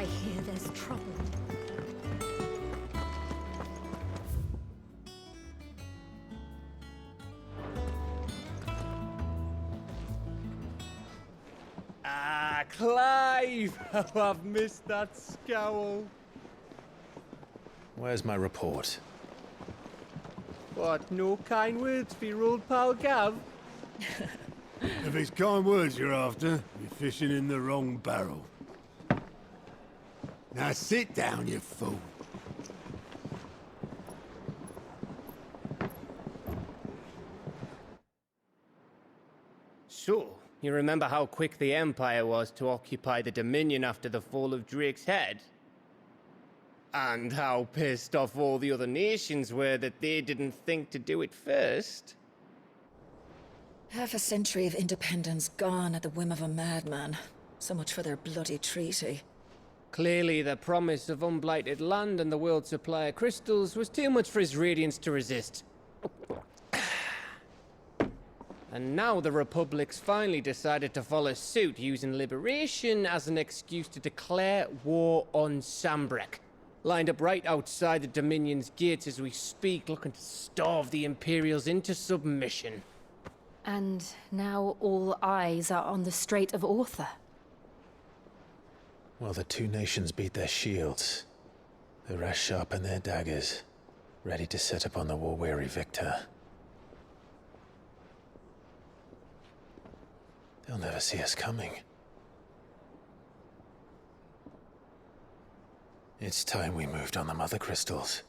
hear there's trouble. Ah, Clive! How I've missed that scowl. Where's my report? What, no kind words for your old pal Gav? If it's kind words you're after, you're fishing in the wrong barrel. Now sit down, you fool. So, you remember how quick the Empire was to occupy the Dominion after the fall of Drake's head? And how pissed off all the other nations were that they didn't think to do it first? Half a century of independence gone at the whim of a madman. So much for their bloody treaty. Clearly, the promise of unblighted land and the world's supply of crystals was too much for his radiance to resist. And now the Republic's finally decided to follow suit, using liberation as an excuse to declare war on Sambrek. Lined up right outside the Dominion's gates as we speak, looking to starve the Imperials into submission. And now all eyes are on the Strait of Author. Well, the two nations beat their shields. The rest sharpen their daggers, ready to set upon the war-weary victor. They'll never see us coming. It's time we moved on the Mother Crystals.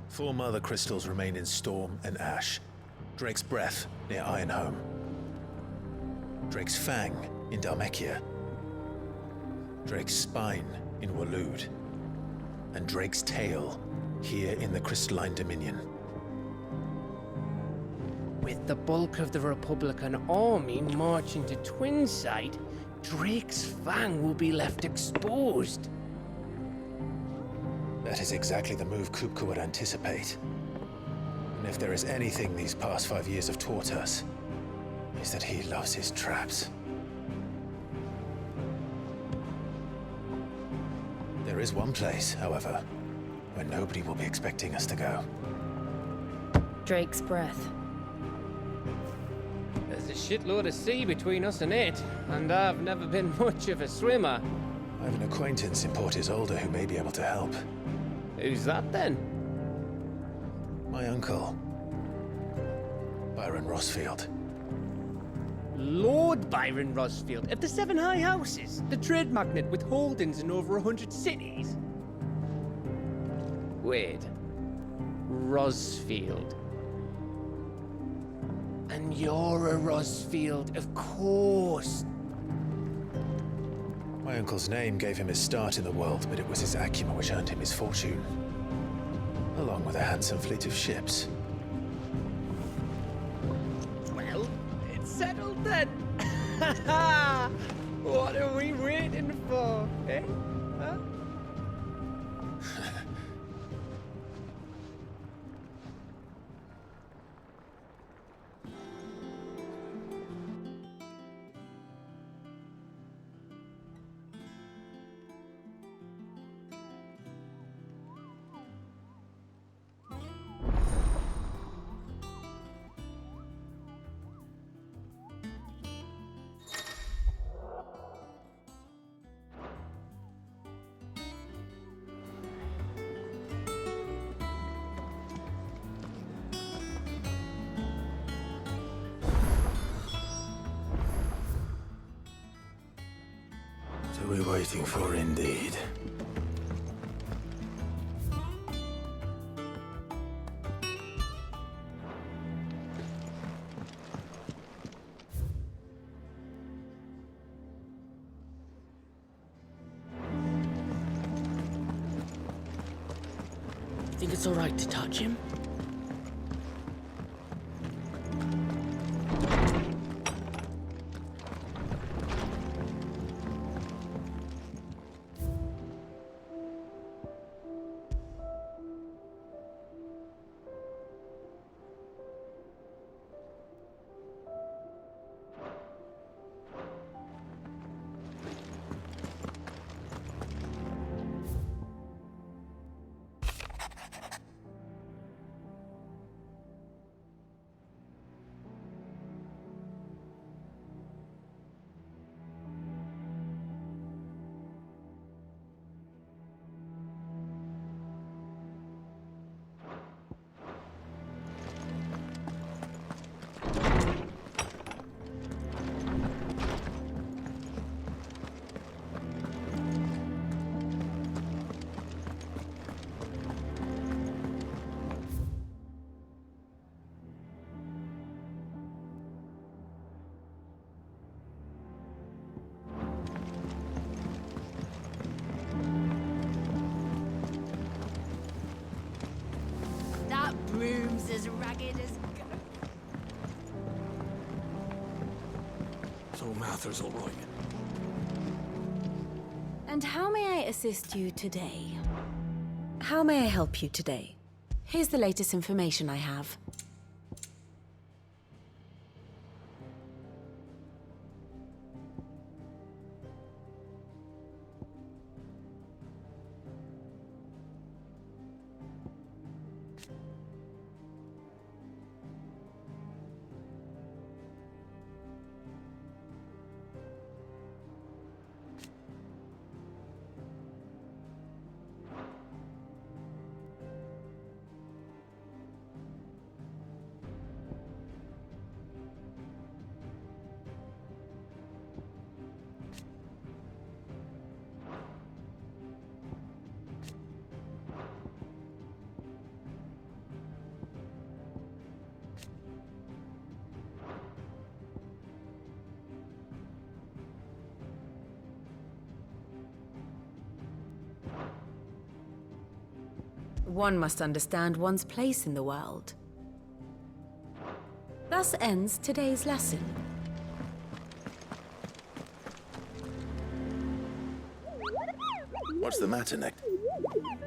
Four Mother Crystals remain in Storm and Ash. Drake's Breath near Ironhome. Drake's Fang in Dhalmekia. Drake's Spine in Waloed. And Drake's Tail here in the Crystalline Dominion. With the bulk of the Republican army marching to Twinside, Drake's Fang will be left exposed. That is exactly the move Kupka would anticipate. And if there is anything these past 5 years have taught us, is that he loves his traps. There is one place, however, where nobody will be expecting us to go. Drake's Breath. There's a shitload of sea between us and it, and I've never been much of a swimmer. I have an acquaintance in Port Isolde who may be able to help. Who's that then? My uncle, Byron Rosfield. Lord Byron Rosfield of the Seven High Houses, the trade magnate with holdings in over 100 cities. Wait, Rosfield. And you're a Rosfield, of course. My uncle's name gave him his start in the world, but it was his acumen which earned him his fortune, along with a handsome fleet of ships. Well, it's settled then. What are we waiting for, eh? Huh? What are we waiting for, indeed? Think it's all right to touch him? So Mather's all right. And how may I assist you today? How may I help you today? Here's the latest information I have. One must understand one's place in the world. Thus ends today's lesson. What's the matter, Nick?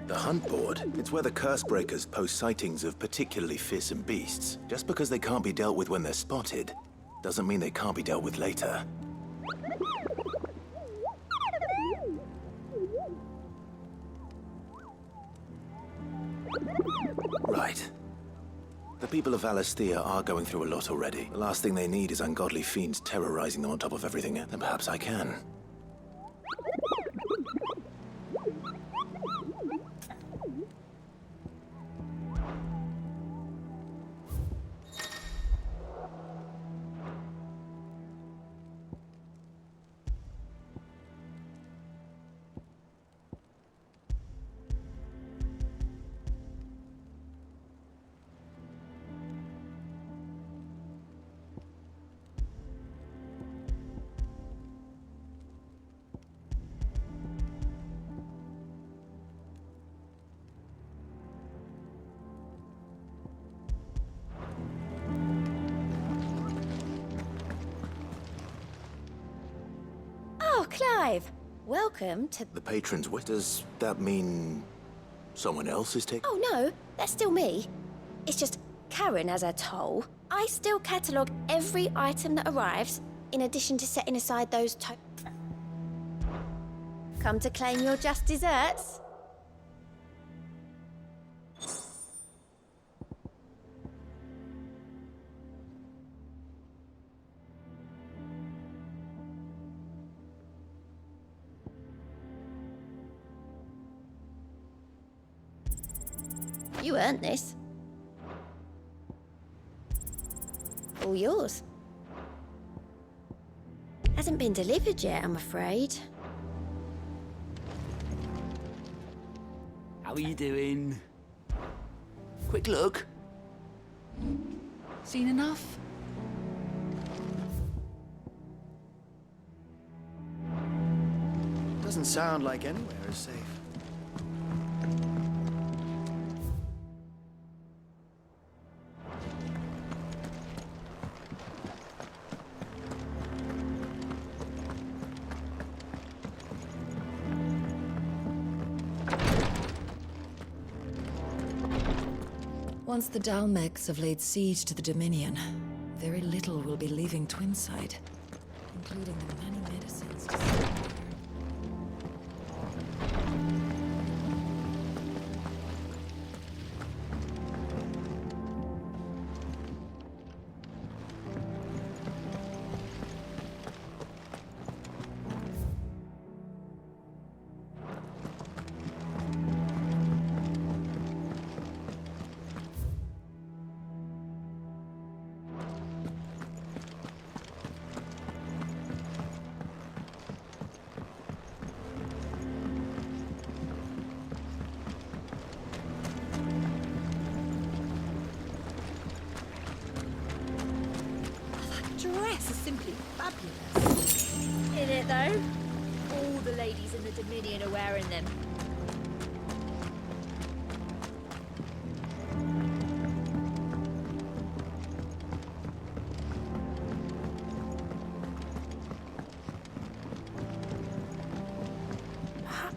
The hunt board. It's where the curse breakers post sightings of particularly fearsome beasts. Just because they can't be dealt with when they're spotted, doesn't mean they can't be dealt with later. Right. The people of Valisthea are going through a lot already. The last thing they need is ungodly fiends terrorizing them on top of everything, then perhaps I can. Oh, Clive! Welcome to... The patron's wish. Does that mean someone else is taking? Oh, no, that's still me. It's just Karen has her toll. I still catalogue every item that arrives, in addition to setting aside those Come to claim your just desserts? You earned this. All yours. Hasn't been delivered yet, I'm afraid. How are you doing? Quick look. Seen enough? Doesn't sound like anywhere is safe. Once the Dalmecs have laid siege to the Dominion, very little will be leaving Twinside, including the many medicines. Dress is simply fabulous. Isn't it, though? All the ladies in the Dominion are wearing them.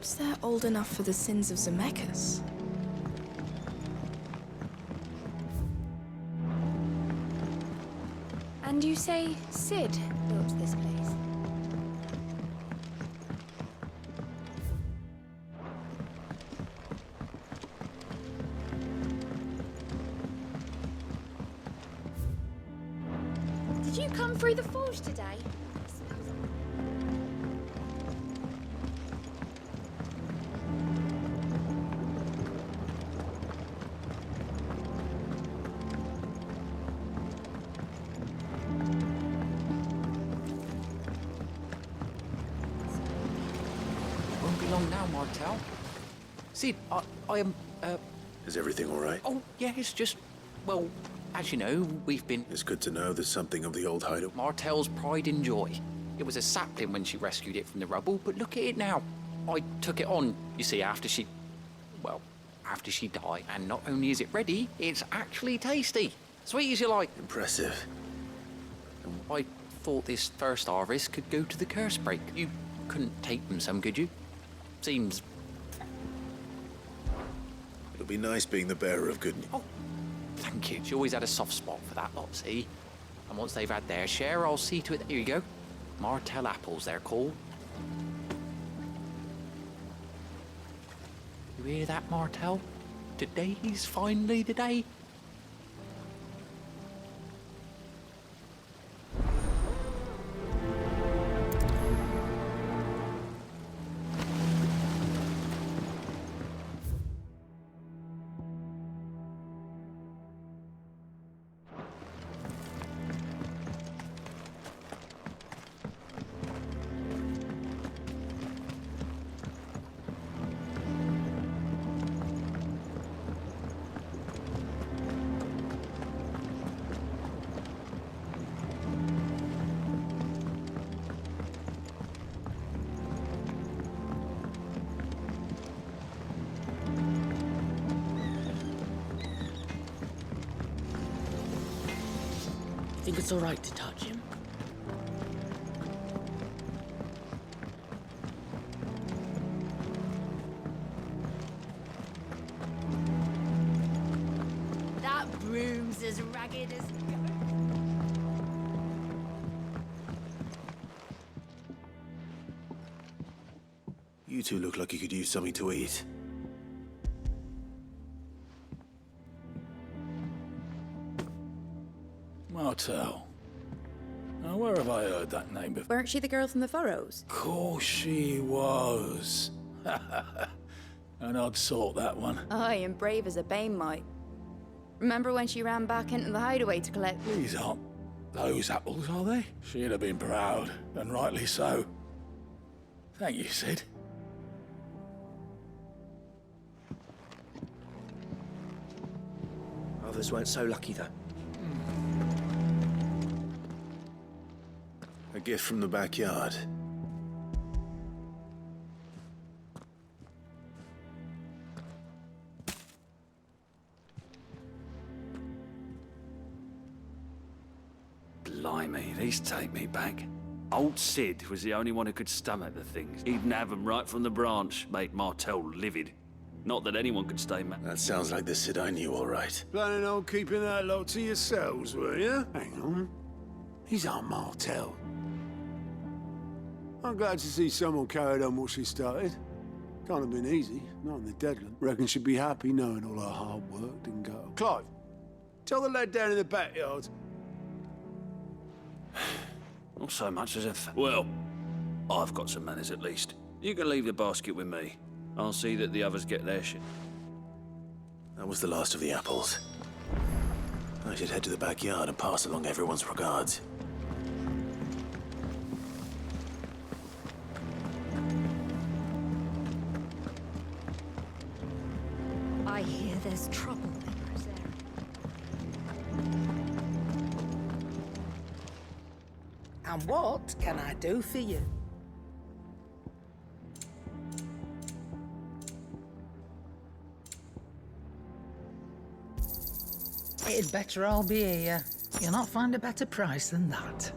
Perhaps they're old enough for the sins of Zemeckis. And you say Sid built this place? Did you come through the forge today? Won't be long now, Martel. Sid, I am, Is everything all right? Oh, yeah, it's just... Well, as you know, we've been... It's good to know there's something of the old hideout. Martel's pride and joy. It was a sapling when she rescued it from the rubble, but look at it now. I took it on, you see, after she... Well, after she died. And not only is it ready, it's actually tasty. Sweet as you like. Impressive. I thought this first harvest could go to the curse break. You couldn't take them some, could you? Seems... It'll be nice being the bearer of good news. Oh, thank you. She always had a soft spot for that lot, see? And once they've had their share, I'll see to it. Here you go. Martel apples, they're called. You hear that, Martel? Today's finally the day. Think it's all right to touch him? That broom's as ragged as... You two look like you could use something to eat. Martel. Now, where have I heard that name before? Weren't she the girl from the Furrows? Course she was. An odd sort, that one. Aye, and brave as a bane might. Remember when she ran back into the hideaway to collect... These aren't those apples, are they? She'd have been proud, and rightly so. Thank you, Sid. Others weren't so lucky, though. A gift from the backyard. Blimey, these take me back. Old Sid was the only one who could stomach the things. He'd have them right from the branch, made Martel livid. Not that anyone could stay mad. That sounds like the Sid I knew, all right. Planning on keeping that lot to yourselves, were you? Hang on. These aren't Martel. I'm glad to see someone carried on what she started. Can't have been easy, not in the Deadland. Reckon she'd be happy knowing all her hard work didn't go. Clive, tell the lad down in the backyard. Not so much as if... Well, I've got some manners at least. You can leave the basket with me. I'll see that the others get their shit. That was the last of the apples. I should head to the backyard and pass along everyone's regards. I hear there's trouble in Rosaria. And what can I do for you? It'd better all be here. You'll not find a better price than that.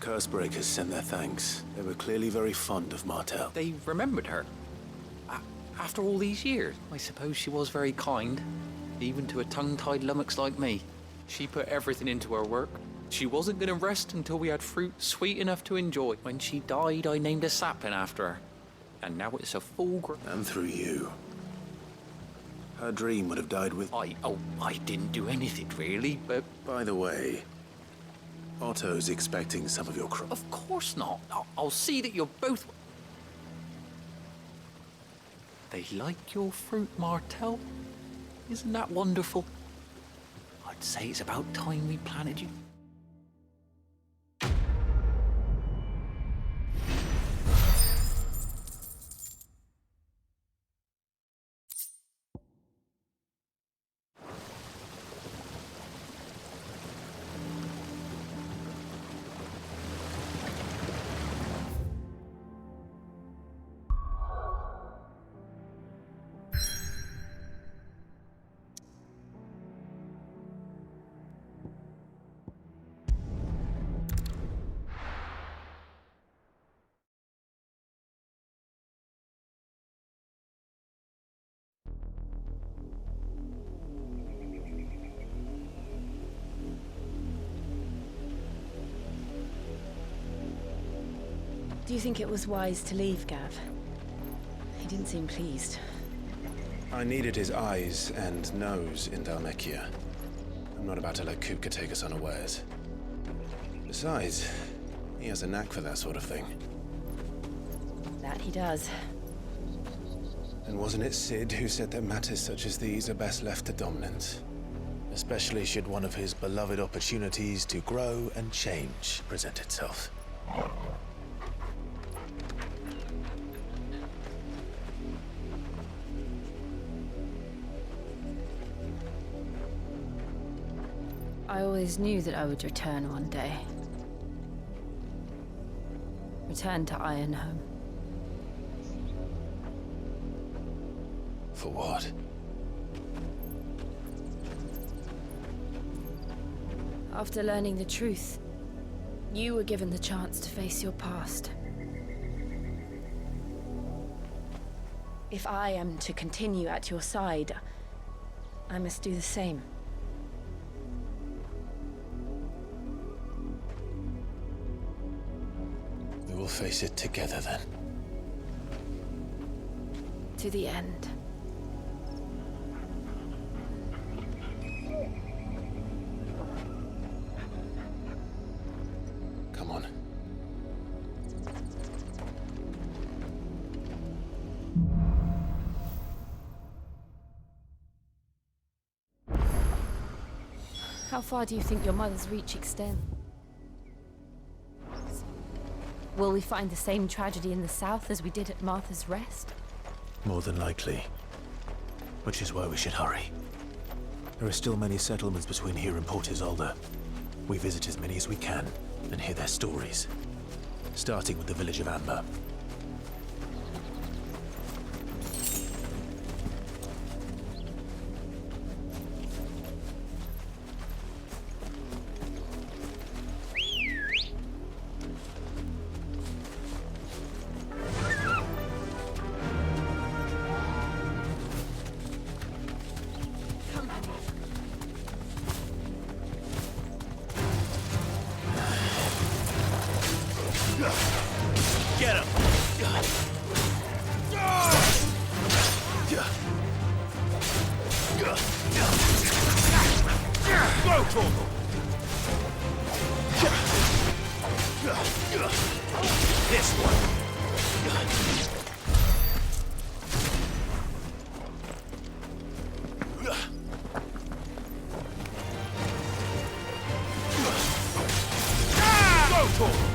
Cursebreakers sent their thanks. They were clearly very fond of Martel. They remembered her. After all these years, I suppose she was very kind, even to a tongue-tied lummox like me. She put everything into her work. She wasn't going to rest until we had fruit sweet enough to enjoy. When she died, I named a sapling after her. And now it's a full grown... And through you. Her dream would have died with... I didn't do anything, really, but... By the way, Otto's expecting some of your Of course not. I'll see that you're both... They like your fruit, Martel. Isn't that wonderful? I'd say it's about time we planted you. Do you think it was wise to leave, Gav? He didn't seem pleased. I needed his eyes and nose in Dhalmekia. I'm not about to let Kupka take us unawares. Besides, he has a knack for that sort of thing. That he does. And wasn't it Sid who said that matters such as these are best left to dominance? Especially should one of his beloved opportunities to grow and change present itself. I always knew that I would return one day. Return to Ironhome. For what? After learning the truth, you were given the chance to face your past. If I am to continue at your side, I must do the same. We'll face it together then. To the end. Come on. How far do you think your mother's reach extends? Will we find the same tragedy in the south as we did at Martha's Rest? More than likely. Which is why we should hurry. There are still many settlements between here and Port Isolde. We visit as many as we can and hear their stories. Starting with the village of Amber. Get him! Go, Torgal! This one! Go, Torgal!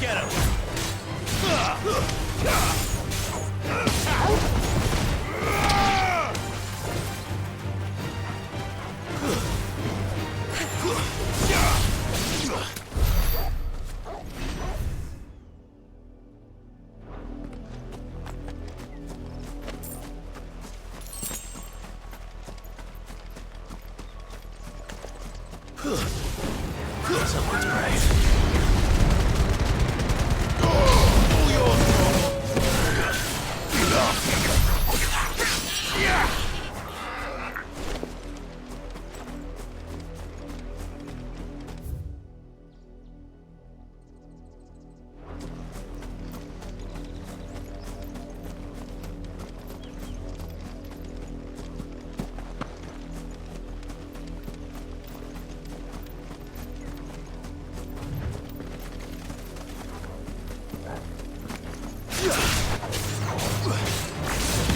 Get him!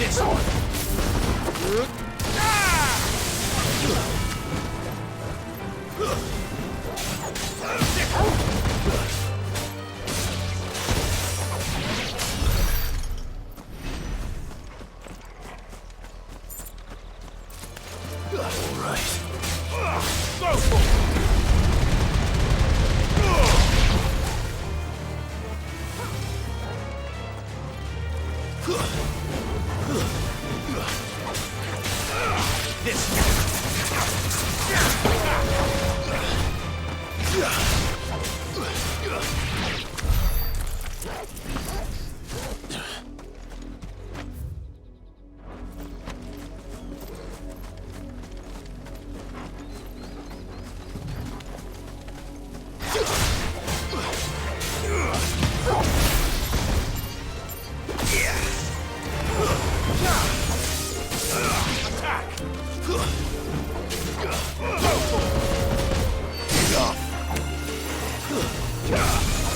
This one. All right. Go for it. Attack!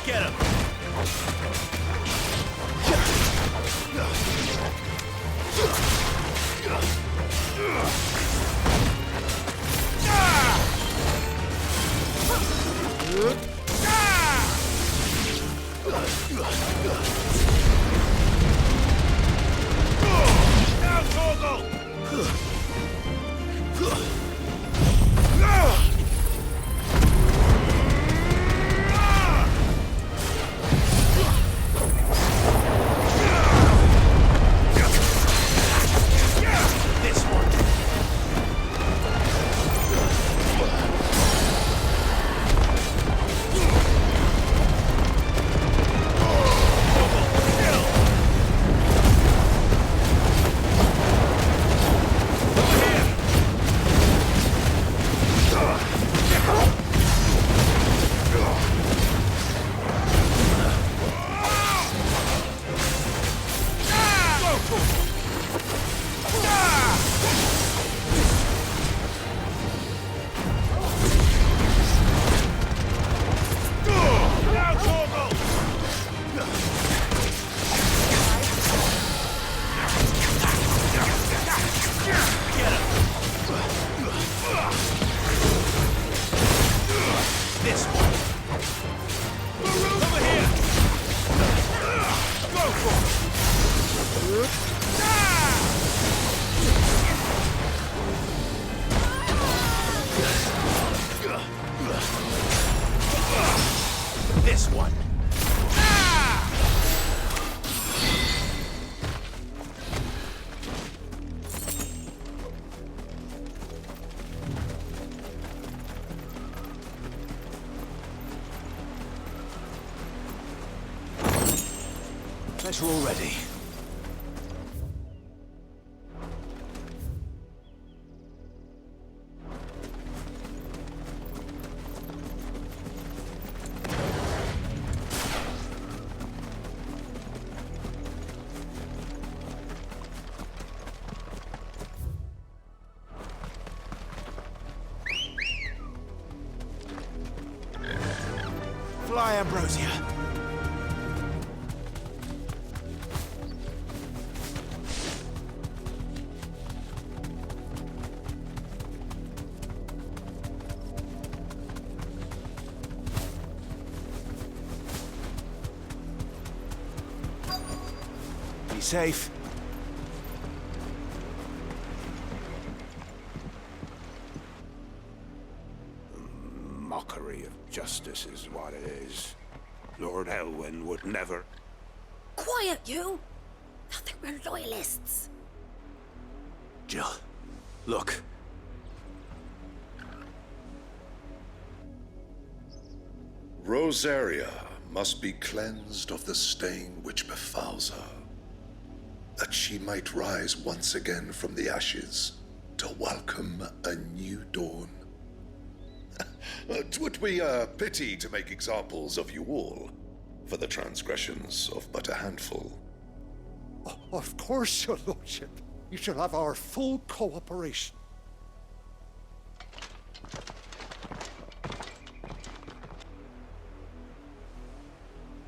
Get him! Now, Torgal! This one. Pleasure already. Fly, Ambrosia. Be safe. Mockery of justice is what it is. Lord Elwyn would never... Quiet, you! I think we're loyalists. Jill, look. Rosaria must be cleansed of the stain which befouls her, that she might rise once again from the ashes to welcome a new dawn. 'Twould be a pity to make examples of you all, for the transgressions of but a handful. Of course, your lordship. You shall have our full cooperation.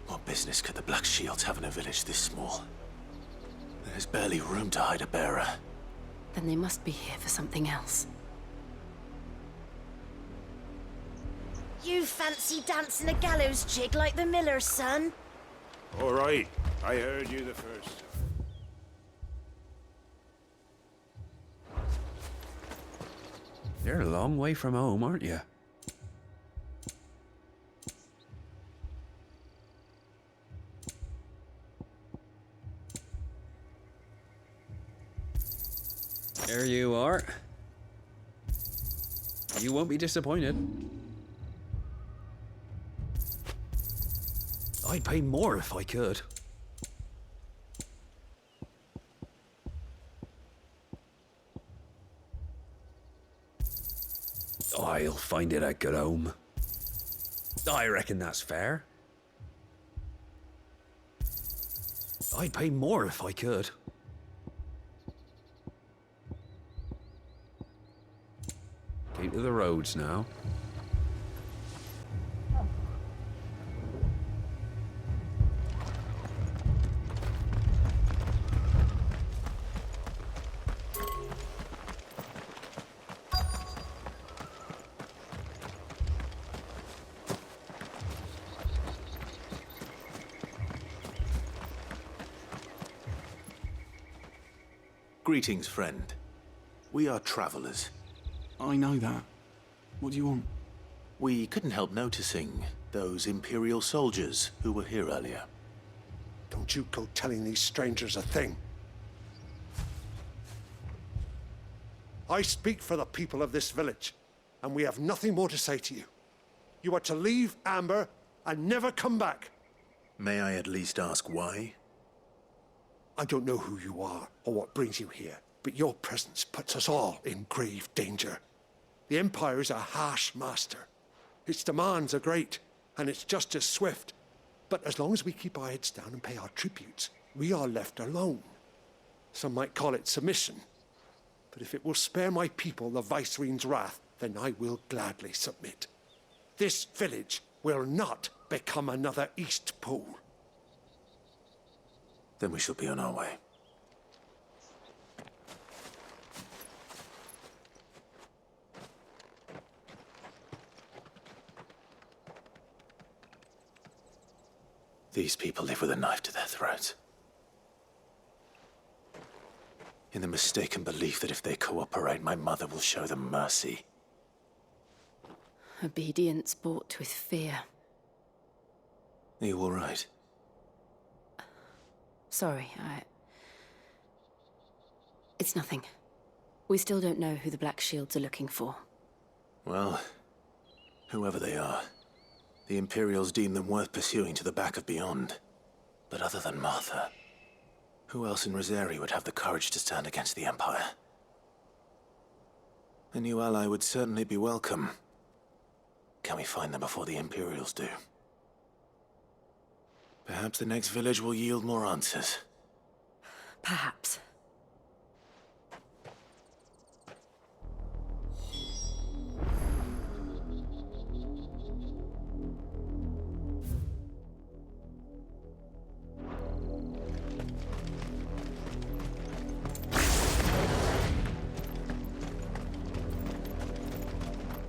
What business could the Black Shields have in a village this small? There's barely room to hide a bearer. Then they must be here for something else. You fancy dancing a gallows jig like the miller's son? All right, I heard you the first time. You're a long way from home, aren't you? There you are. You won't be disappointed. I'd pay more if I could. I'll find it a good home. I reckon that's fair. I'd pay more if I could. Keep to the roads now. Greetings, friend. We are travelers. I know that. What do you want? We couldn't help noticing those Imperial soldiers who were here earlier. Don't you go telling these strangers a thing. I speak for the people of this village, and we have nothing more to say to you. You are to leave Amber and never come back. May I at least ask why? I don't know who you are or what brings you here, but your presence puts us all in grave danger. The Empire is a harsh master. Its demands are great, and its justice swift. But as long as we keep our heads down and pay our tributes, we are left alone. Some might call it submission. But if it will spare my people the Viceroy's wrath, then I will gladly submit. This village will not become another East Pool. Then we shall be on our way. These people live with a knife to their throats. In the mistaken belief that if they cooperate, my mother will show them mercy. Obedience bought with fear. Are you all right? Sorry, It's nothing. We still don't know who the Black Shields are looking for. Well, whoever they are, the Imperials deem them worth pursuing to the back of beyond. But other than Martha, who else in Rosaria would have the courage to stand against the Empire? A new ally would certainly be welcome. Can we find them before the Imperials do? Perhaps the next village will yield more answers. Perhaps.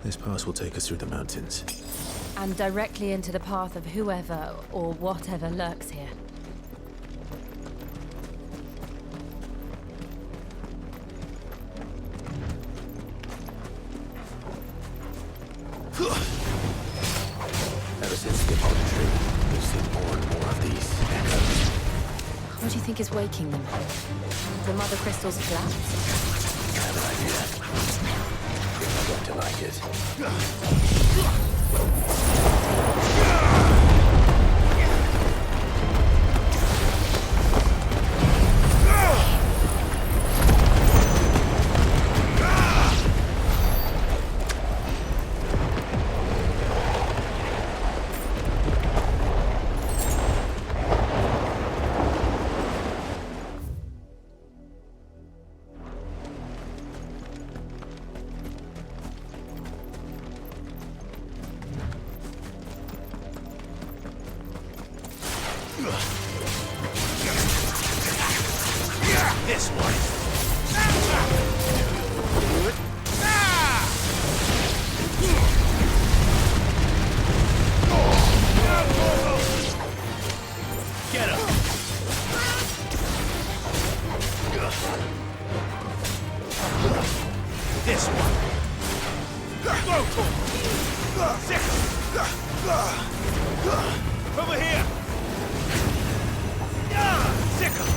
This pass will take us through the mountains. And directly into the path of whoever or whatever lurks here. Ever since the apology tree, we've seen more and more of these echoes. What do you think is waking them? The mother crystal's collapse? I have an idea. I'm going to like it. This one. Get him. This one. Over here. Sickle.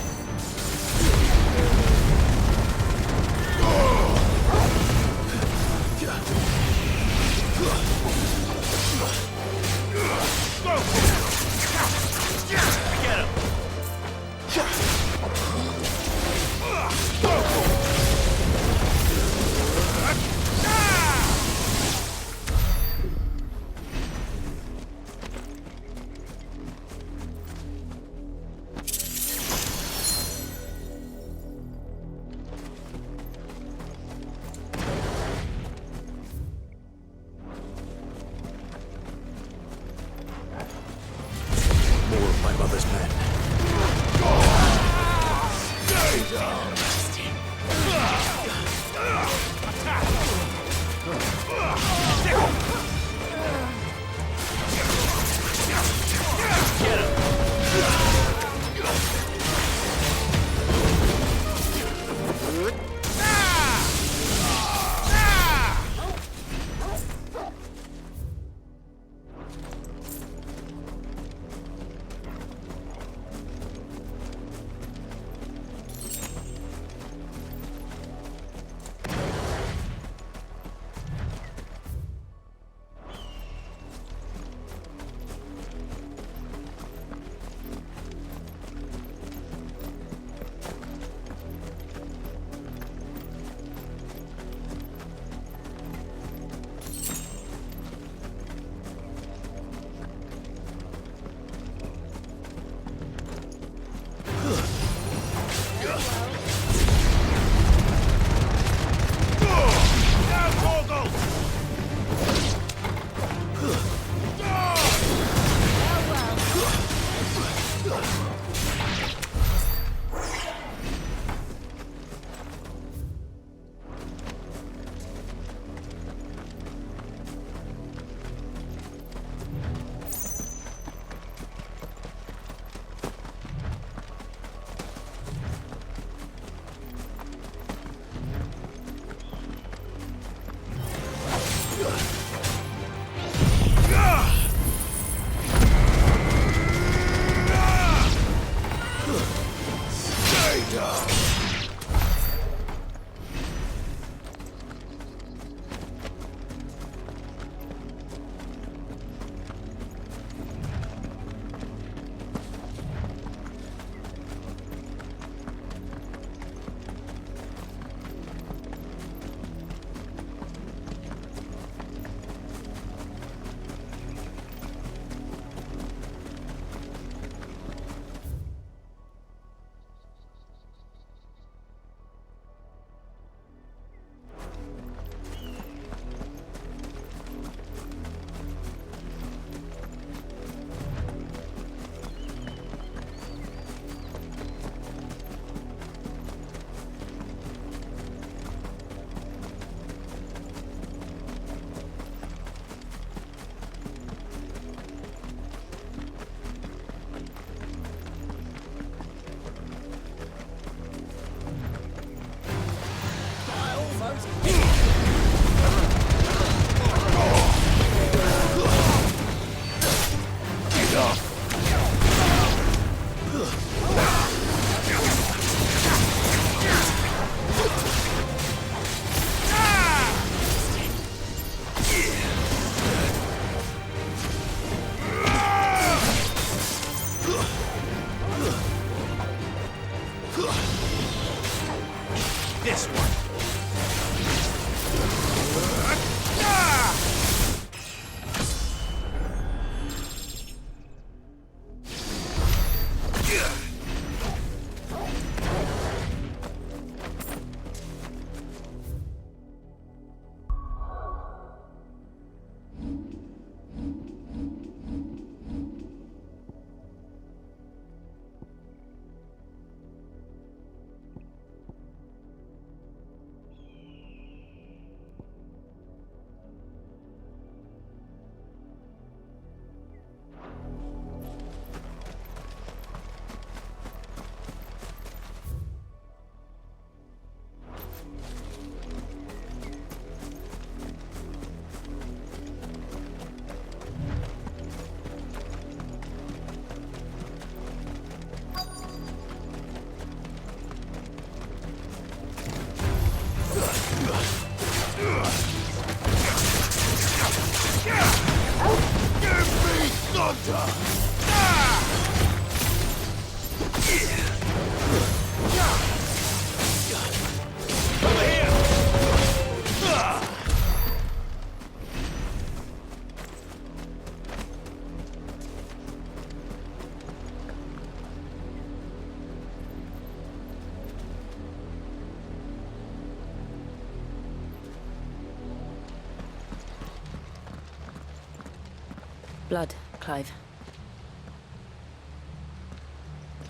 Blood, Clive.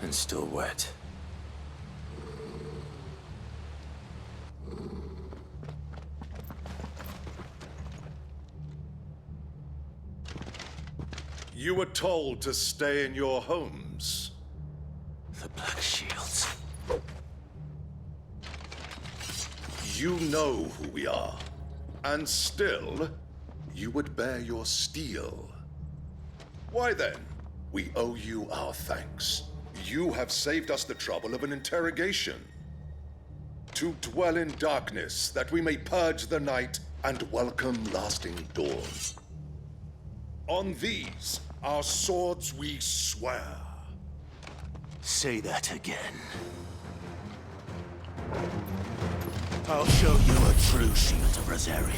And still wet. You were told to stay in your homes. The Black Shields. You know who we are. And still, you would bear your steel. Why then? We owe you our thanks. You have saved us the trouble of an interrogation. To dwell in darkness, that we may purge the night and welcome lasting dawn. On these, our swords we swear. Say that again. I'll show you a true shield of Rosaria.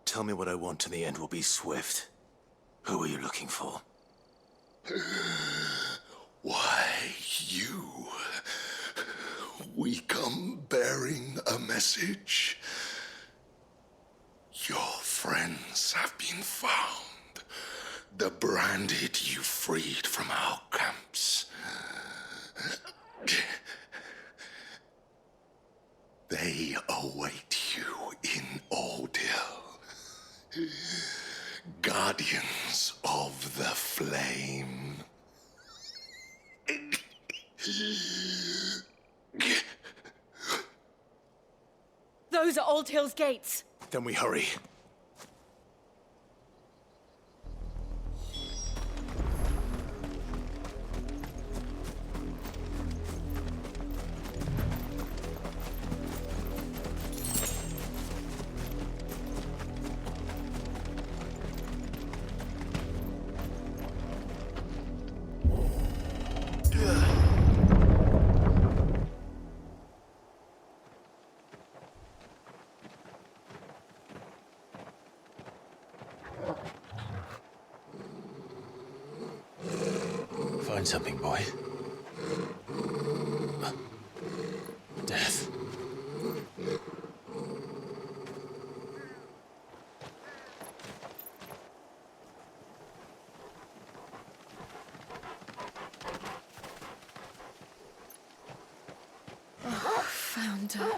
Tell me what I want and the end will be swift. Who are you looking for? Why, you. We come bearing a message. Your friends have been found. The branded you freed from our camps. They await you in Ordeal. Guardians of the Flame. Those are Old Hill's gates. Then we hurry. Find something, boy. Death. Oh, found her.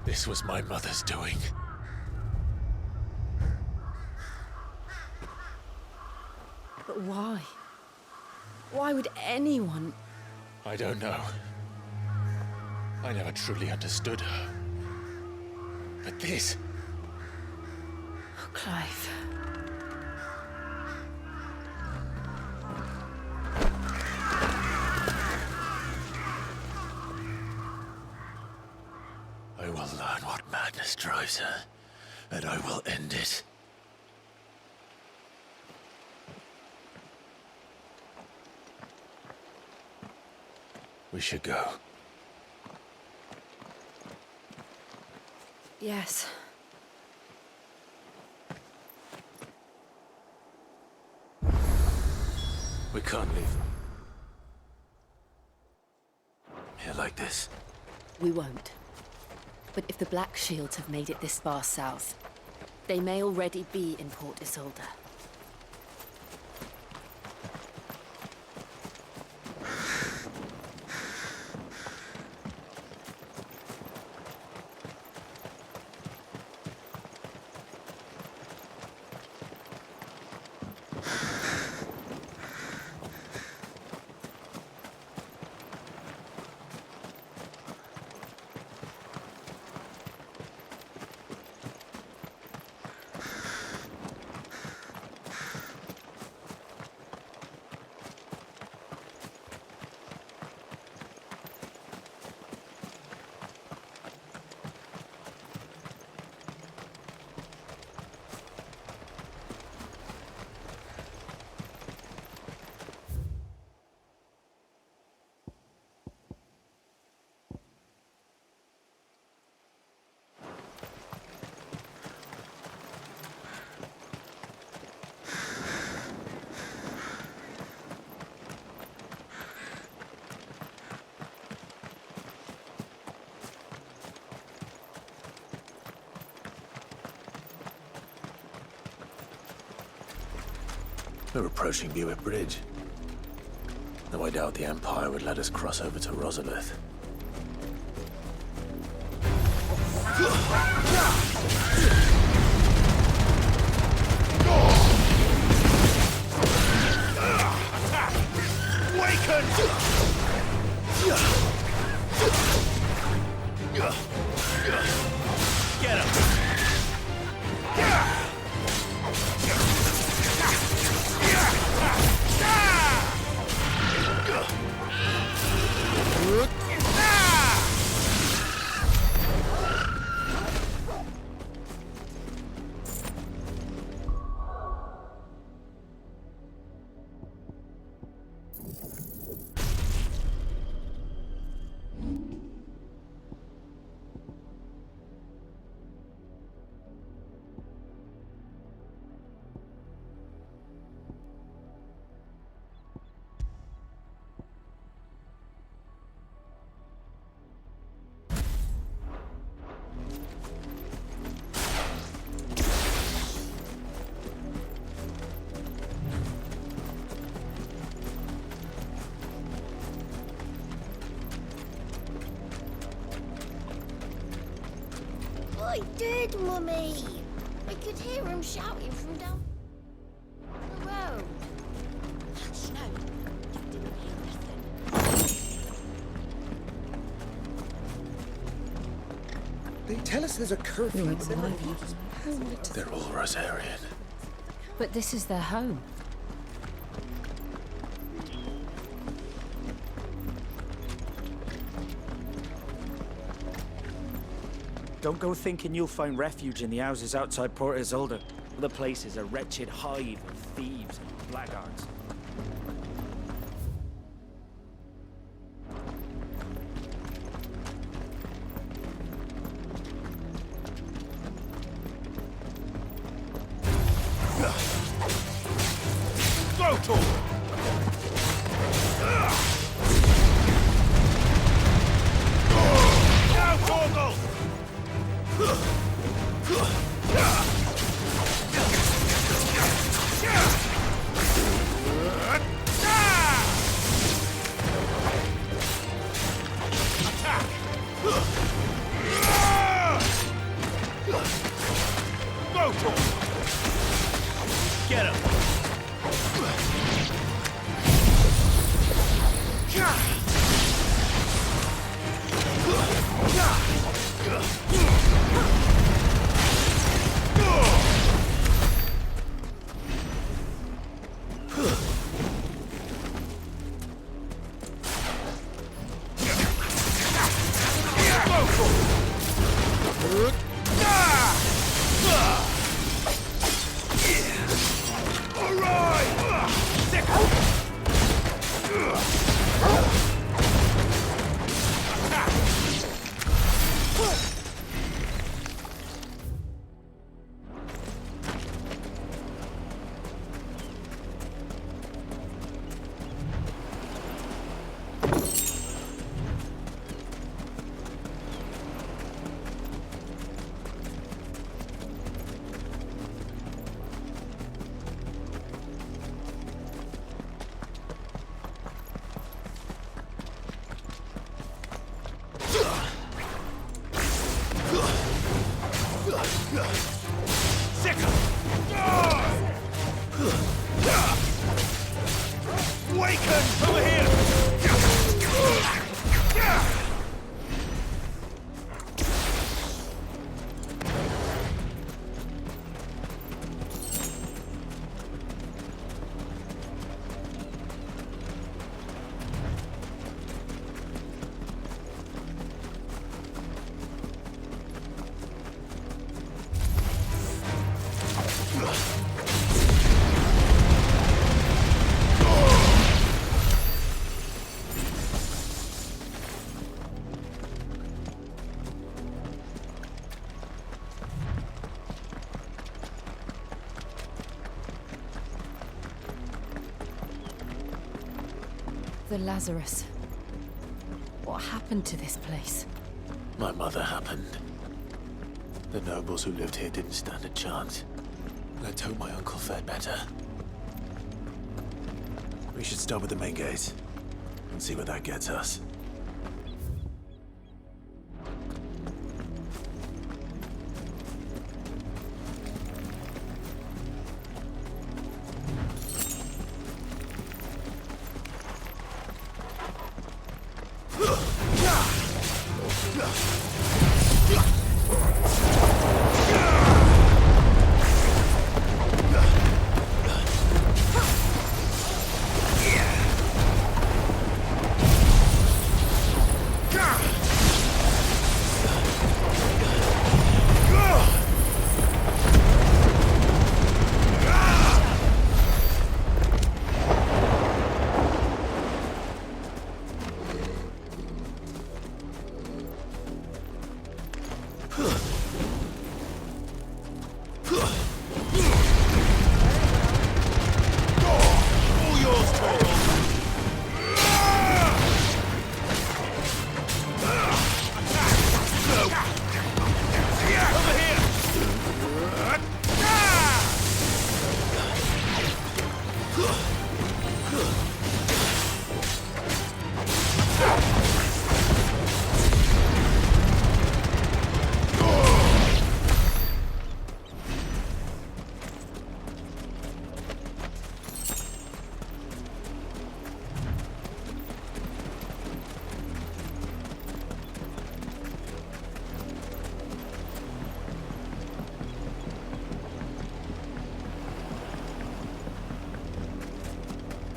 This was my mother's doing. But why? Why would anyone? I don't know. I never truly understood her. But this... Oh, Clive. I will learn what madness drives her, and I will end it. We should go. Yes. We can't leave them here like this. We won't. But if the Black Shields have made it this far south, they may already be in Port Isolde. We're approaching Buick Bridge. Though I doubt the Empire would let us cross over to Rosabeth. Get him! I did, Mummy. I could hear him shouting from down the road. Hush, no. You didn't hear nothing. They tell us there's a curfew. They're all Rosarian. But this is their home. Don't go thinking you'll find refuge in the houses outside Port Isolde. The place is a wretched hive of thieves and blackguards. Go, Torgal! Now, Torgal! Attack! Go, Torgal! Get him! The Lazarus. What happened to this place? My mother happened. The nobles who lived here didn't stand a chance. Let's hope my uncle fared better. We should start with the main gate and see where that gets us.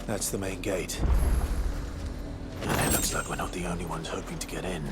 That's the main gate. And it looks like we're not the only ones hoping to get in.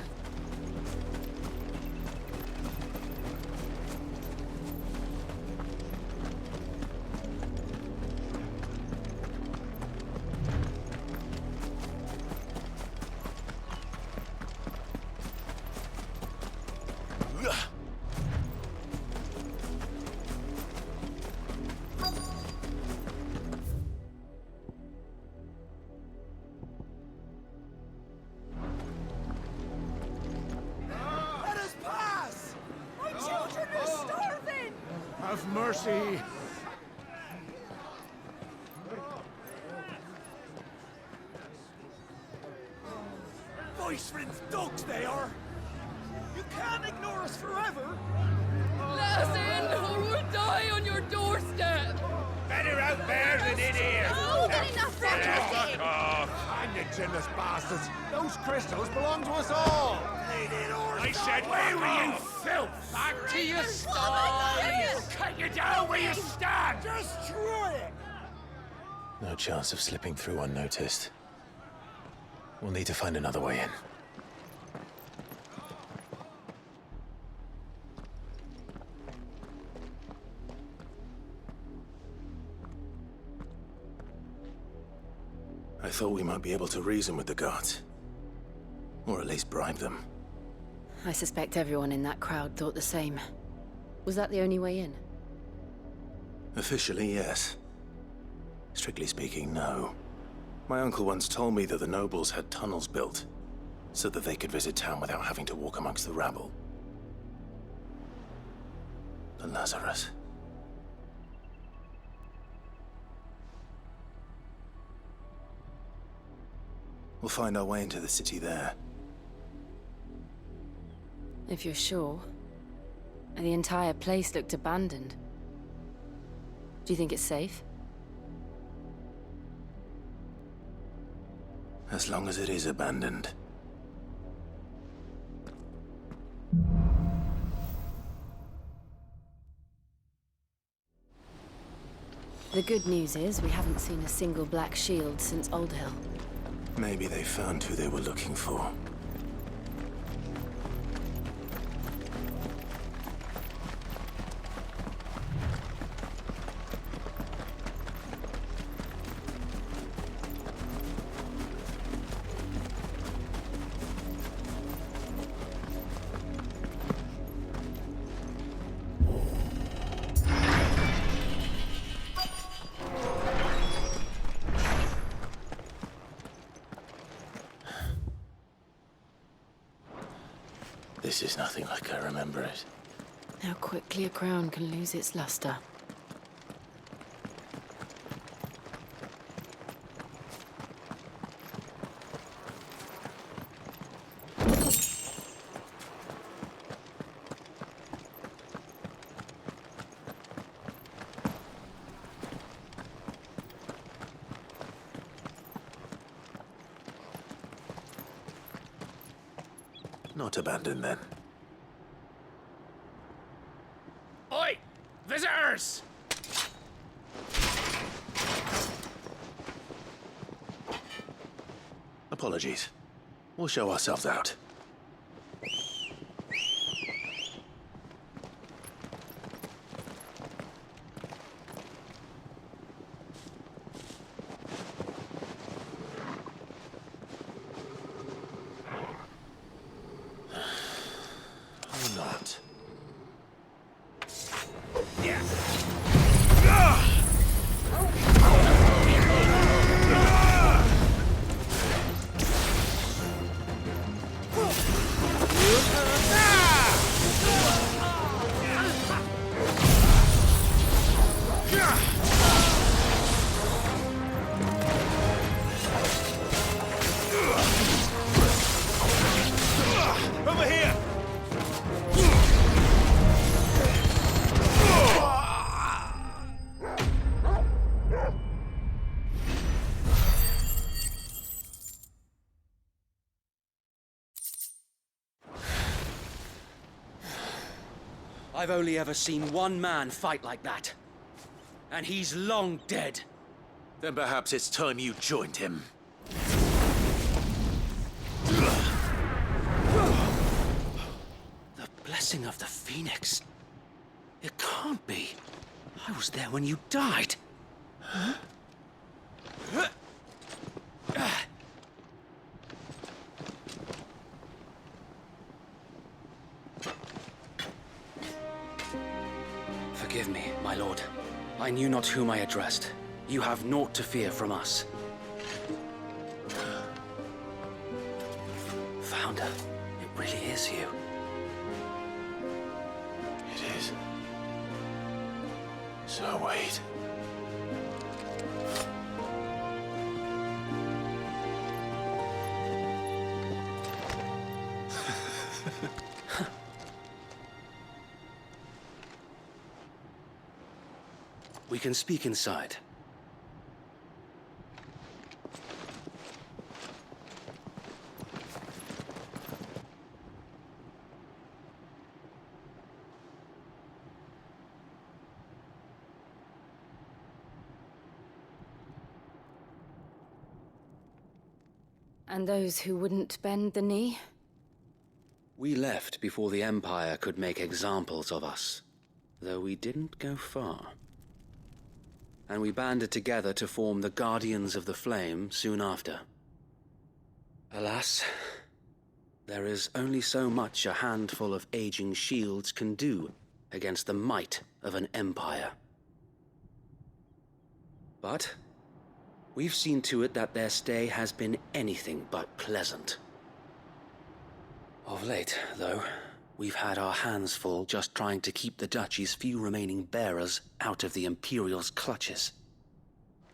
Have mercy! Voice-rinse dogs they are! You can't ignore us forever! Let us in, or we'll die on your doorstep! Better out there than in here! Oh, get enough Fuck off! Hang you chinless bastards! Those crystals belong to us all! I said, where were you, filth? Back to your stalls! Cut you down where you stand! Destroy it! No chance of slipping through unnoticed. We'll need to find another way in. I thought we might be able to reason with the guards. Or at least bribe them. I suspect everyone in that crowd thought the same. Was that the only way in? Officially, yes. Strictly speaking, no. My uncle once told me that the nobles had tunnels built, so that they could visit town without having to walk amongst the rabble. The Lazarus. We'll find our way into the city there. If you're sure. The entire place looked abandoned. Do you think it's safe? As long as it is abandoned. The good news is we haven't seen a single black shield since Old Hill. Maybe they found who they were looking for. This is nothing like I remember it. How quickly a crown can lose its luster. Not abandoned, then. Oi! Visitors! Apologies. We'll show ourselves out. I've only ever seen one man fight like that. And he's long dead. Then perhaps it's time you joined him. The blessing of the Phoenix. It can't be. I was there when you died. Huh? Forgive me, my lord. I knew not whom I addressed. You have naught to fear from us. Founder, it really is you. It is. So wait. We can speak inside. And those who wouldn't bend the knee? We left before the Empire could make examples of us, though we didn't go far. and we banded together to form the Guardians of the Flame soon after. Alas, there is only so much a handful of aging shields can do against the might of an empire. But we've seen to it that their stay has been anything but pleasant. Of late, though, we've had our hands full just trying to keep the Duchy's few remaining bearers out of the Imperial's clutches.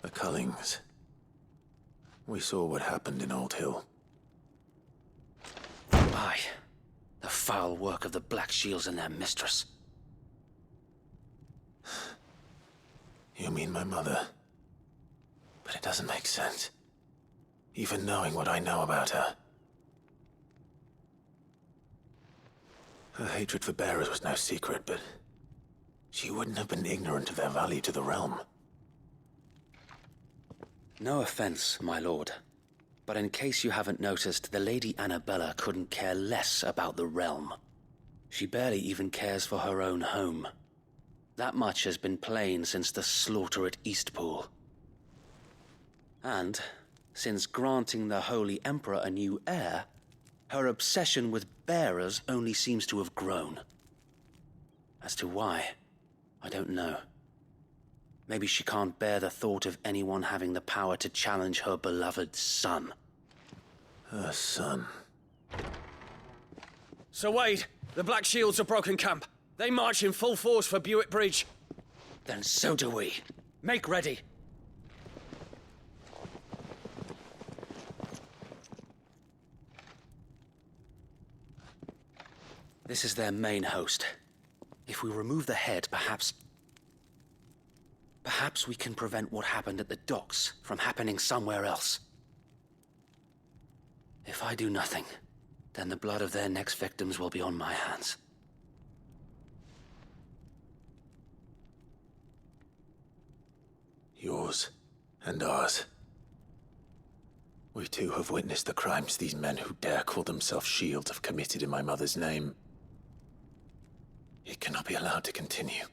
The Cullings. We saw what happened in Old Hill. Aye, the foul work of the Black Shields and their mistress. You mean my mother? But it doesn't make sense. Even knowing what I know about her. Her hatred for bearers was no secret, but she wouldn't have been ignorant of their value to the realm. No offense, my lord, but in case you haven't noticed, the Lady Annabella couldn't care less about the realm. She barely even cares for her own home. That much has been plain since the slaughter at Eastpool. And, since granting the Holy Emperor a new heir, her obsession with bearers only seems to have grown. As to why, I don't know. Maybe she can't bear the thought of anyone having the power to challenge her beloved son. Her son. Sir Wade, the Black Shields have broken camp. They march in full force for Buick Bridge. Then so do we. Make ready. This is their main host. If we remove the head, perhaps we can prevent what happened at the docks from happening somewhere else. If I do nothing, then the blood of their next victims will be on my hands. Yours and ours. We too have witnessed the crimes these men who dare call themselves shields have committed in my mother's name. It cannot be allowed to continue.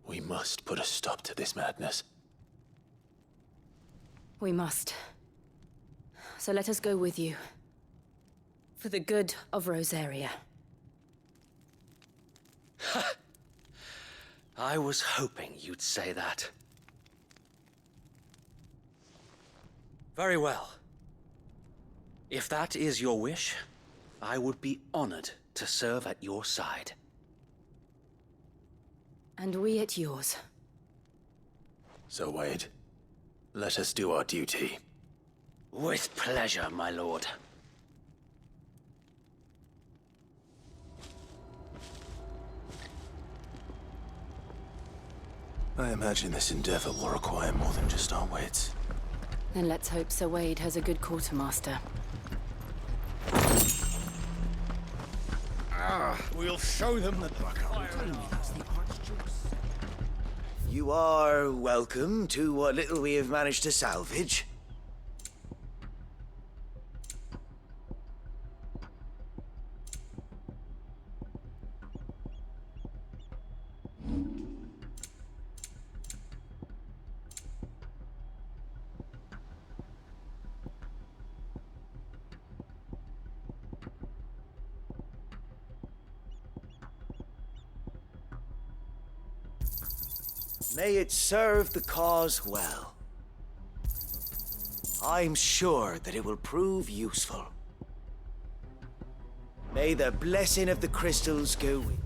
We must put a stop to this madness. We must. So let us go with you. For the good of Rosaria. I was hoping you'd say that. Very well. If that is your wish, I would be honored to serve at your side. And we at yours. So, Wade, let us do our duty. With pleasure, my lord. I imagine this endeavor will require more than just our wits. Then let's hope Sir Wade has a good quartermaster. We'll show them the You are welcome to what little we have managed to salvage. May it serve the cause well. I'm sure that it will prove useful. May the blessing of the crystals go with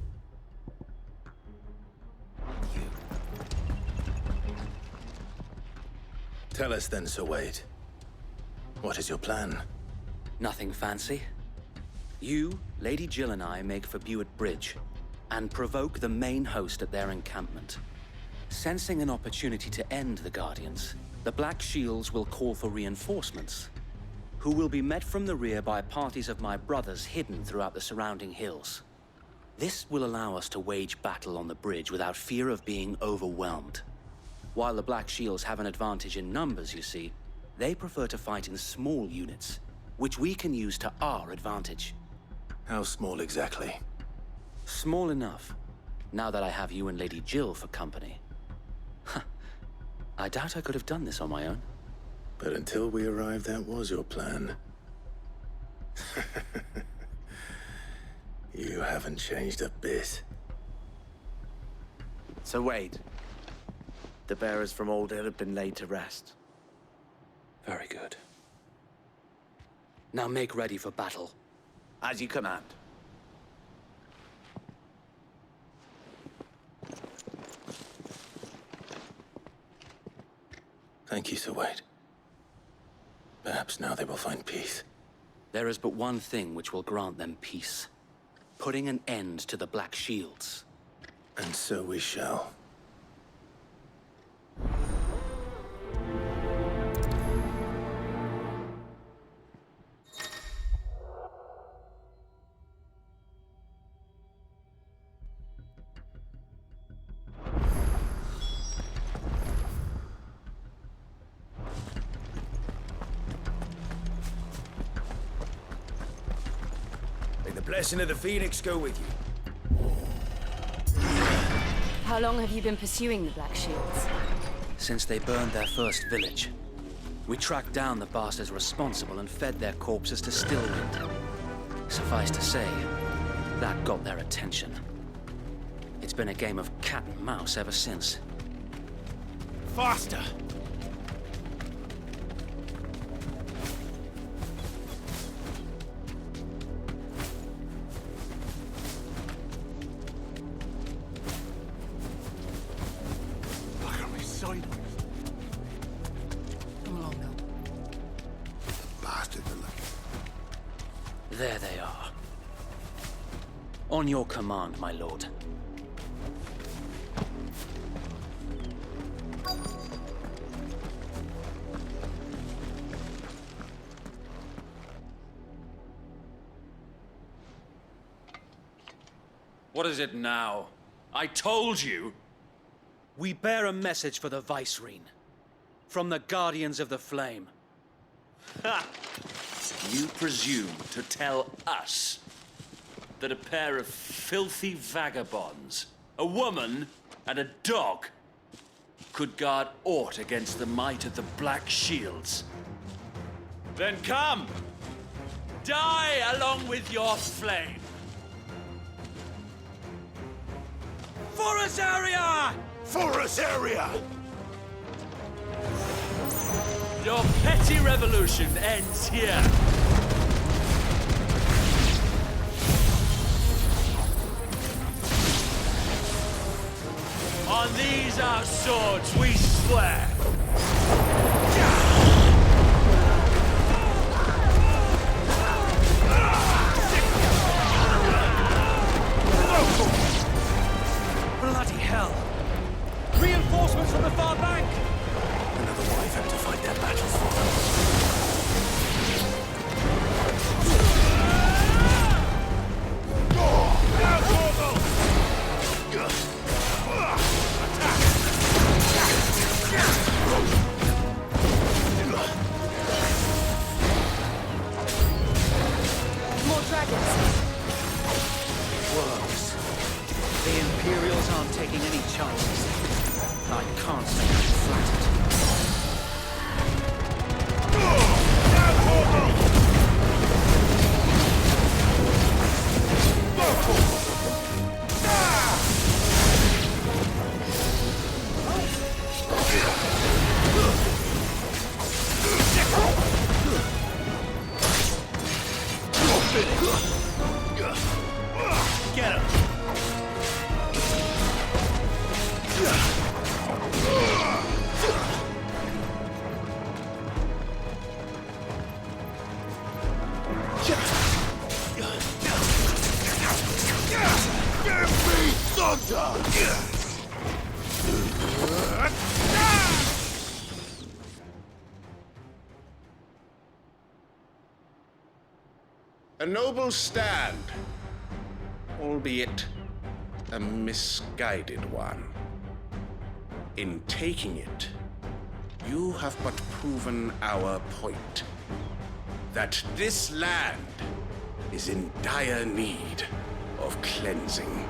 you. Tell us then, Sir Wade. What is your plan? Nothing fancy. You, Lady Jill and I make for Buick Bridge and provoke the main host at their encampment. Sensing an opportunity to end the Guardians, the Black Shields will call for reinforcements, who will be met from the rear by parties of my brothers hidden throughout the surrounding hills. This will allow us to wage battle on the bridge without fear of being overwhelmed. While the Black Shields have an advantage in numbers, you see, they prefer to fight in small units, which we can use to our advantage. How small exactly? Small enough, now that I have you and Lady Jill for company. I doubt I could have done this on my own. But until we arrived, that was your plan. You haven't changed a bit. So wait. The bearers from Old Hill have been laid to rest. Very good. Now make ready for battle. As you command. Thank you, Sir Wade. Perhaps now they will find peace. There is but one thing which will grant them peace. Putting an end to the Black Shields. And so we shall. Blessing of the Phoenix go with you. How long have you been pursuing the Black Shields? Since they burned their first village. We tracked down the bastards responsible and fed their corpses to Stillwind. Suffice to say, that got their attention. It's been a game of cat and mouse ever since. Faster! There they are. On your command, my lord. What is it now? I told you! We bear a message for the Vicereine. From the Guardians of the Flame. Ha! You presume to tell us that a pair of filthy vagabonds, a woman and a dog, could guard aught against the might of the Black Shields? Then come! Die along with your flame! For Rosaria! For Rosaria! Your petty revolution ends here. On these our swords we swear. Bloody hell! Reinforcements from the far bank! Another wyvern to fight their battle for them. More dragons! Worse. The Imperials aren't taking any chances. I can't say I'm flattered. Get him! A noble stand, albeit a misguided one. In taking it, you have but proven our point, that this land is in dire need of cleansing.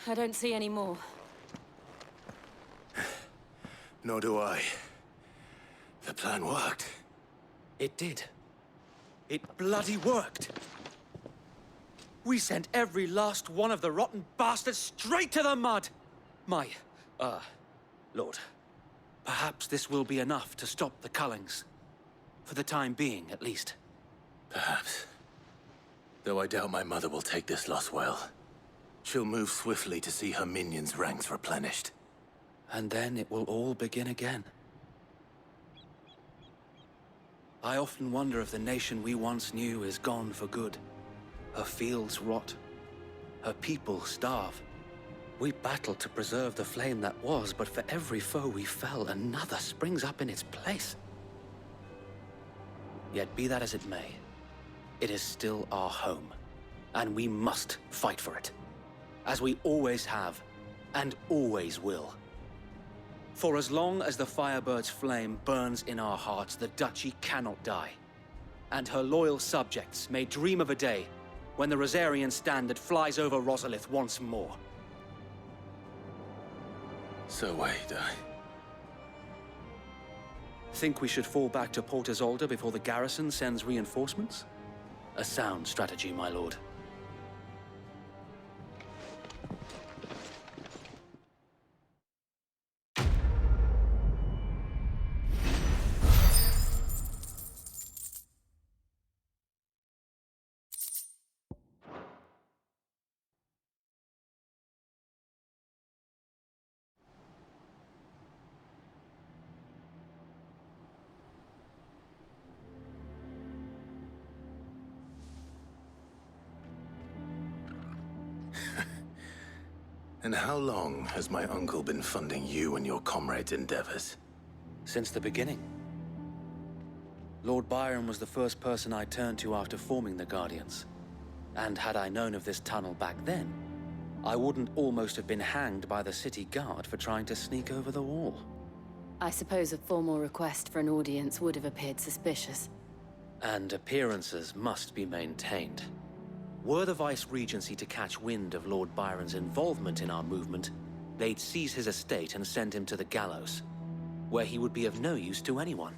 I don't see any more. Nor do I. The plan worked. It did. It bloody worked. We sent every last one of the rotten bastards straight to the mud! Lord, perhaps this will be enough to stop the Cullings. For the time being, at least. Perhaps. Though I doubt my mother will take this loss well. She'll move swiftly to see her minions' ranks replenished. And then it will all begin again. I often wonder if the nation we once knew is gone for good. Her fields rot. Her people starve. We battled to preserve the flame that was, but for every foe we fell, another springs up in its place. Yet be that as it may, it is still our home, and we must fight for it, as we always have, and always will. For as long as the Firebird's flame burns in our hearts, the Duchy cannot die, and her loyal subjects may dream of a day when the Rosarian standard flies over Rosalith once more. So wait, Think we should fall back to Port Isolde before the garrison sends reinforcements? A sound strategy, my lord. And how long has my uncle been funding you and your comrades' endeavors? Since the beginning. Lord Byron was the first person I turned to after forming the Guardians. And had I known of this tunnel back then, I wouldn't almost have been hanged by the city guard for trying to sneak over the wall. I suppose a formal request for an audience would have appeared suspicious. And appearances must be maintained. Were the Vice-Regency to catch wind of Lord Byron's involvement in our movement, they'd seize his estate and send him to the gallows, where he would be of no use to anyone.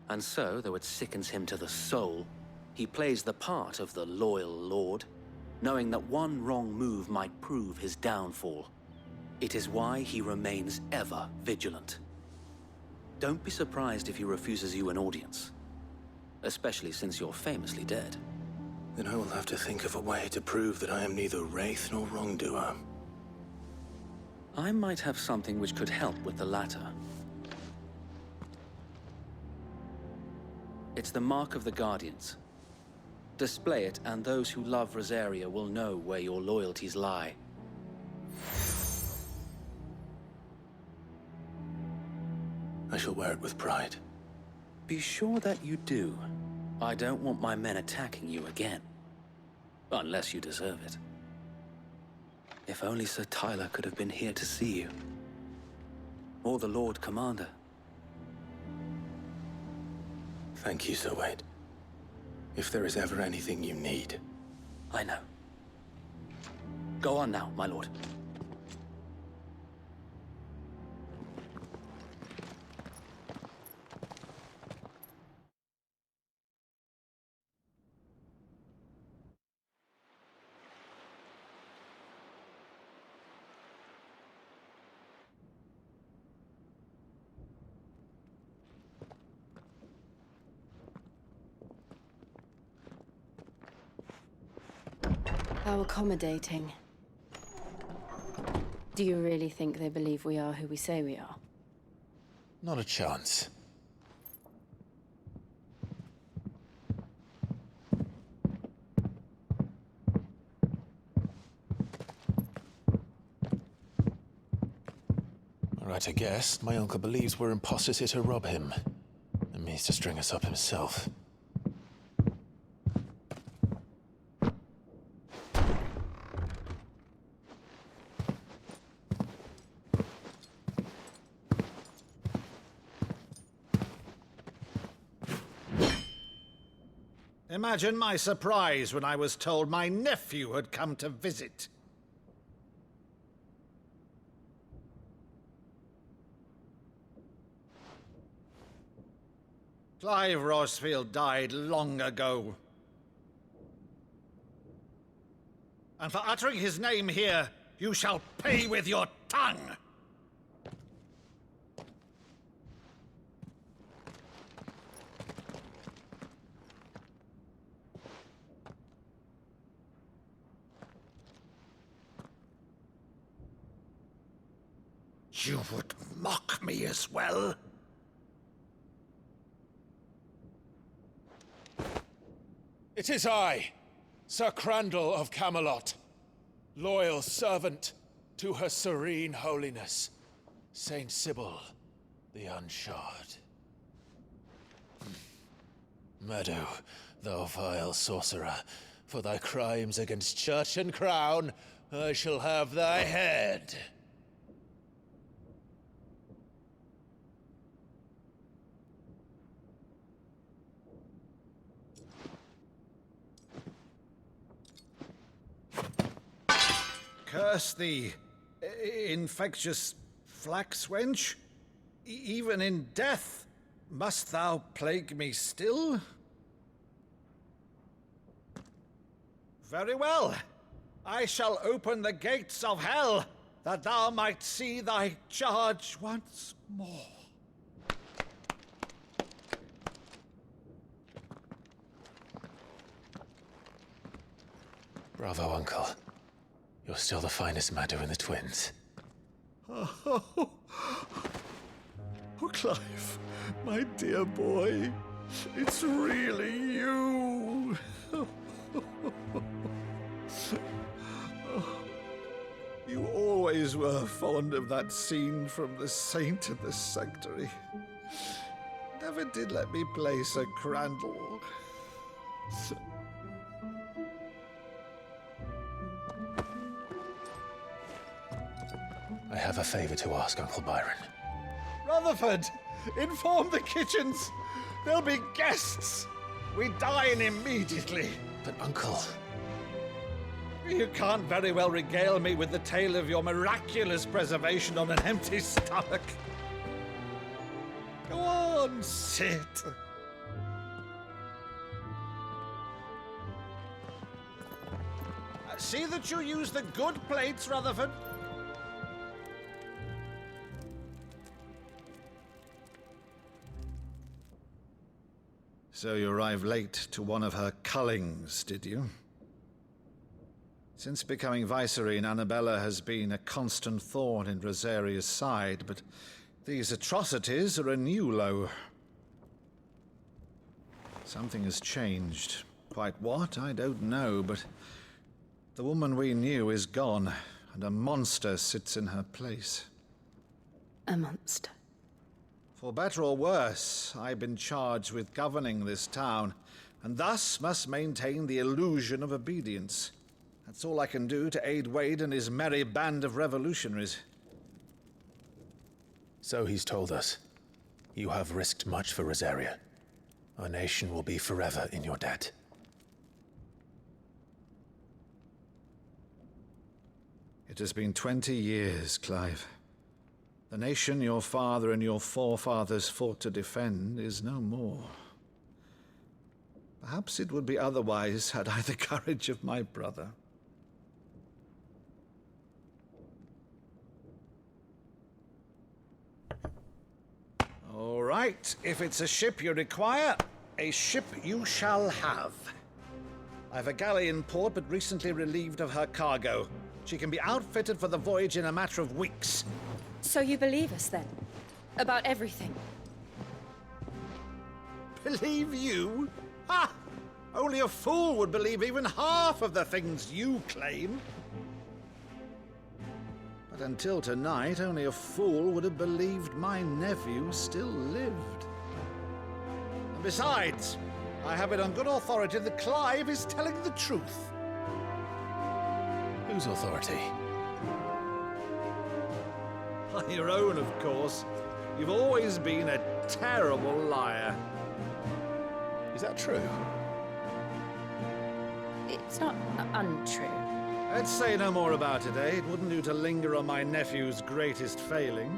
And so, though it sickens him to the soul, he plays the part of the loyal lord, knowing that one wrong move might prove his downfall. It is why he remains ever vigilant. Don't be surprised if he refuses you an audience, especially since you're famously dead. Then I will have to think of a way to prove that I am neither wraith nor wrongdoer. I might have something which could help with the latter. It's the mark of the Guardians. Display it, and those who love Rosaria will know where your loyalties lie. I shall wear it with pride. Be sure that you do. I don't want my men attacking you again. Unless you deserve it. If only Sir Tyler could have been here to see you. Or the Lord Commander. Thank you, Sir Wade. If there is ever anything you need. I know. Go on now, my lord. How accommodating. Do you really think they believe we are who we say we are? Not a chance. All right, I guess. My uncle believes we're imposters here to rob him. And means to string us up himself. Imagine my surprise when I was told my nephew had come to visit. Clive Rosfield died long ago. And for uttering his name here, you shall pay with your tongue! You would mock me as well? It is I, Sir Crandall of Camelot, loyal servant to Her Serene Holiness, Saint Sybil the Unshod. Meadow, thou vile sorcerer, for thy crimes against church and crown, I shall have thy head. Curse thee, infectious flax wench. Even in death, must thou plague me still? Very well. I shall open the gates of hell, that thou might see thy charge once more. Bravo, Uncle. You're still the finest Meadow in the twins. Oh, Clive, my dear boy, it's really you. You always were fond of that scene from The Saint and the Sanctuary. Never did let me play Sir Crandall. I have a favor to ask, Uncle Byron. Rutherford, inform the kitchens. There'll be guests. We dine immediately. But, Uncle... You can't very well regale me with the tale of your miraculous preservation on an empty stomach. Go on, sit. See that you use the good plates, Rutherford. So you arrived late to one of her cullings, did you? Since becoming Vicereine, Annabella has been a constant thorn in Rosaria's side, but these atrocities are a new low. Something has changed. Quite what, I don't know, but the woman we knew is gone, and a monster sits in her place. A monster? For better or worse, I've been charged with governing this town, and thus must maintain the illusion of obedience. That's all I can do to aid Wade and his merry band of revolutionaries. So he's told us. You have risked much for Rosaria. Our nation will be forever in your debt. It has been 20 years, Clive. The nation your father and your forefathers fought to defend is no more. Perhaps it would be otherwise had I the courage of my brother. All right, if it's a ship you require, a ship you shall have. I've a galley in port, but recently relieved of her cargo. She can be outfitted for the voyage in a matter of weeks. So you believe us, then? About everything? Believe you? Ha! Only a fool would believe even half of the things you claim. But until tonight, only a fool would have believed my nephew still lived. And besides, I have it on good authority that Clive is telling the truth. Whose authority? By your own, of course. You've always been a terrible liar. Is that true? It's not untrue. Let's say no more about it, eh? It wouldn't do to linger on my nephew's greatest failing.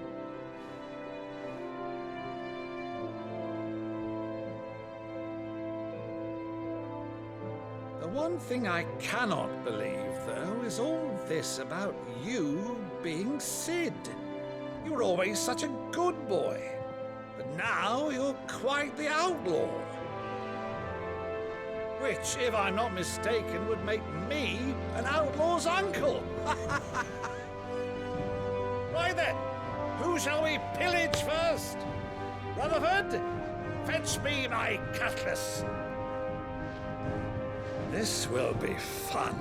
one thing I cannot believe, though, is all this about you being Sid. You were always such a good boy, but now you're quite the outlaw. Which, if I'm not mistaken, would make me an outlaw's uncle. Why then, who shall we pillage first? Rutherford, fetch me my cutlass. This will be fun.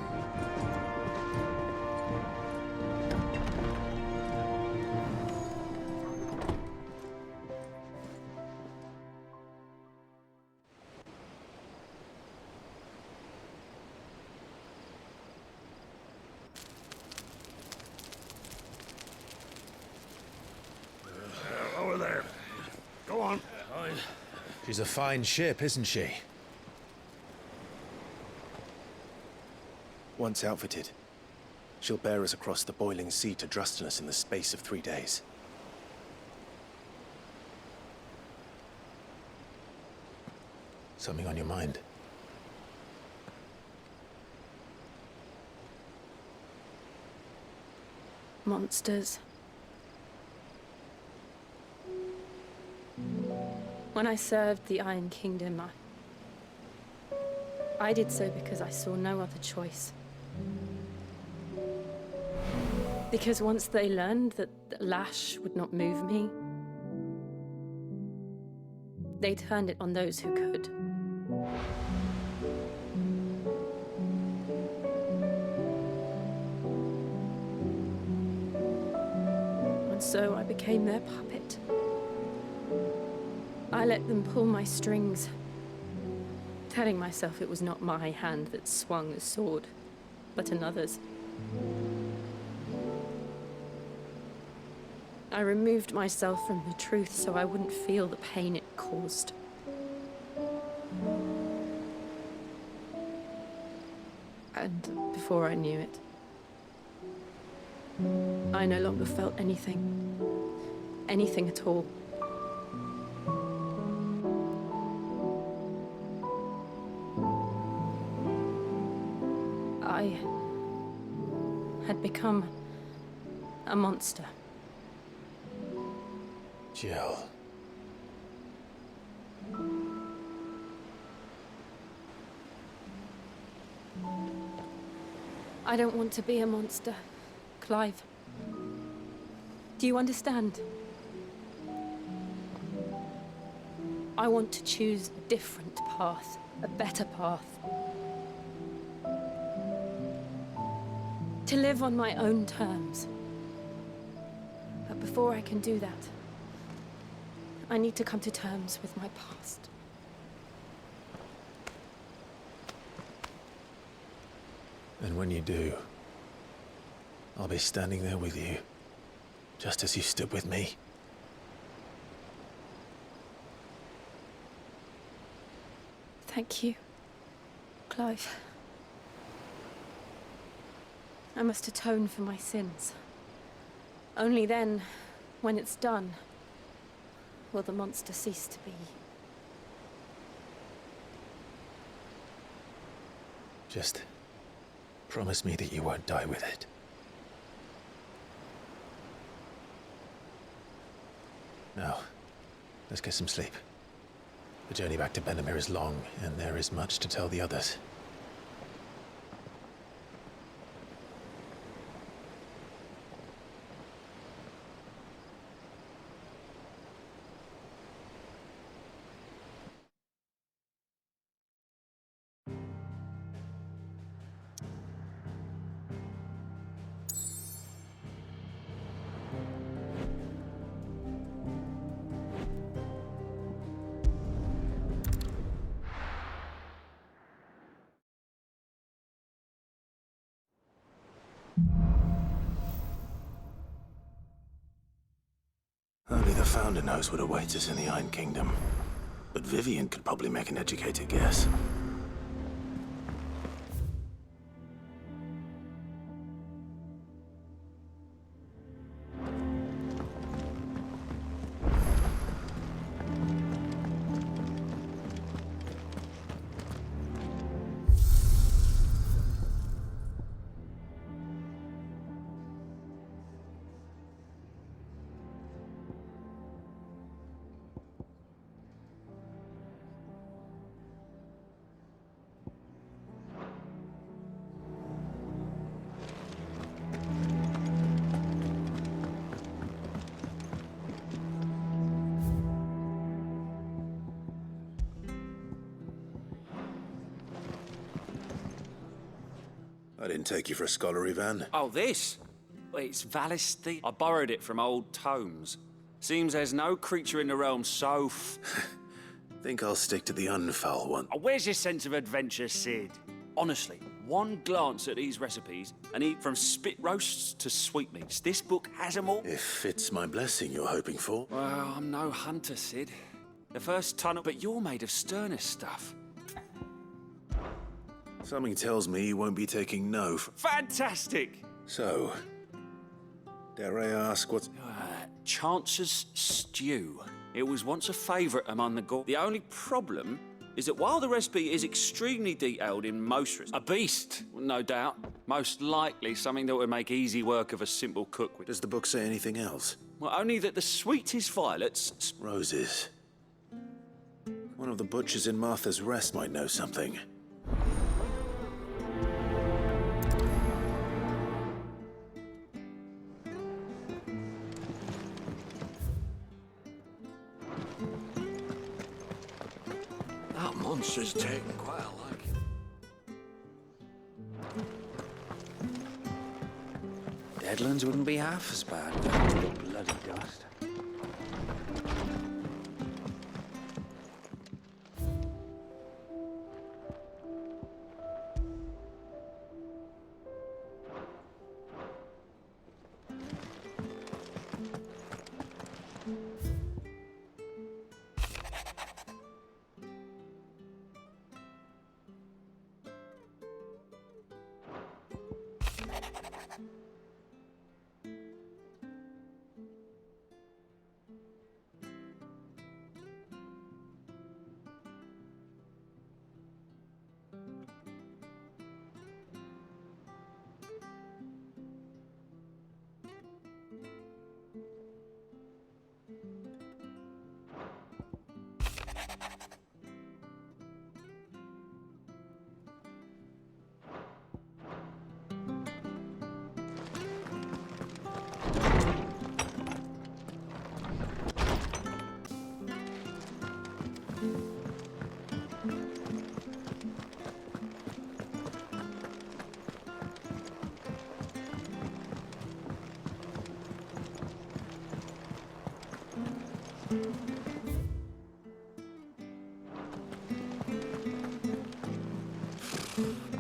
Over there. Go on. She's a fine ship, isn't she? Once outfitted, she'll bear us across the boiling sea to Drustinus in the space of 3 days. Something on your mind? Monsters. When I served the Iron Kingdom, I did so because I saw no other choice. Because once they learned that the lash would not move me, they turned it on those who could. And so I became their puppet. I let them pull my strings, telling myself it was not my hand that swung the sword, but another's. I removed myself from the truth so I wouldn't feel the pain it caused. And before I knew it, I no longer felt anything. Anything at all. I had become a monster. Jill. I don't want to be a monster, Clive. Do you understand? I want to choose a different path, a better path. To live on my own terms. But before I can do that, I need to come to terms with my past. And when you do, I'll be standing there with you, just as you stood with me. Thank you, Clive. I must atone for my sins. Only then, when it's done, will the monster cease to be. Just promise me that you won't die with it. Now, let's get some sleep. The journey back to Benamir is long, and there is much to tell the others. Only the Founder knows what awaits us in the Iron Kingdom. But Vivian could probably make an educated guess. I didn't take you for a scholarly van. Oh, this? Well, it's Valisthea. I borrowed it from old tomes. Seems there's no creature in the realm so Think I'll stick to the unfoul one. Oh, where's your sense of adventure, Sid? Honestly, one glance at these recipes, and eat from spit roasts to sweetmeats. This book has them all. If it's my blessing you're hoping for. Well, I'm no hunter, Sid. The first tunnel, but you're made of sterner stuff. Something tells me you won't be taking no for... Fantastic! So, dare I ask what's... Chance's Stew. It was once a favourite among the Gaul. The only problem is that while the recipe is extremely detailed in most recipes, a beast, no doubt, most likely something that would make easy work of a simple cook with. Does the book say anything else? Well, only that the sweetest violets... Roses. One of the butchers in Martha's Rest might know something. That monster's taken quite a liking. Deadlands wouldn't be half as bad without the bloody dust.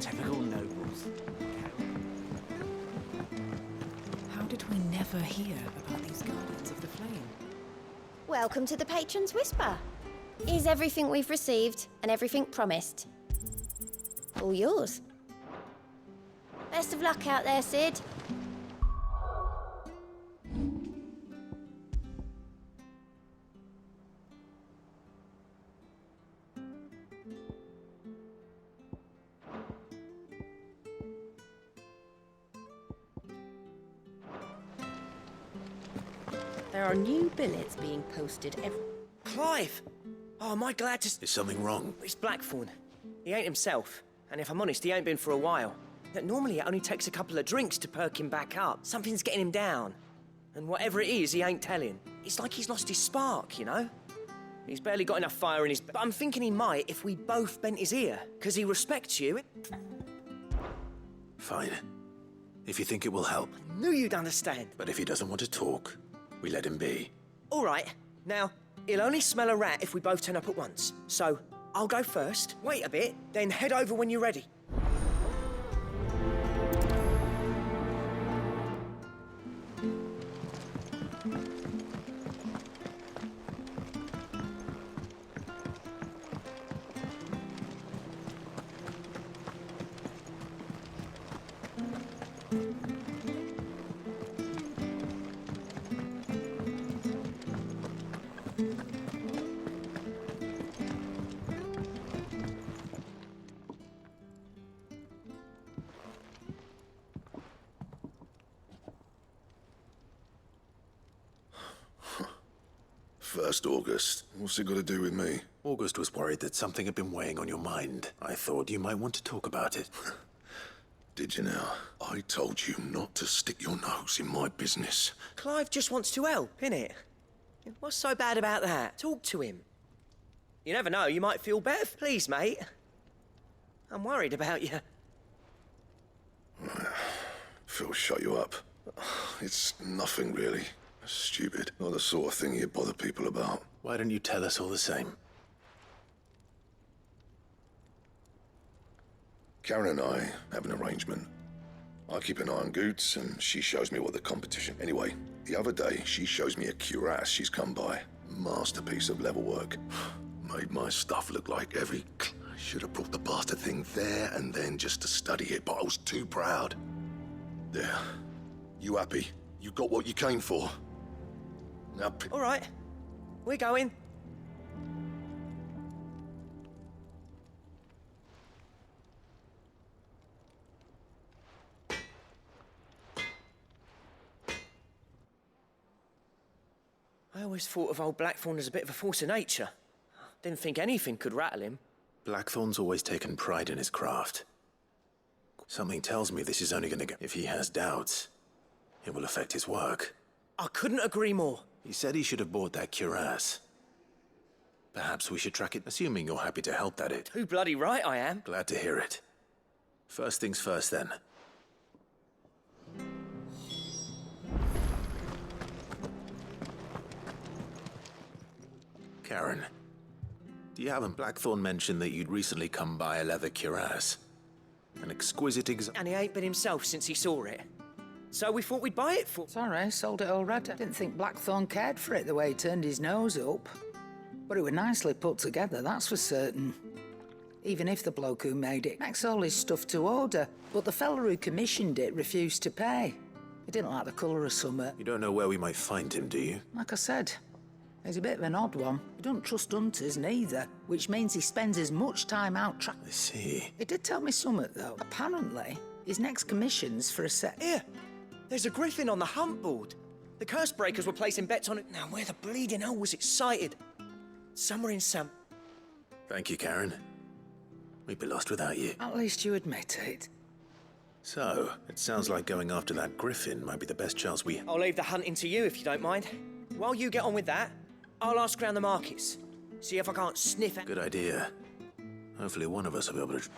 Typical nobles. How did we never hear about these Guardians of the Flame? Welcome to the Patron's Whisper. Is everything we've received and everything promised? All yours. Best of luck out there, Sid. There are new billets being posted every... Clive! Oh, am I glad to... Is something wrong? It's Blackthorn. He ain't himself. And if I'm honest, he ain't been for a while. Normally, it only takes a couple of drinks to perk him back up. Something's getting him down. And whatever it is, he ain't telling. It's like he's lost his spark, you know? He's barely got enough fire in his... But I'm thinking he might if we both bent his ear. Because he respects you. Fine. If you think it will help. I knew you'd understand. But if he doesn't want to talk, we let him be. All right. Now, he'll only smell a rat if we both turn up at once. So, I'll go first, wait a bit, then head over when you're ready. First August. What's it got to do with me? August was worried that something had been weighing on your mind. I thought you might want to talk about it. Did you now? I told you not to stick your nose in my business. Clive just wants to help, innit? What's so bad about that? Talk to him. You never know, you might feel better. Please, mate. I'm worried about you. Phil shut you up. It's nothing really. Stupid. Not the sort of thing you bother people about. Why don't you tell us all the same? Karen and I have an arrangement. I keep an eye on Goots, and she shows me what the competition... Anyway, the other day, she shows me a cuirass she's come by. Masterpiece of level work. Made my stuff look like every... I should have brought the bastard thing there and then just to study it, but I was too proud. There. You happy? You got what you came for. Now... All right. We're going. I always thought of old Blackthorn as a bit of a force of nature. Didn't think anything could rattle him. Blackthorn's always taken pride in his craft. Something tells me this is only gonna go... If he has doubts, it will affect his work. I couldn't agree more. He said he should have bought that cuirass. Perhaps we should track it, assuming you're happy to help, that it. Too bloody right I am. Glad to hear it. First things first, then. Karen, do you haven't Blackthorn mentioned that you'd recently come by a leather cuirass? An exquisite And he ain't been himself since he saw it. So we thought we'd buy it for... Sorry, sold it already. Didn't think Blackthorn cared for it the way he turned his nose up. But it was nicely put together, that's for certain. Even if the bloke who made it makes all his stuff to order. But the fella who commissioned it refused to pay. He didn't like the colour of summer. You don't know where we might find him, do you? Like I said, he's a bit of an odd one. He don't trust hunters neither, which means he spends as much time out I see. He did tell me something, though. Apparently, his next commission's for a set... Here, there's a griffin on the hunt board. The curse breakers were placing bets on it. Now, where the bleeding hell was it sighted? Somewhere in Sam... Thank you, Karen. We'd be lost without you. At least you admit it. So, it sounds like going after that griffin might be the best chance we... I'll leave the hunting to you, if you don't mind. While you get on with that, I'll ask around the markets. See if I can't sniff it. Good idea. Hopefully one of us will be able to...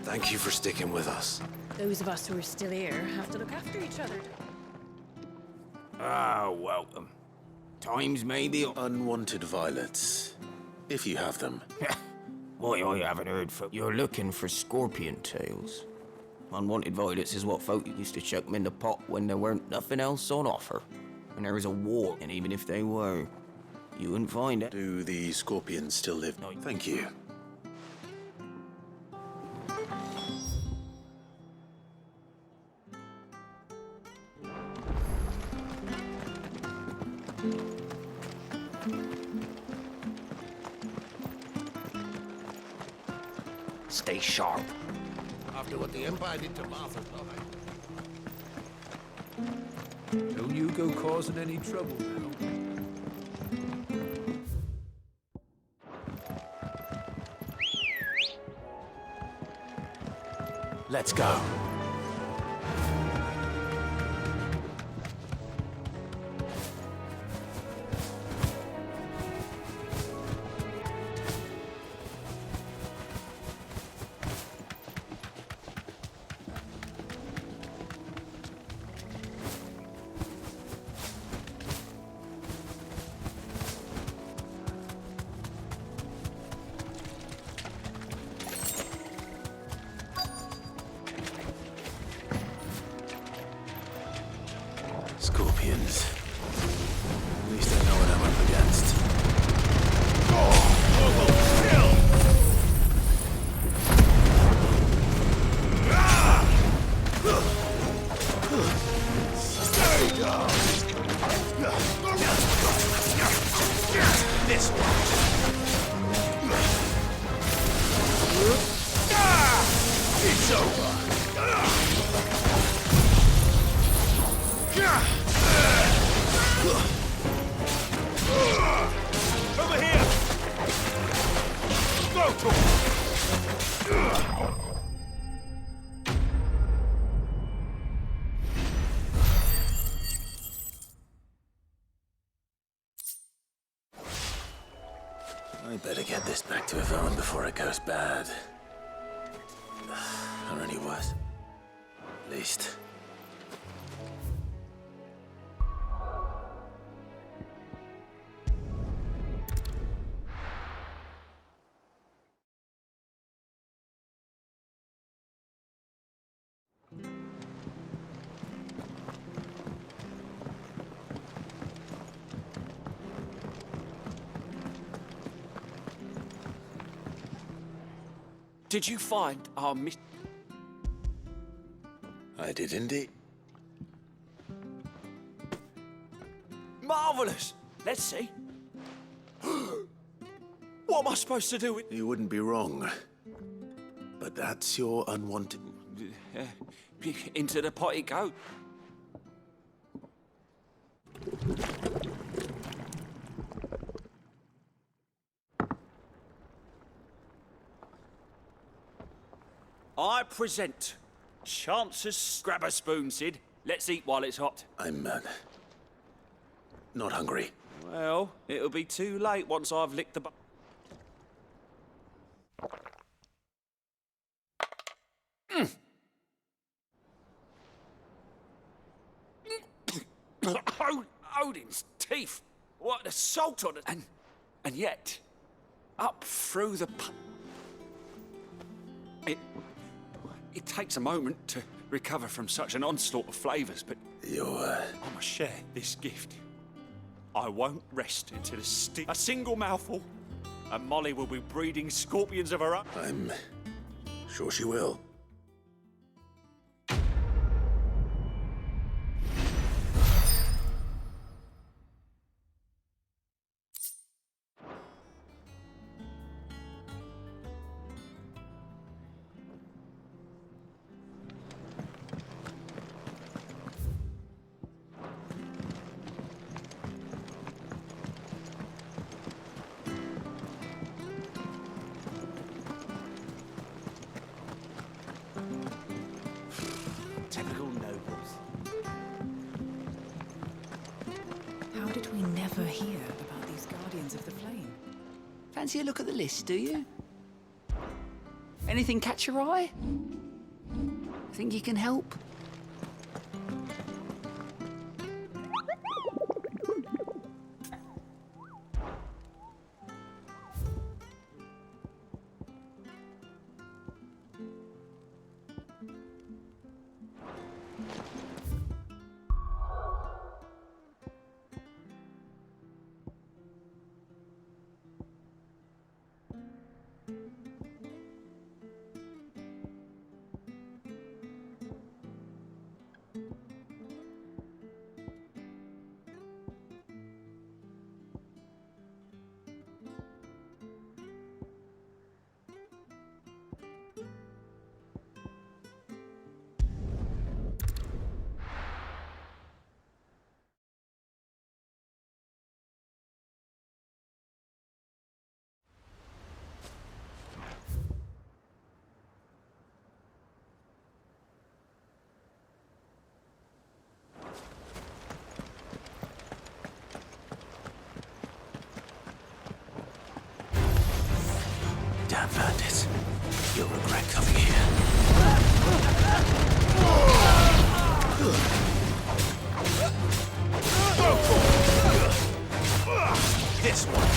Thank you for sticking with us. Those of us who are still here have to look after each other. Ah, welcome. Times may be... Unwanted violets, if you have them. Why, I haven't heard from... You're looking for scorpion tails. Unwanted violets is what folk used to chuck them in the pot when there weren't nothing else on offer. And there was a war, and even if they were, you wouldn't find it. Do the scorpions still live? No. Thank you. Stay sharp. After what the Empire did to Martha, Don't you go causing any trouble now. Let's go. Scorpions. At least I know what I'm up against. This one. It's over. Over here! Go to I better get this back to Yvonne before it goes bad. Or any worse. At least. Did you find our miss? I did indeed. Marvelous! Let's see. What am I supposed to do with? You wouldn't be wrong. But that's your unwanted. Into the pot it go. I present Chance's grab a spoon, Sid. Let's eat while it's hot. I'm not hungry. Well, it'll be too late once I've licked the Odin's teeth. What an assault on it. And yet, up through the It takes a moment to recover from such an onslaught of flavours, but I must share this gift. I won't rest until a single mouthful, and Molly will be breeding scorpions of her own. I'm sure she will. Typical nobles. How did we never hear about these Guardians of the Flame? Fancy a look at the list, do you? Anything catch your eye? Think you can help? Damn bandits. You'll regret coming here. This one.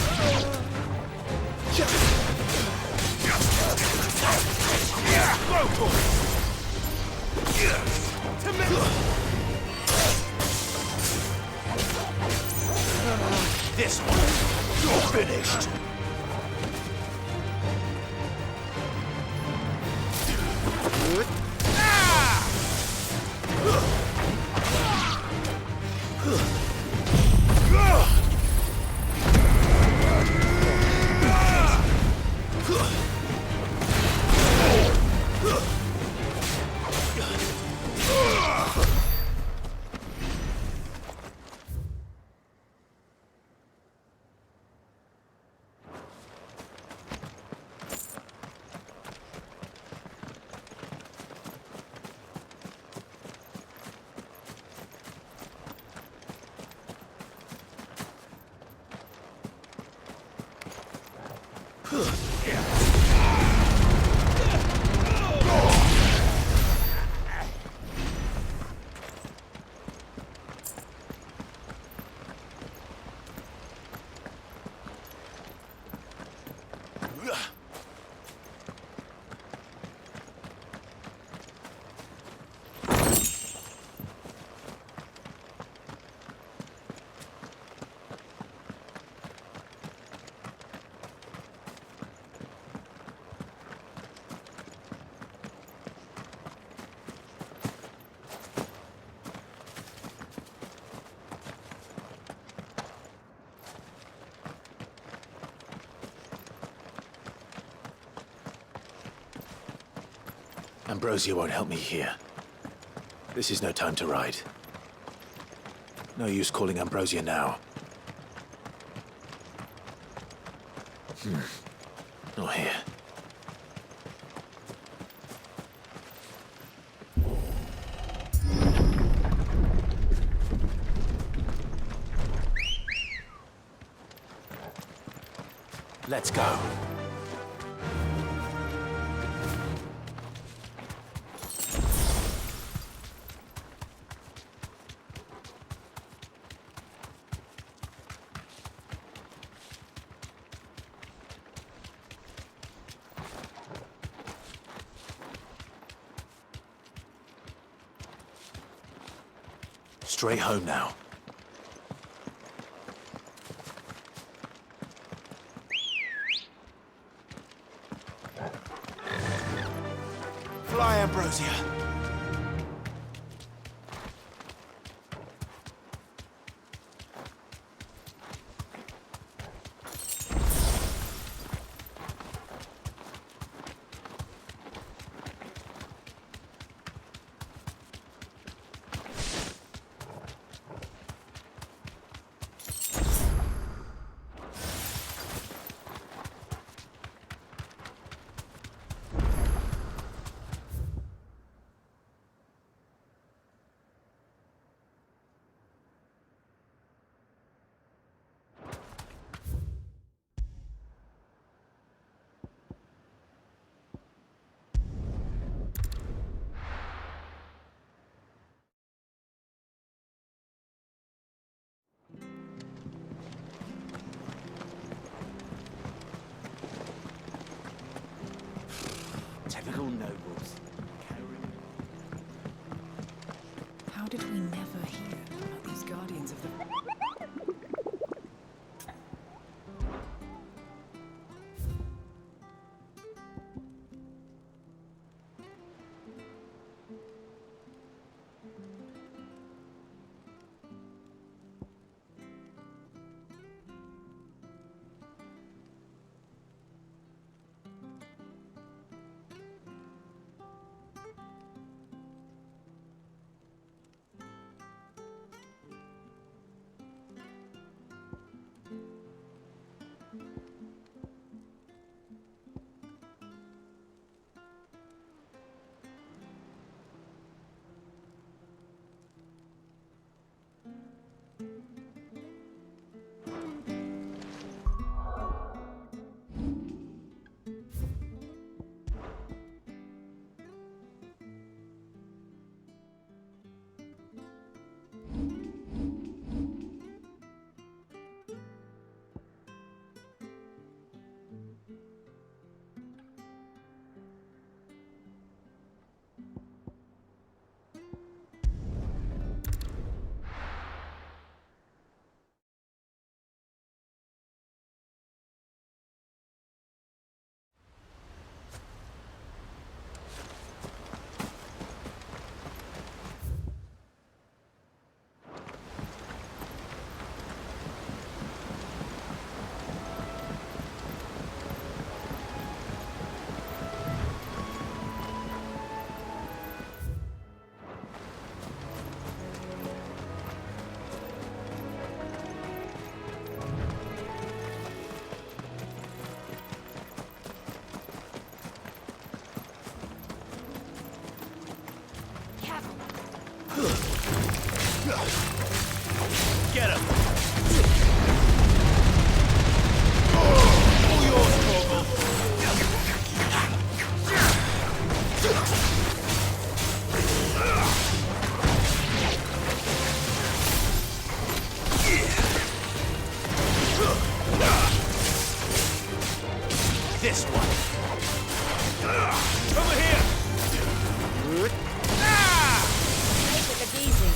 This one. You're finished. Ambrosia won't help me here. This is no time to ride. No use calling Ambrosia now. Not here. Let's go. Straight home now. Fly, Ambrosia. Typical nobles. How did we never hear about these guardians of the... Get him! All yours, Corporal! This one! Over here! Take it easy.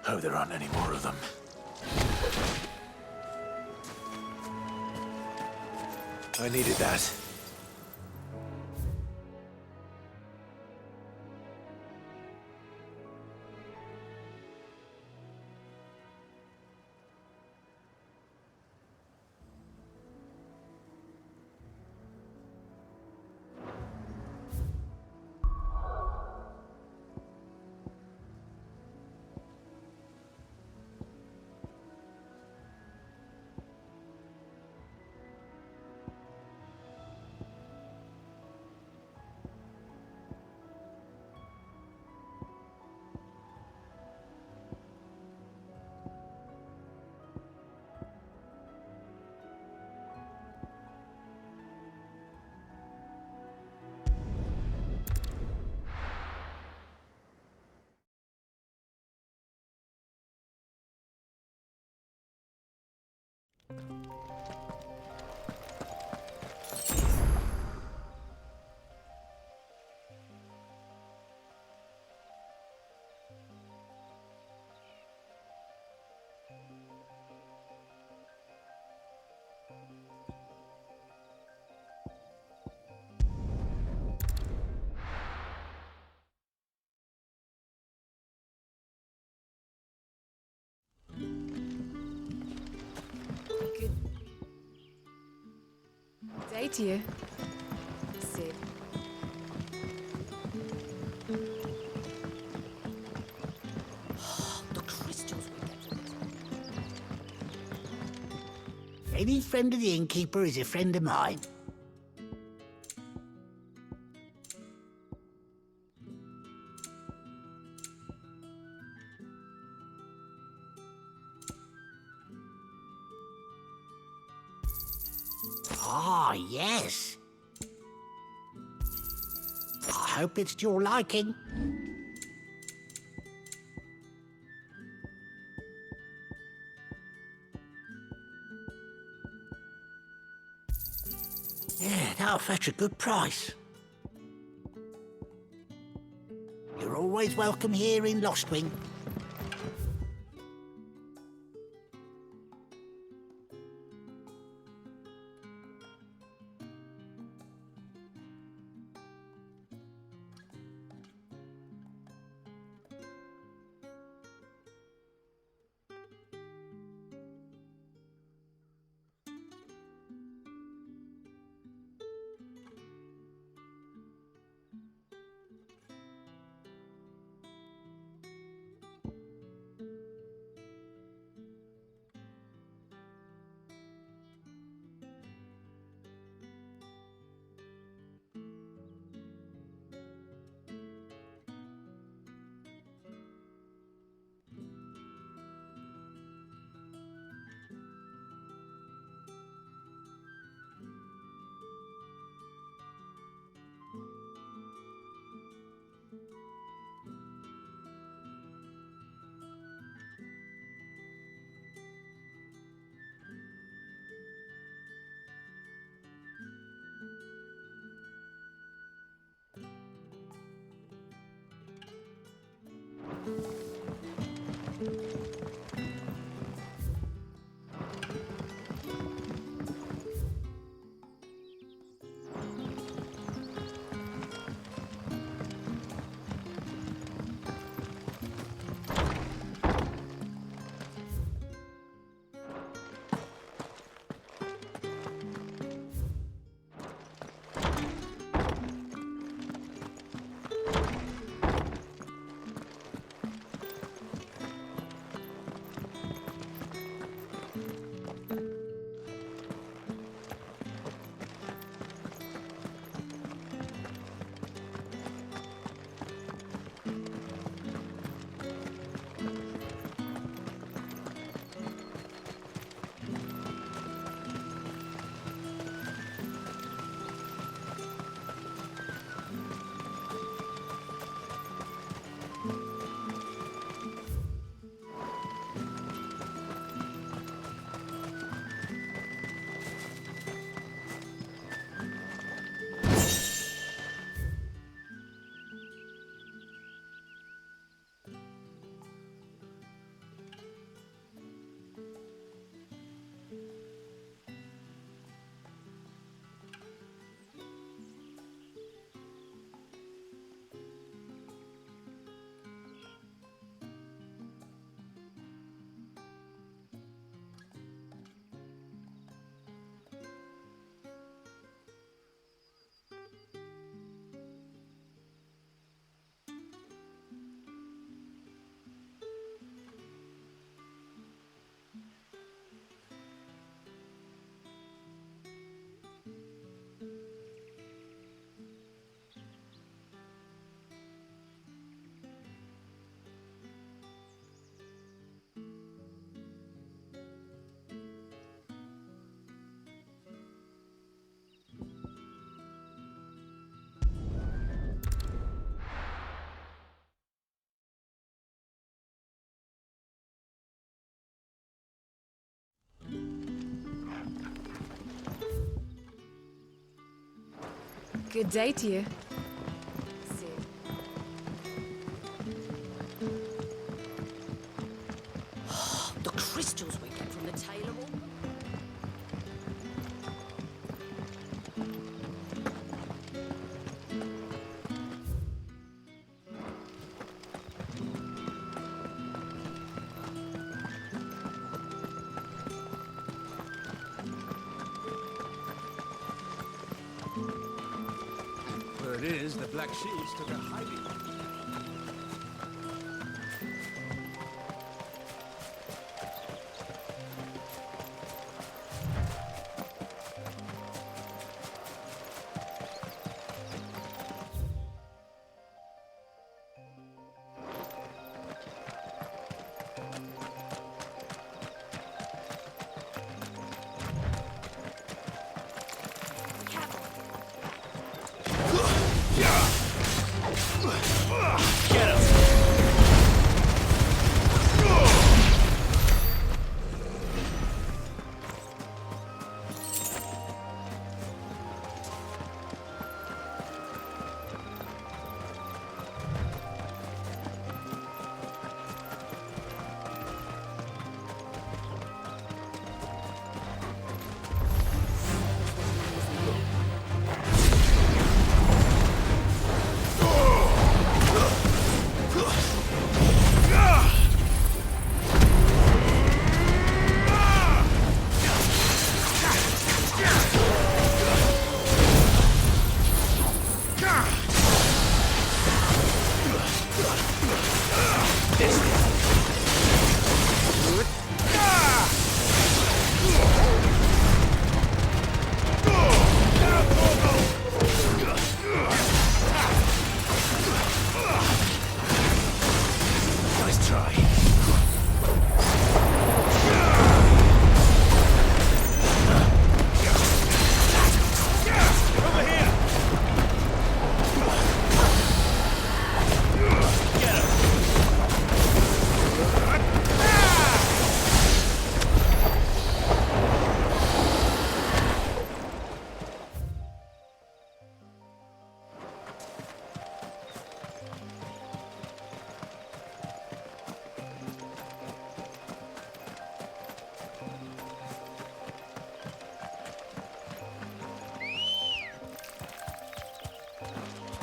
Hope there aren't any more of them. I needed that. day to you. Sid. The crystals we get from it. Any friend of the innkeeper is a friend of mine. Ah, yes. I hope it's to your liking. Yeah, that'll fetch a good price. You're always welcome here in Lostwing. Good day to you. The crystals we get from the tailor. it is, the Black Shields took a hiding.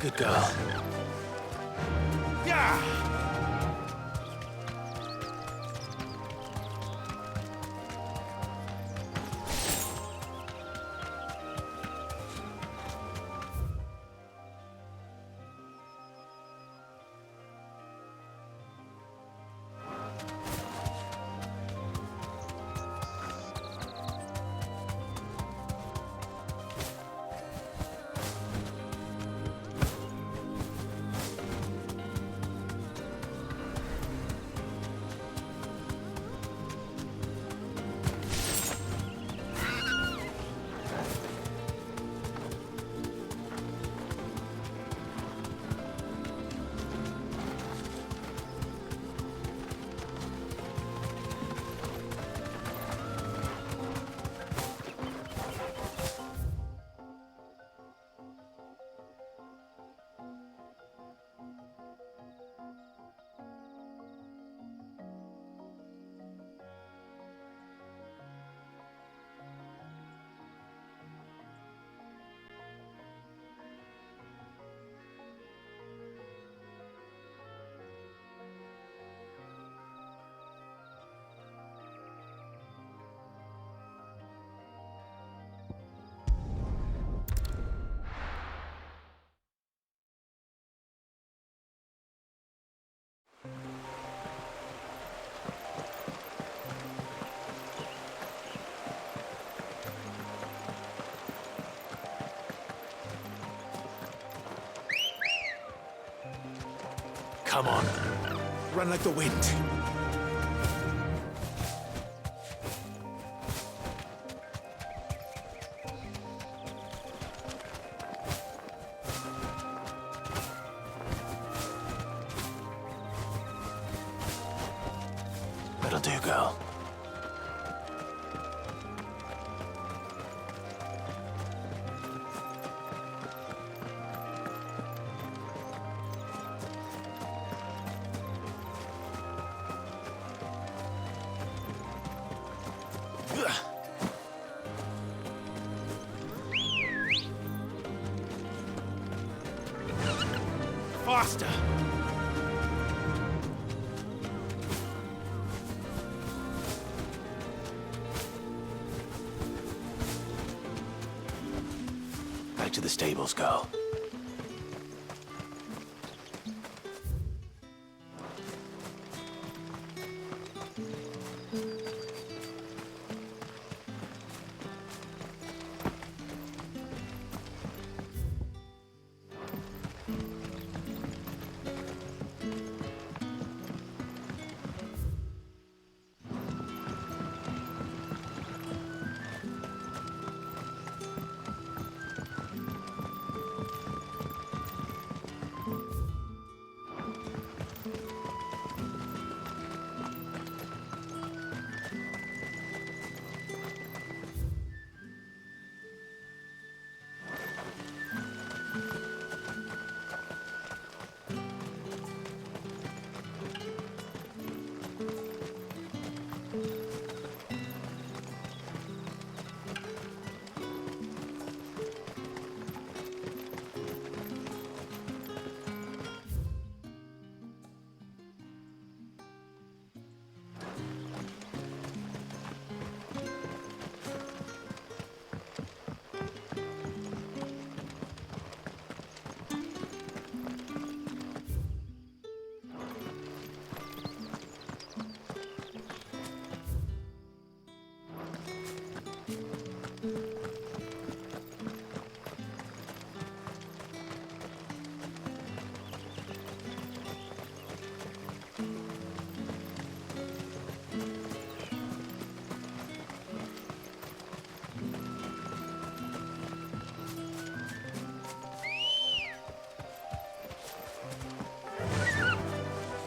Good girl. Yeah! Come on. Run like the wind. That'll do, girl. Faster! Back to the stables, girl.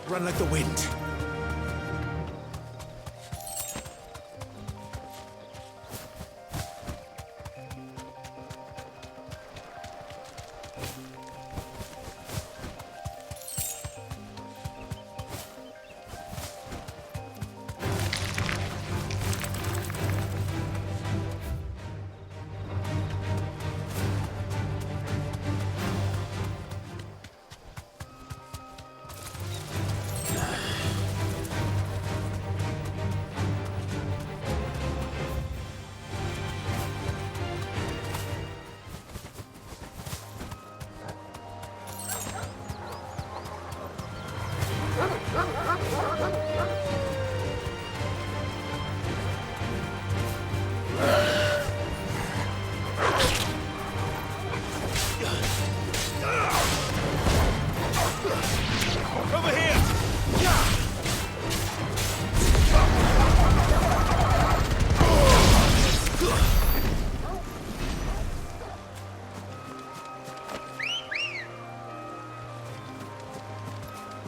Run like the wind.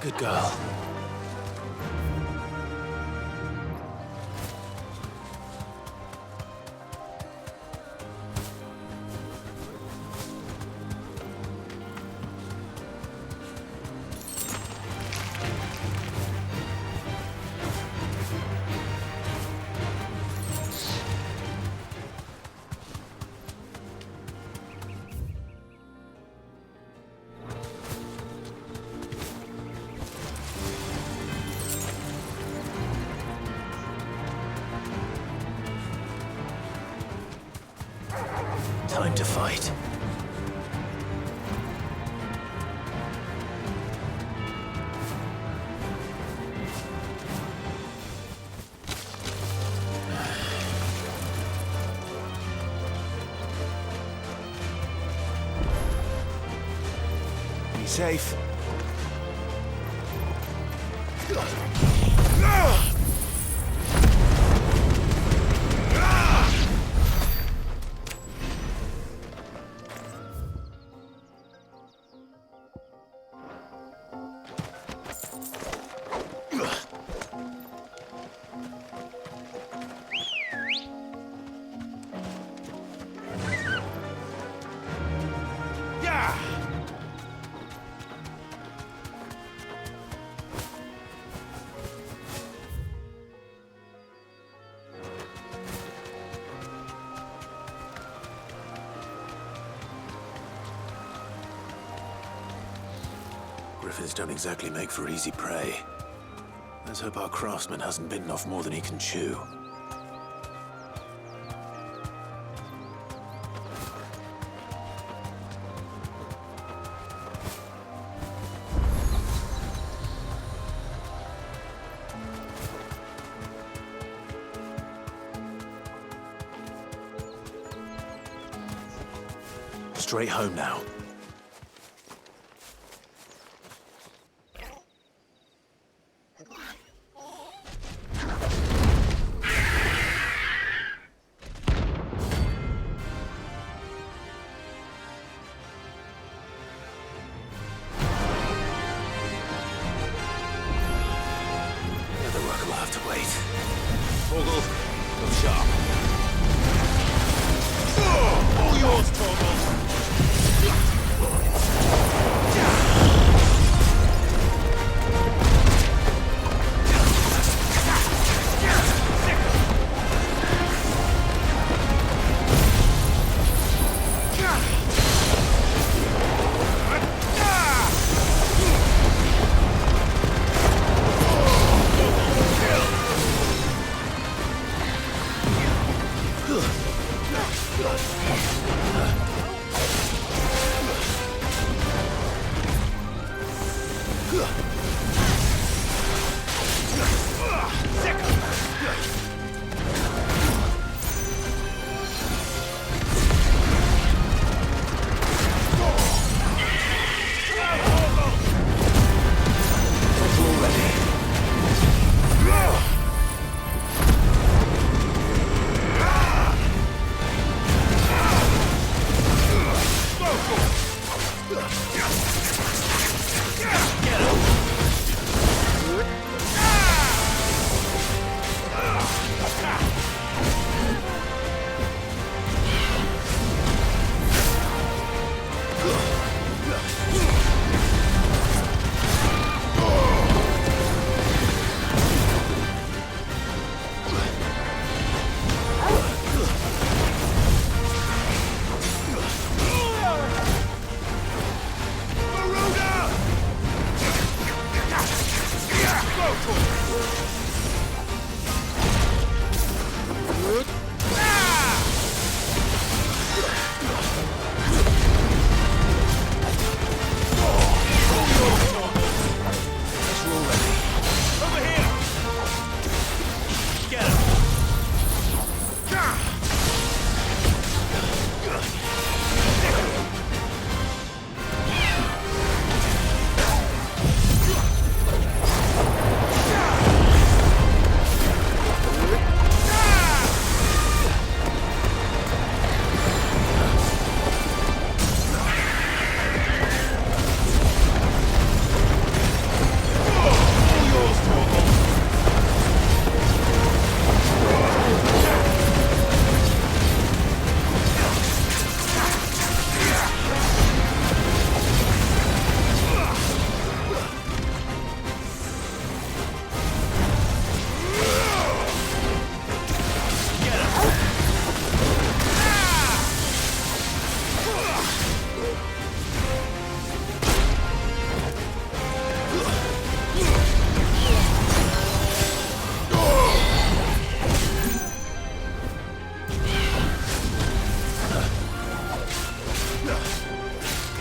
Good girl. Time to fight. Be safe. Griffins don't exactly make for easy prey. Let's hope our craftsman hasn't bitten off more than he can chew. Straight home now.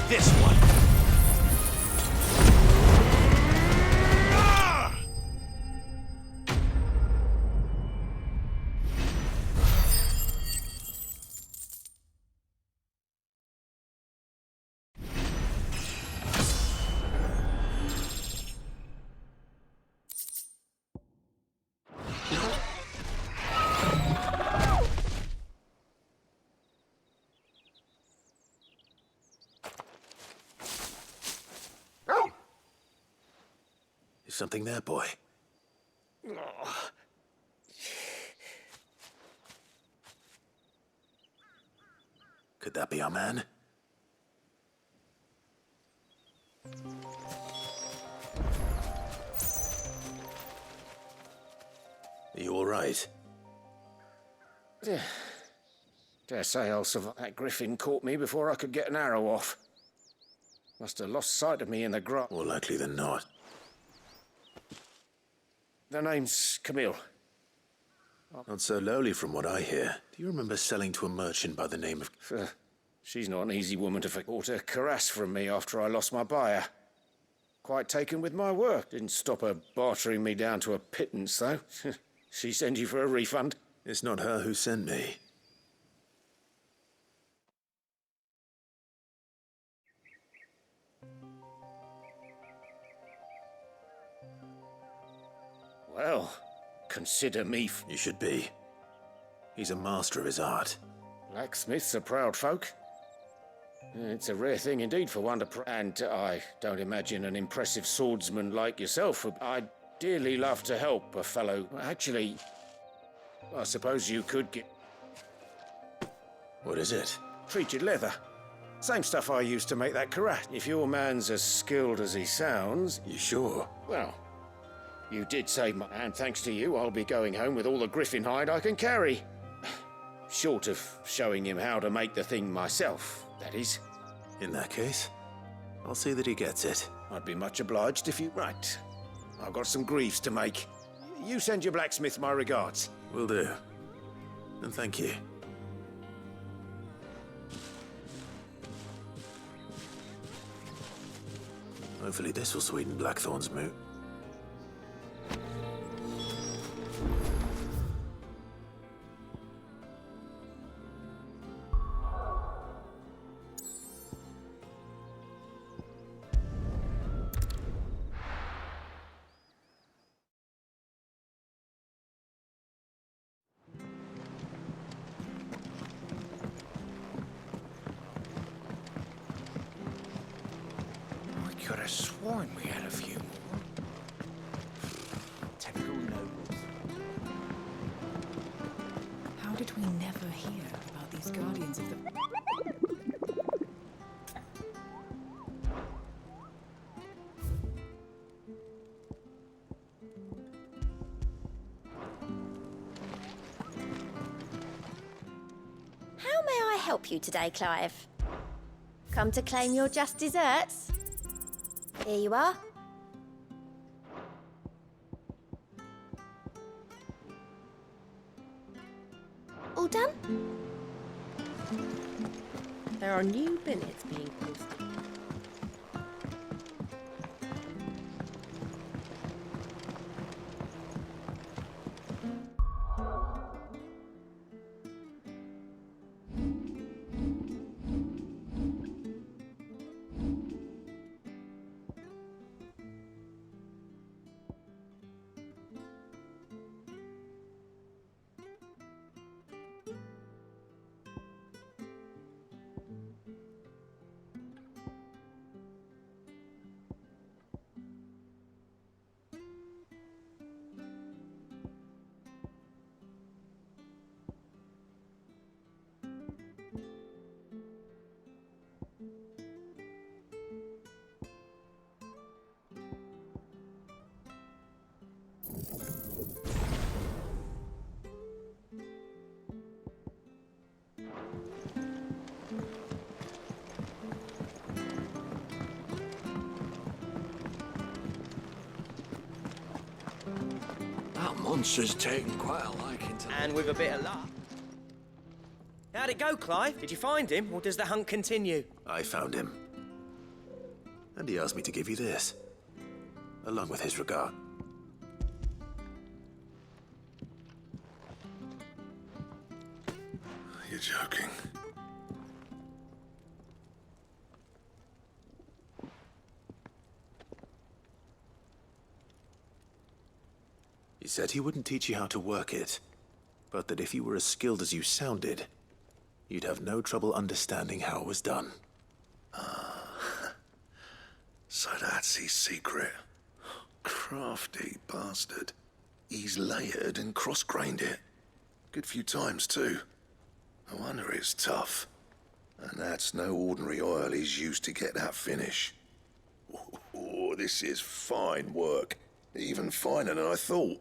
this one! Is something there, boy? Could that be our man? Are you all right? Dare say I'll survive. That griffin caught me before I could get an arrow off. Must have lost sight of me in the grass. More likely than not. The name's Camille. Not so lowly from what I hear. Do you remember selling to a merchant by the name of... She's not an easy woman to bought a cuirass from me after I lost my buyer. Quite taken with my work. Didn't stop her bartering me down to a pittance, though. She sent you for a refund? It's not her who sent me. Well, consider me... You should be. He's a master of his art. Blacksmiths are proud folk. It's a rare thing indeed for one to... And I don't imagine an impressive swordsman like yourself. I'd dearly love to help a fellow... Actually, I suppose you could get... What is it? Treated leather. Same stuff I used to make that cuirass. If your man's as skilled as he sounds... You sure? Well... You did save my... And thanks to you, I'll be going home with all the griffin hide I can carry. Short of showing him how to make the thing myself, that is. In that case, I'll see that he gets it. I'd be much obliged if you... Right. I've got some greaves to make. You send your blacksmith my regards. Will do. And thank you. Hopefully this will sweeten Blackthorn's mood. Could have sworn we had a few more. Typical nobles. How did we never hear about these guardians of the... How may I help you today, Clive? Come to claim your just desserts? Here you are. All done? There are new billets being posted. Monster's taken quite a liking to... And with a bit of luck. How'd it go, Clive? Did you find him, or does the hunt continue? I found him. And he asked me to give you this, along with his regard. You're joking. He said he wouldn't teach you how to work it, but that if you were as skilled as you sounded, you'd have no trouble understanding how it was done. So that's his secret. Crafty bastard. He's layered and cross-grained it. Good few times, too. No wonder it's tough. And that's no ordinary oil he's used to get that finish. Oh, this is fine work. Even finer than I thought.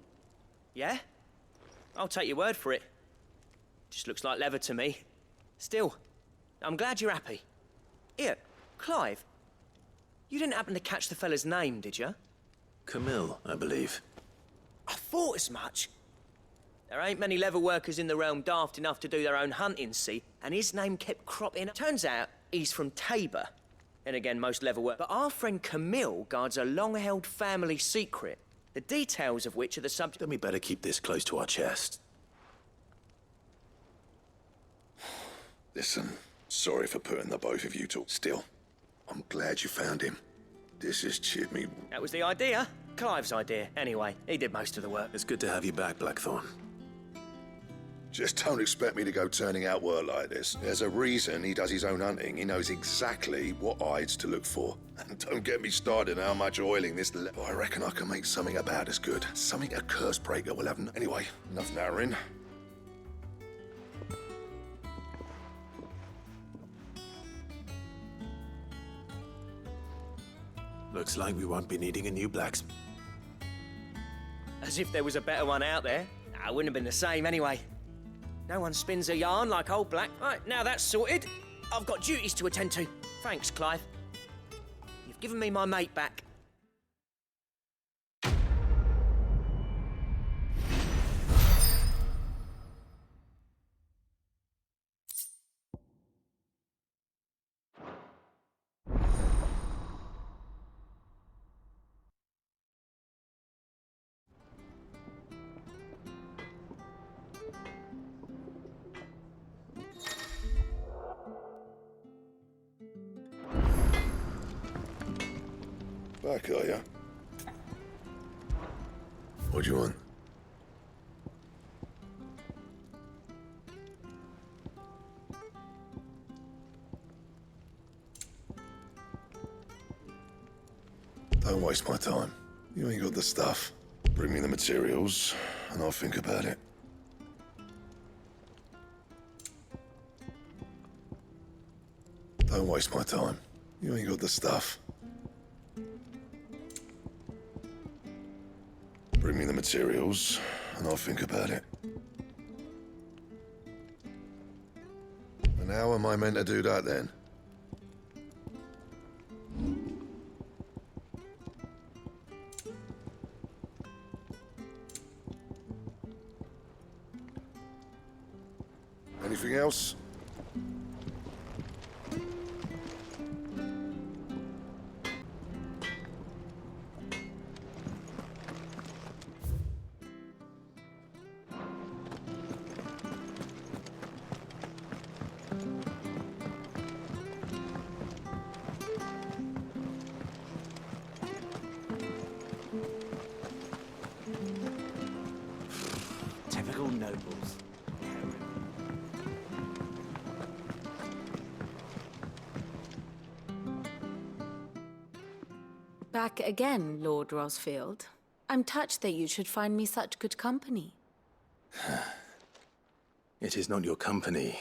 Yeah? I'll take your word for it. Just looks like leather to me. Still, I'm glad you're happy. Here, Clive. You didn't happen to catch the fella's name, did you? Camille, I believe. I thought as much. There ain't many leather workers in the realm daft enough to do their own hunting, see? And his name kept cropping up. Turns out he's from Tabor. And again, most leather work. But our friend Camille guards a long-held family secret, the details of which are the subject. Then we better keep this close to our chest. Listen, sorry for putting the both of you to... Still, I'm glad you found him. This has cheered me. That was the idea. Clive's idea. Anyway, he did most of the work. It's good to have you back, Blackthorn. Just don't expect me to go turning out work like this. There's a reason he does his own hunting. He knows exactly what hides to look for. And don't get me started on how much oiling this... I reckon I can make something about as good. Something a curse breaker will have... Anyway, enough narrowing. Looks like we won't be needing a new blacksmith. As if there was a better one out there. Nah, it wouldn't have been the same anyway. No one spins a yarn like old Black. Right, now that's sorted. I've got duties to attend to. Thanks, Clive. You've given me my mate back. Back, are ya? What do you want? Don't waste my time. You ain't got the stuff. Bring me the materials, and I'll think about it. Don't waste my time. You ain't got the stuff. Bring me the materials, and I'll think about it. And how am I meant to do that, then? Anything else? Typical nobles. Back again, Lord Rosfield. I'm touched that you should find me such good company. It is not your company,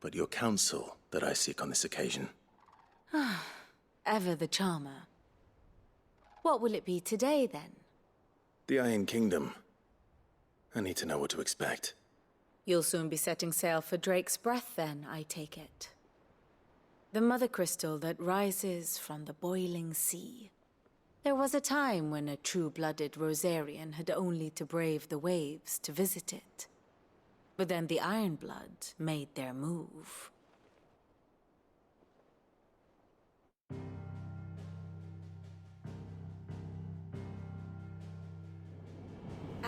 but your counsel that I seek on this occasion. Ever the charmer. What will it be today, then? The Iron Kingdom. I need to know what to expect. You'll soon be setting sail for Drake's Breath, then, I take it. The mother crystal that rises from the boiling sea. There was a time when a true-blooded Rosarian had only to brave the waves to visit it. But then the Ironblood made their move.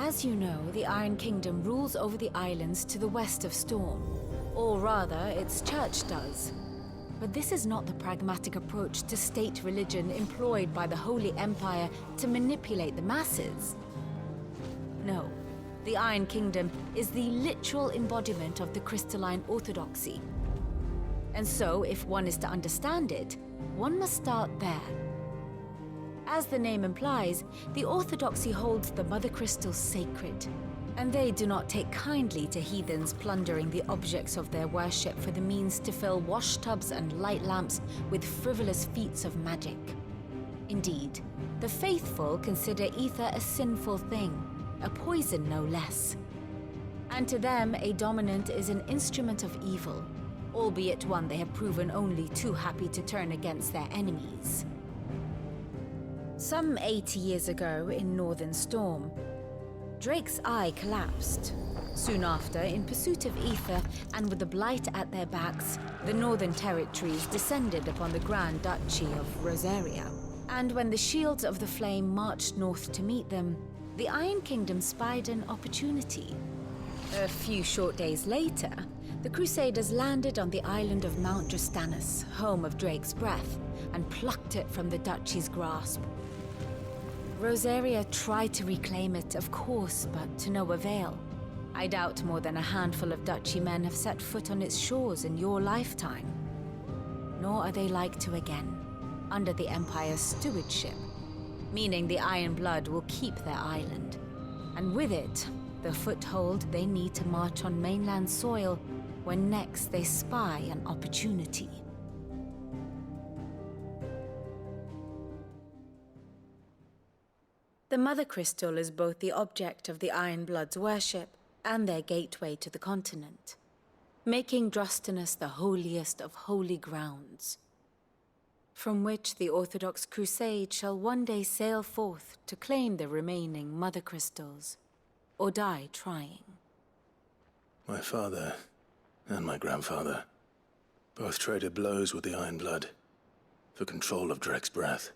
As you know, the Iron Kingdom rules over the islands to the west of Storm. Or rather, its church does. But this is not the pragmatic approach to state religion employed by the Holy Empire to manipulate the masses. No, the Iron Kingdom is the literal embodiment of the crystalline orthodoxy. And so, if one is to understand it, one must start there. As the name implies, the orthodoxy holds the Mother Crystal sacred, and they do not take kindly to heathens plundering the objects of their worship for the means to fill washtubs and light lamps with frivolous feats of magic. Indeed, the faithful consider ether a sinful thing, a poison no less. And to them, a dominant is an instrument of evil, albeit one they have proven only too happy to turn against their enemies. Some 80 years ago, in Northern Storm, Drake's eye collapsed. Soon after, in pursuit of ether and with the blight at their backs, the Northern Territories descended upon the Grand Duchy of Rosaria. And when the Shields of the Flame marched north to meet them, the Iron Kingdom spied an opportunity. A few short days later, the Crusaders landed on the island of Mount Justanus, home of Drake's breath, and plucked it from the duchy's grasp. Rosaria tried to reclaim it, of course, but to no avail. I doubt more than a handful of duchy men have set foot on its shores in your lifetime. Nor are they like to again, under the Empire's stewardship, meaning the Iron Blood will keep their island. And with it, the foothold they need to march on mainland soil when next they spy an opportunity. The Mother Crystal is both the object of the Iron Blood's worship and their gateway to the continent, making Drostanus the holiest of holy grounds, from which the Orthodox Crusade shall one day sail forth to claim the remaining Mother Crystals, or die trying. My father and my grandfather both traded blows with the Iron Blood for control of Drake's breath.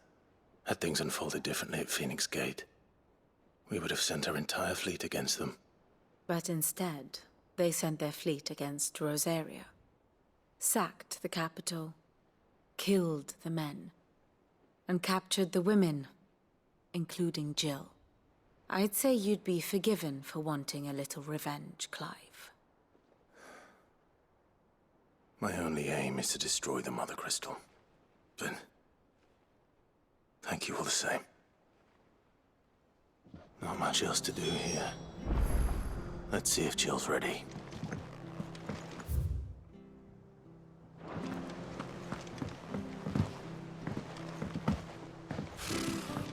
Had things unfolded differently at Phoenix Gate, we would have sent our entire fleet against them. But instead, they sent their fleet against Rosaria, sacked the capital, killed the men, and captured the women, including Jill. I'd say you'd be forgiven for wanting a little revenge, Clive. My only aim is to destroy the Mother Crystal. But thank you all the same. Not much else to do here. Let's see if Jill's ready.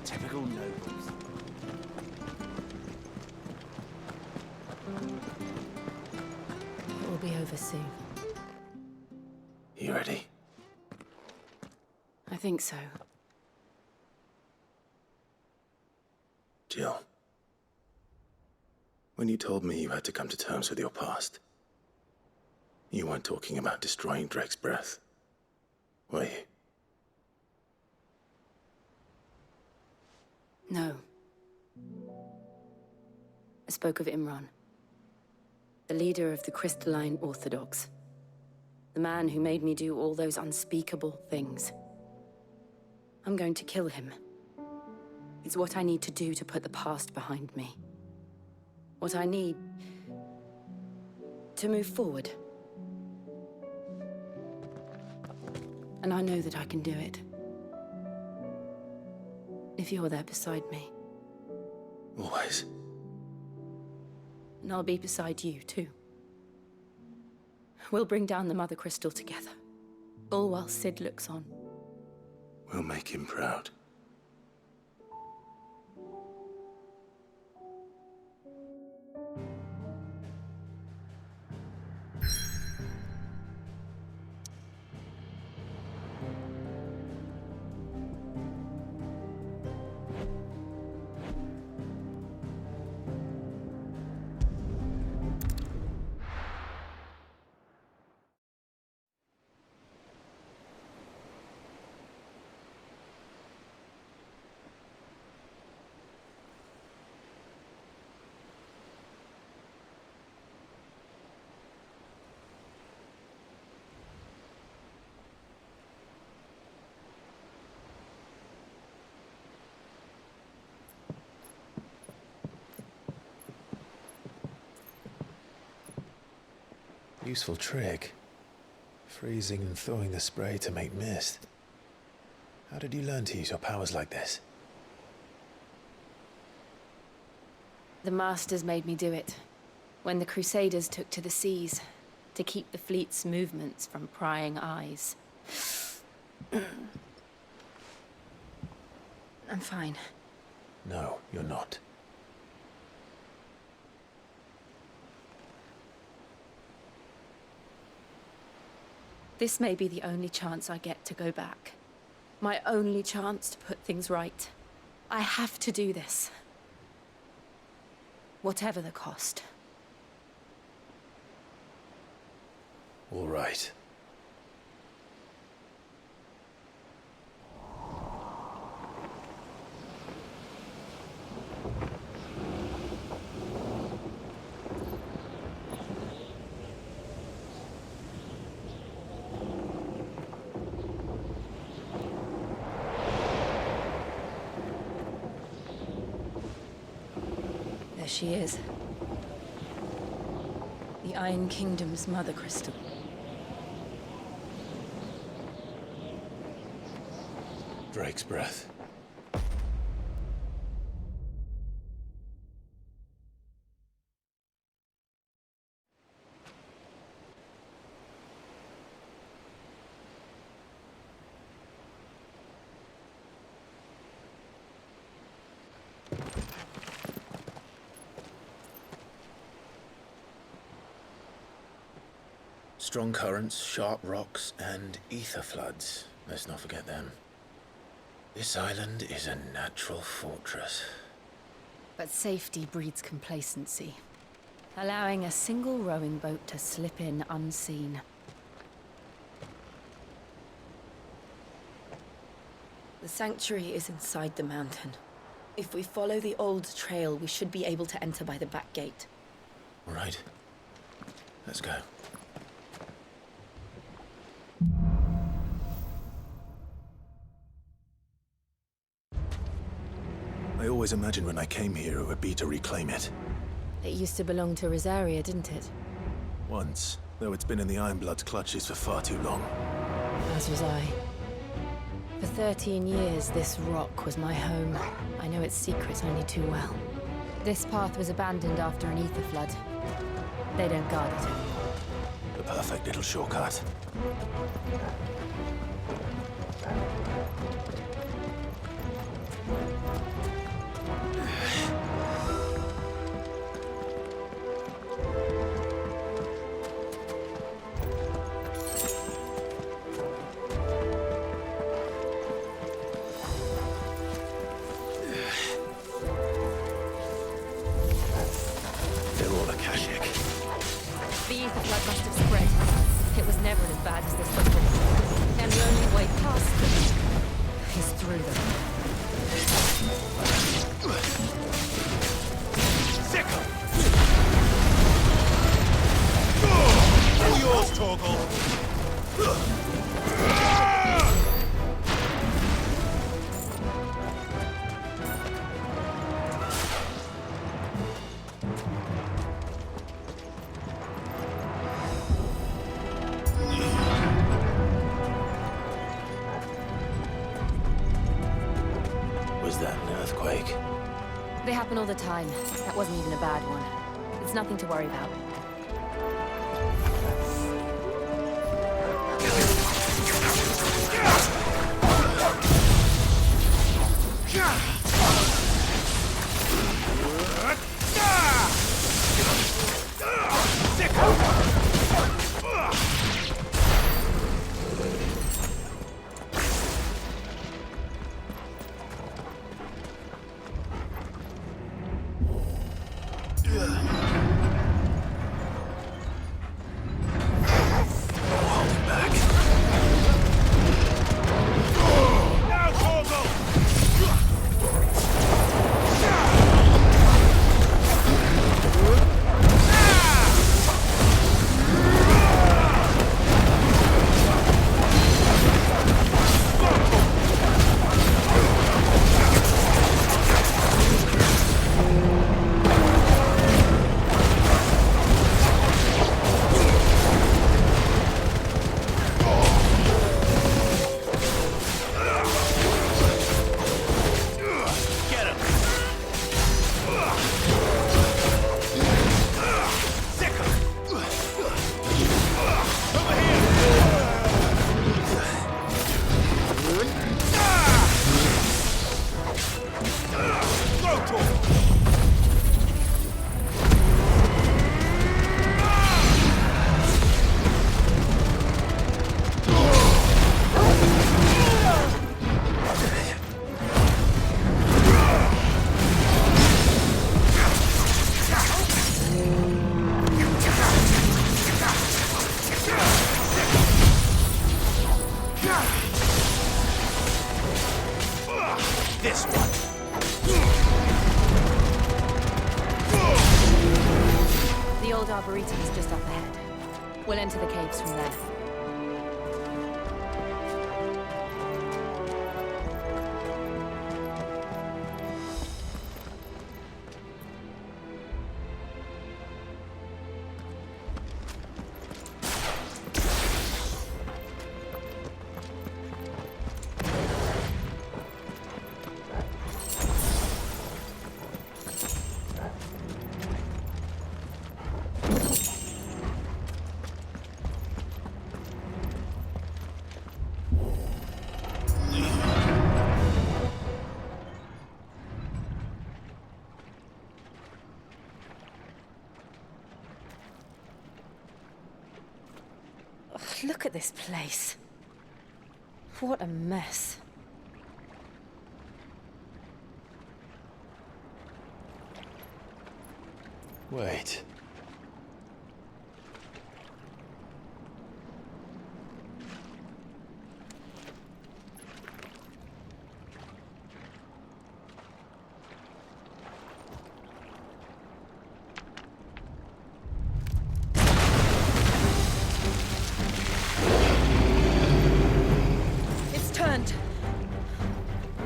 Typical nobles. It will be over soon. You ready? I think so. Jill, when you told me you had to come to terms with your past, you weren't talking about destroying Drake's breath, were you? No. I spoke of Imran, the leader of the Crystalline Orthodox. The man who made me do all those unspeakable things. I'm going to kill him. It's what I need to do to put the past behind me. What I need to move forward. And I know that I can do it. If you're there beside me. Always. And I'll be beside you, too. We'll bring down the Mother Crystal together. All while Sid looks on. We'll make him proud. Useful trick. Freezing and thawing the spray to make mist. How did you learn to use your powers like this? The Masters made me do it. When the Crusaders took to the seas, to keep the fleet's movements from prying eyes. I'm fine. No, you're not. This may be the only chance I get to go back. My only chance to put things right. I have to do this. Whatever the cost. All right. There she is. The Iron Kingdom's mother crystal. Drake's breath. Strong currents, sharp rocks, and ether floods. Let's not forget them. This island is a natural fortress. But safety breeds complacency. Allowing a single rowing boat to slip in unseen. The sanctuary is inside the mountain. If we follow the old trail, we should be able to enter by the back gate. All right. Let's go. I always imagined when I came here it would be to reclaim it. It used to belong to Rosaria, didn't it? Once, though it's been in the Ironblood's clutches for far too long. As was I. For 13 years, this rock was my home. I know its secrets only too well. This path was abandoned after an ether flood. They don't guard it. The perfect little shortcut. They happen all the time. That wasn't even a bad one. It's nothing to worry about. this one! The old arboretum is just up ahead. We'll enter the caves from there. Look at this place. What a mess. Wait.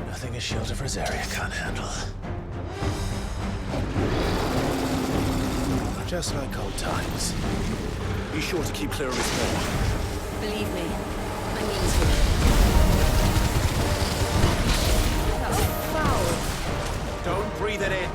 Nothing a shield of Rosaria can't handle. Just like old times. Be sure to keep clear of his wall. Believe me, I mean to. That's foul. Don't breathe it in.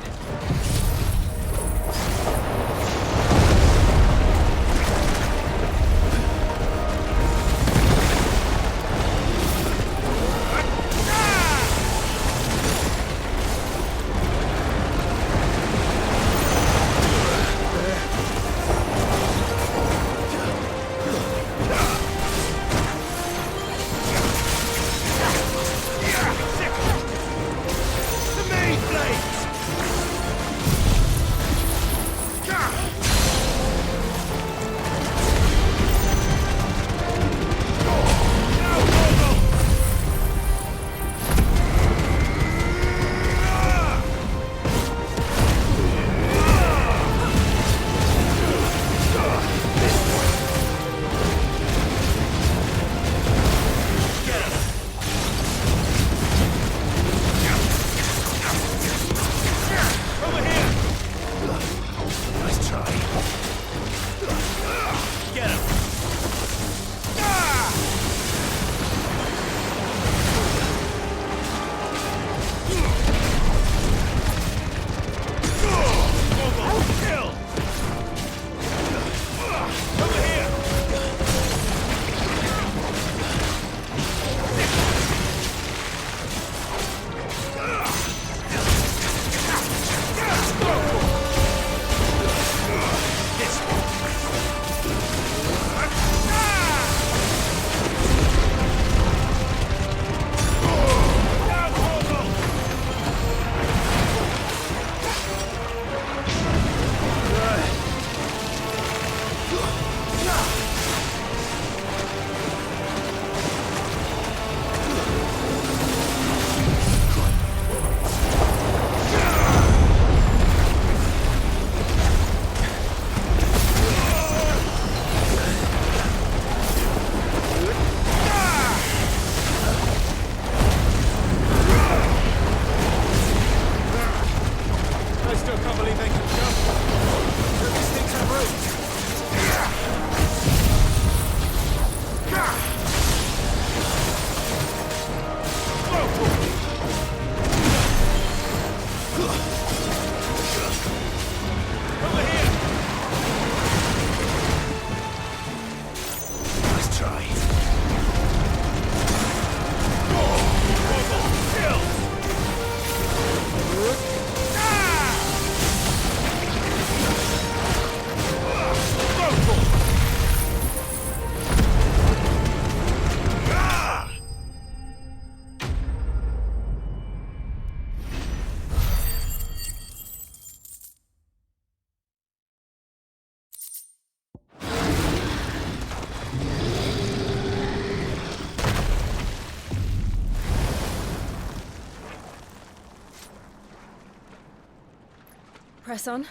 Press on.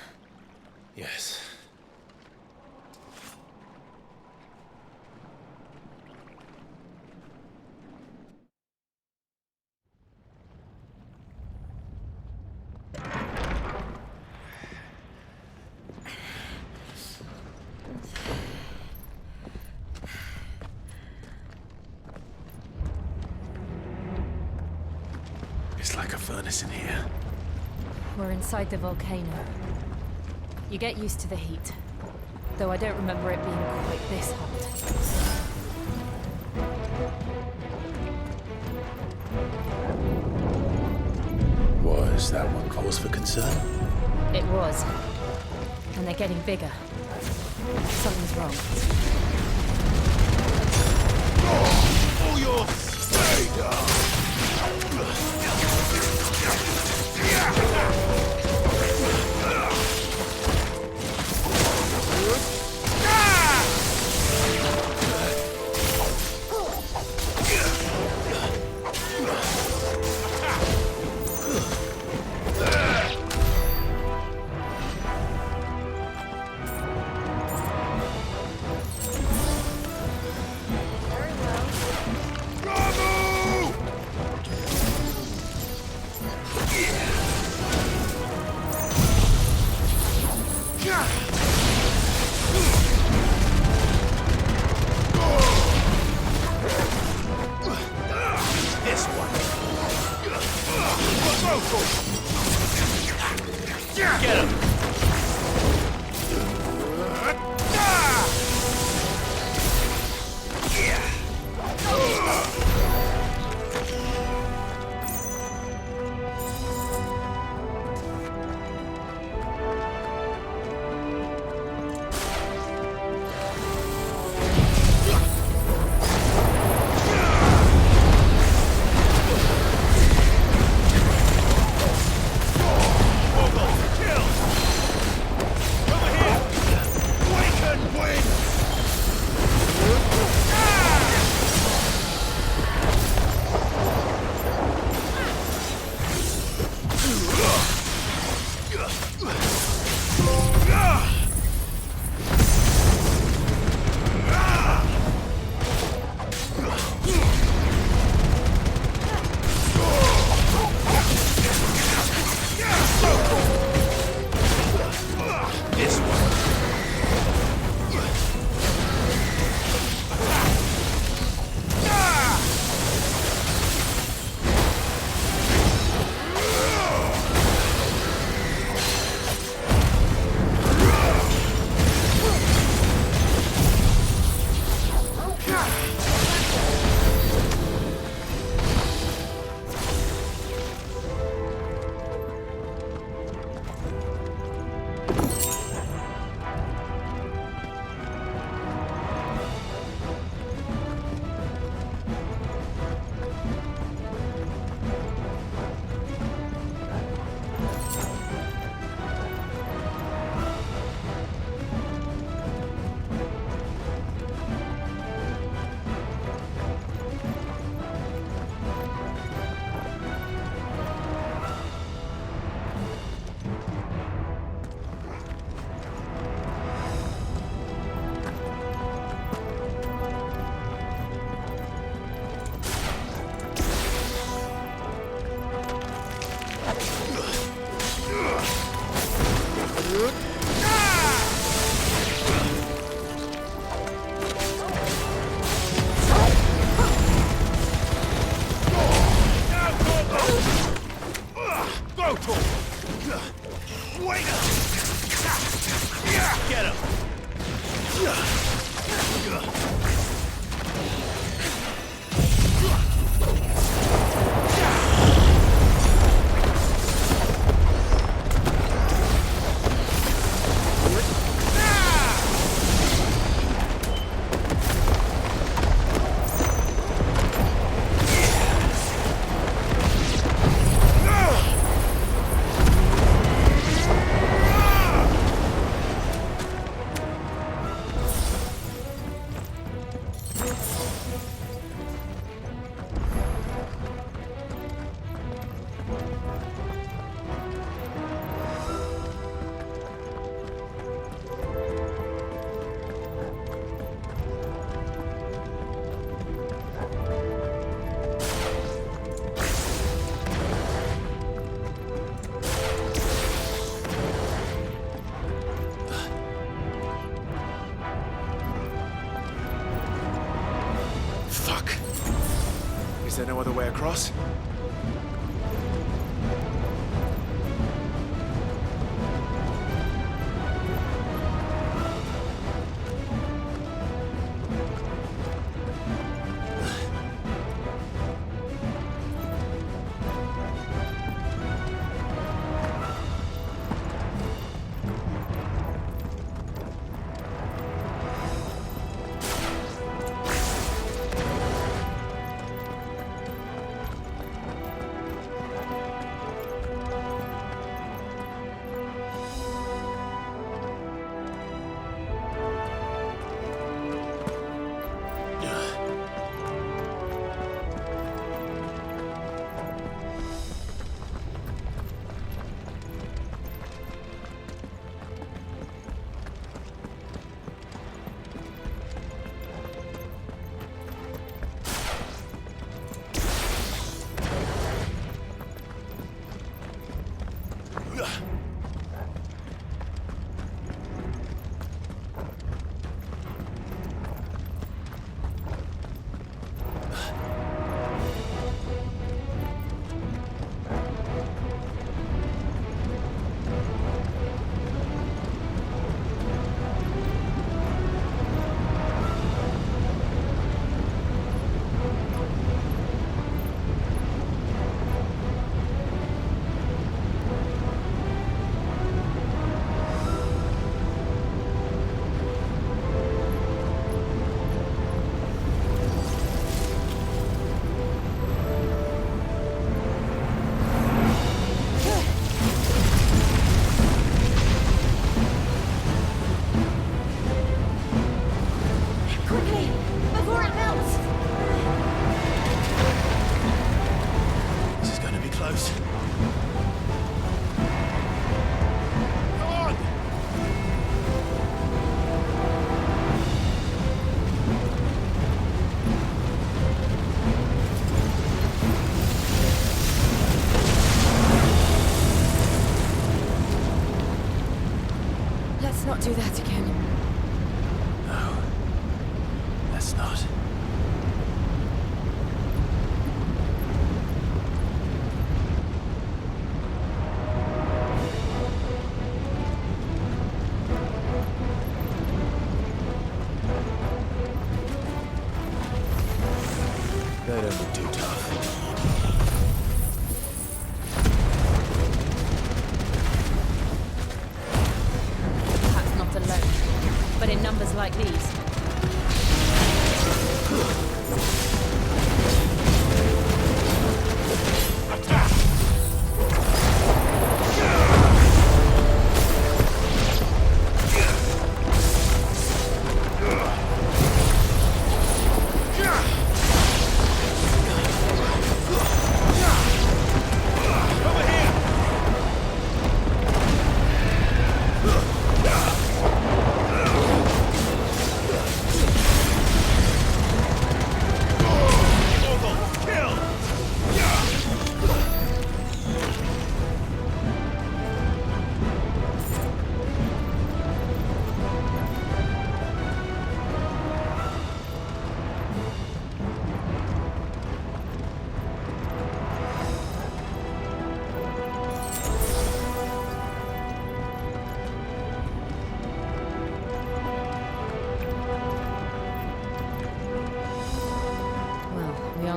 Yes. It's like a furnace in here. We're inside the volcano. You get used to the heat, though I don't remember it being quite this hot. Was that one cause for concern? It was. And they're getting bigger. Something's wrong. Oh, your stay down! no other way across? Not do that again. No. Let's not. They don't look too tough. But in numbers like these.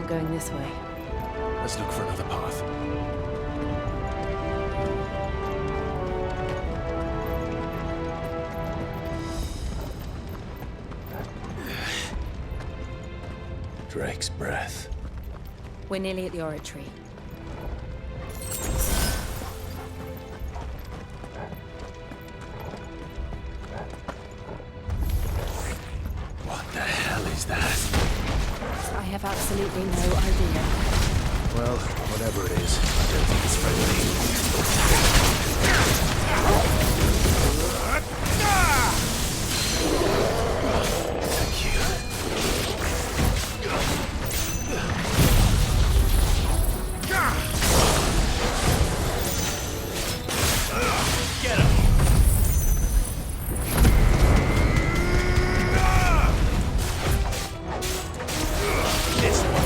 Going this way. Let's look for another path. Drake's breath. We're nearly at the oratory. What the hell is that? I have absolutely no idea. Well, whatever it is, I don't think it's friendly. This one.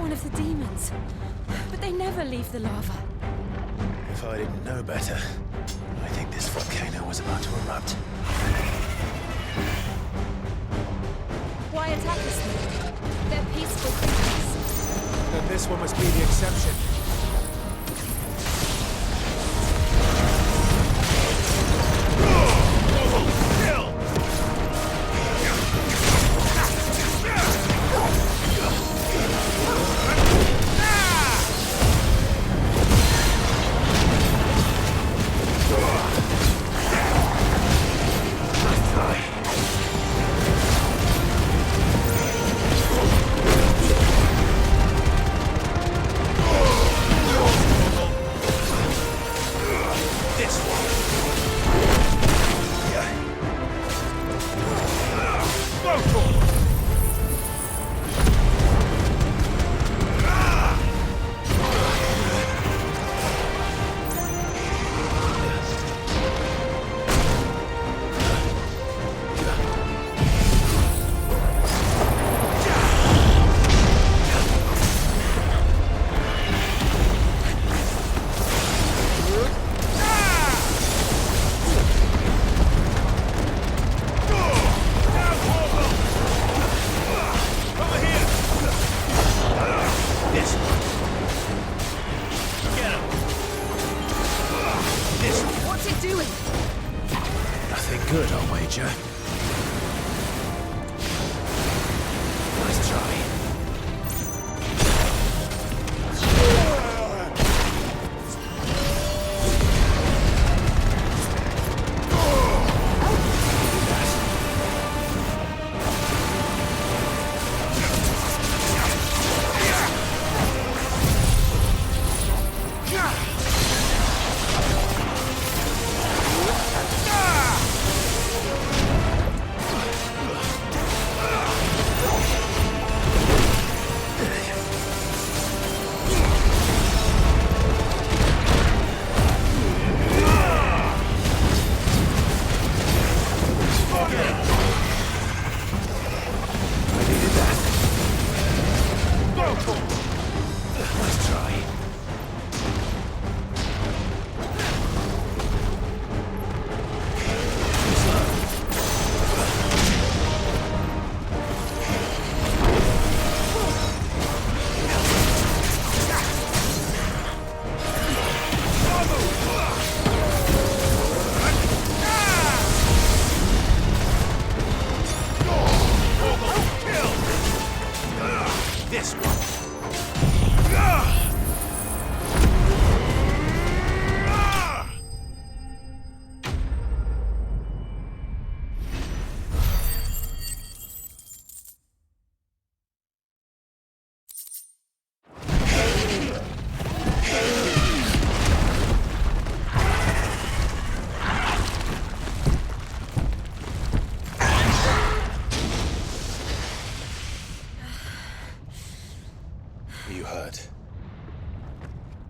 one of the demons. But they never leave the lava. If I didn't know better, I think this volcano was about to erupt. Why attack us then? They're peaceful creatures. Then this one must be the exception.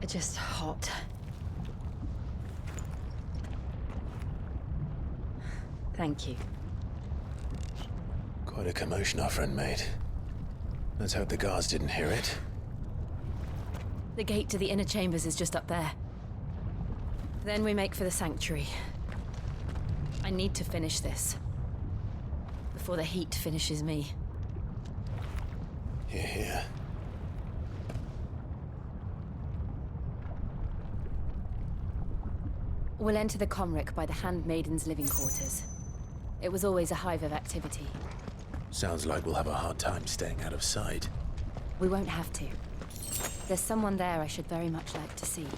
Just hot. Thank you. Quite a commotion our friend made. Let's hope the guards didn't hear it. The gate to the inner chambers is just up there. Then we make for the sanctuary. I need to finish this. Before the heat finishes me. Hear, hear. We'll enter the Comric by the Handmaiden's living quarters. It was always a hive of activity. Sounds like we'll have a hard time staying out of sight. We won't have to. There's someone there I should very much like to see.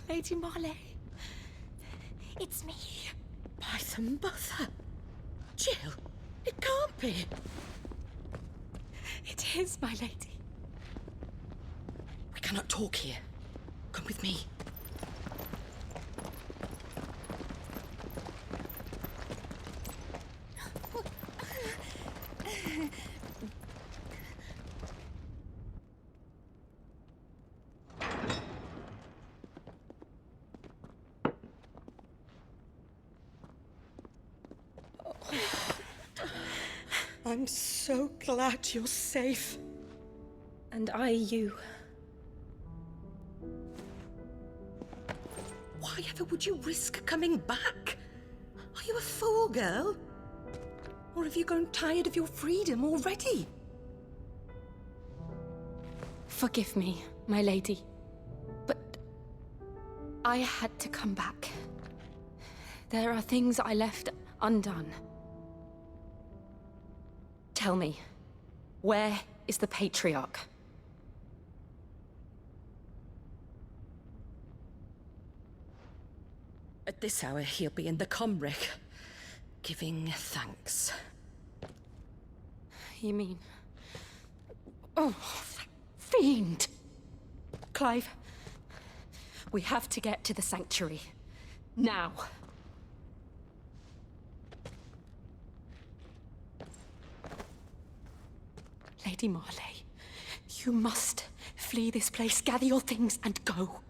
Lady Marley. It's me. By the mother. Jill, it can't be. It is, my lady. We cannot talk here. Come with me. I'm so glad you're safe. And you. Why ever would you risk coming back? Are you a fool, girl? Or have you grown tired of your freedom already? Forgive me, my lady, but I had to come back. There are things I left undone. Tell me, where is the Patriarch? At this hour, he'll be in the Comric, giving thanks. You mean... Oh, that fiend! Clive, we have to get to the sanctuary. Now. Lady Marley, you must flee this place, gather your things, and go.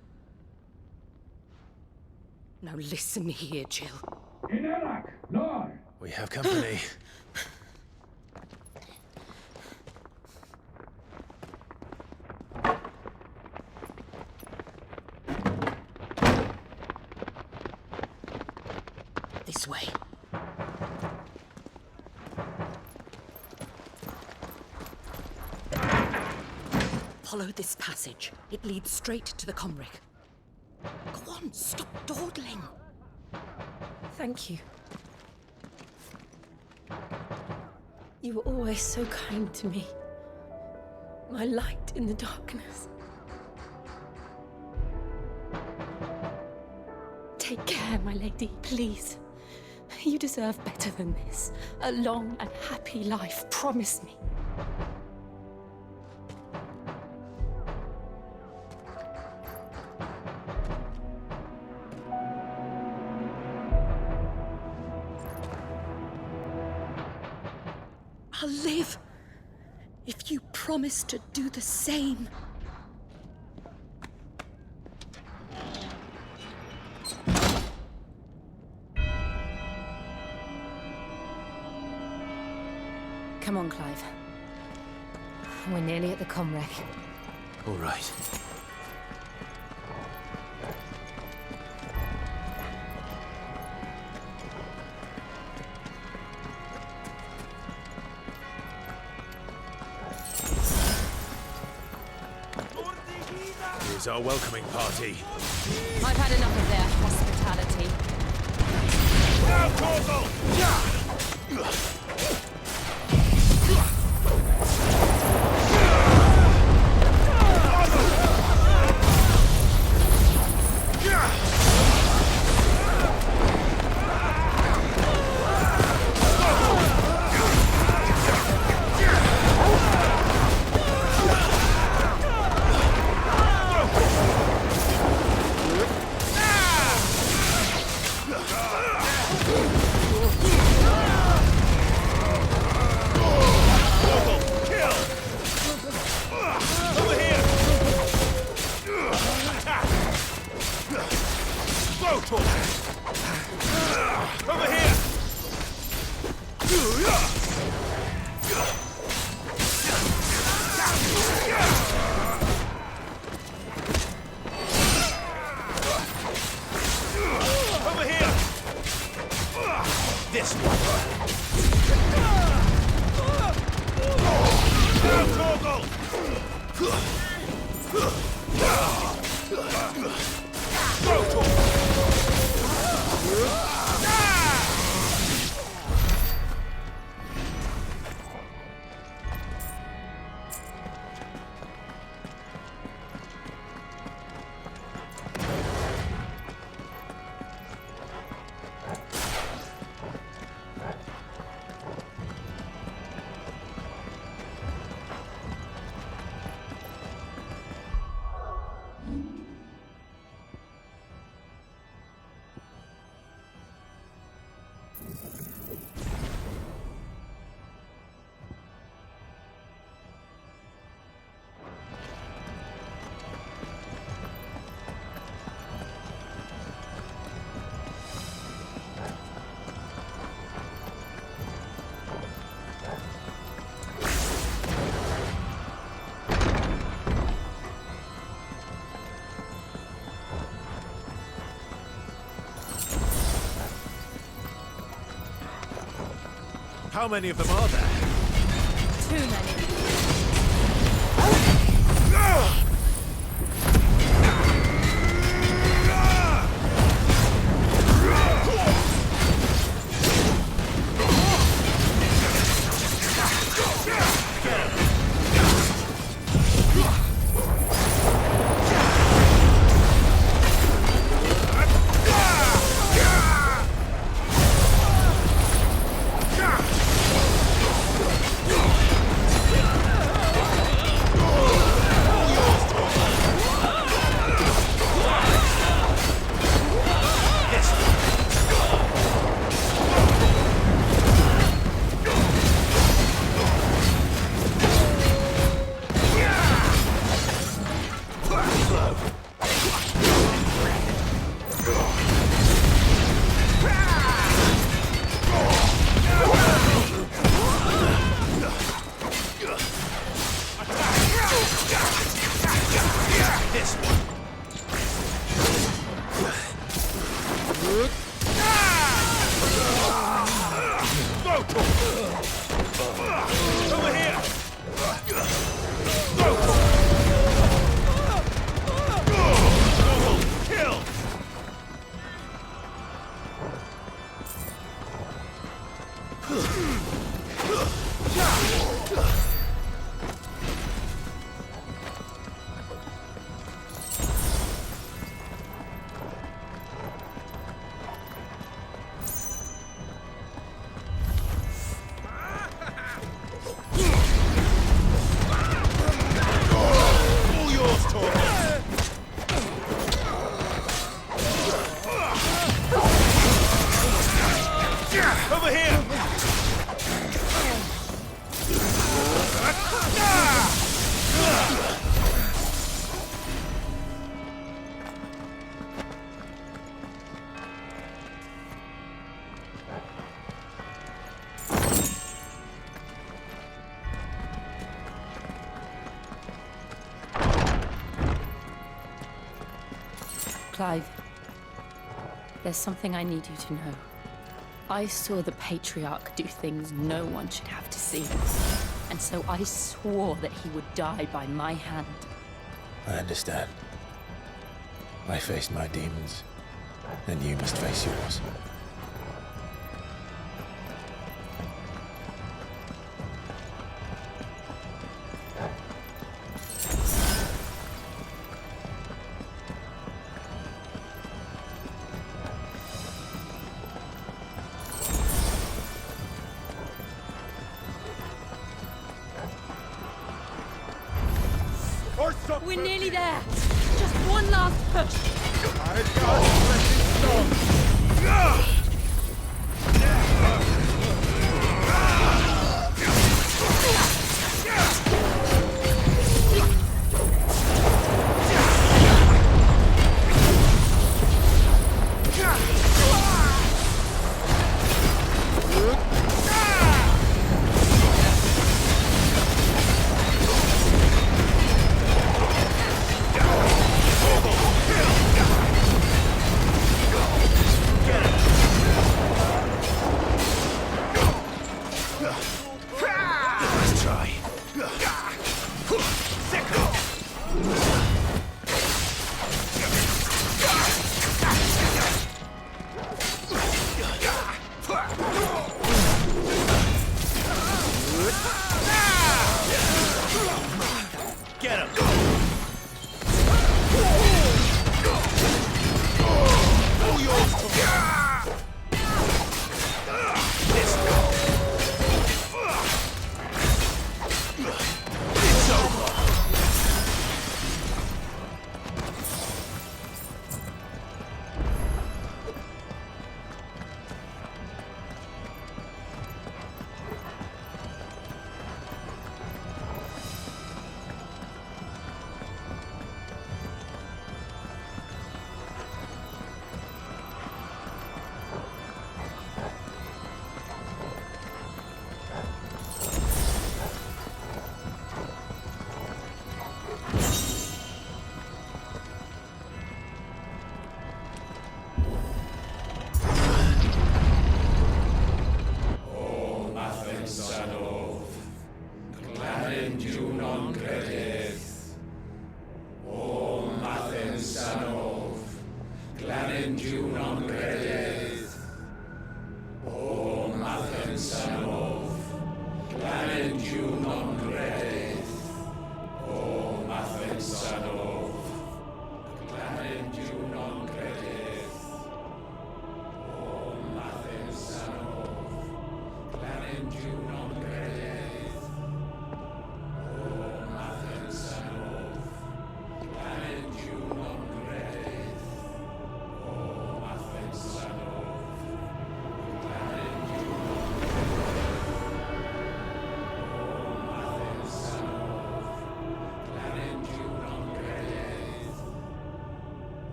Now listen here, Jill. We have company. This way. Follow this passage. It leads straight to the Comric. Go on, stop dawdling. Thank you. You were always so kind to me. My light in the darkness. Take care, my lady, please. You deserve better than this. A long and happy life, promise me. I'll live if you promise to do the same. Come on, Clive. We're nearly at the Comric. All right. Here's our welcoming party. I've had enough of their hospitality. Now, Corvo! How many of them are there? Too many. Clive, there's something I need you to know. I saw the Patriarch do things no one should have to see. And so I swore that he would die by my hand. I understand. I faced my demons, and you must face yours. We're nearly there. Just one last push.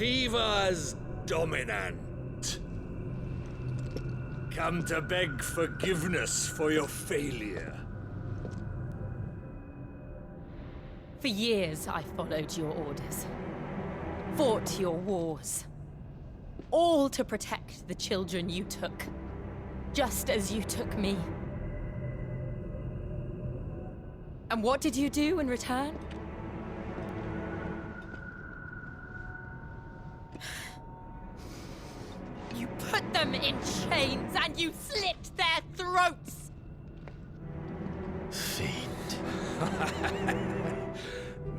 Shiva's dominant. Come to beg forgiveness for your failure. For years, I followed your orders. Fought your wars. All to protect the children you took. Just as you took me. And what did you do in return? You put them in chains and you slit their throats! Fiend.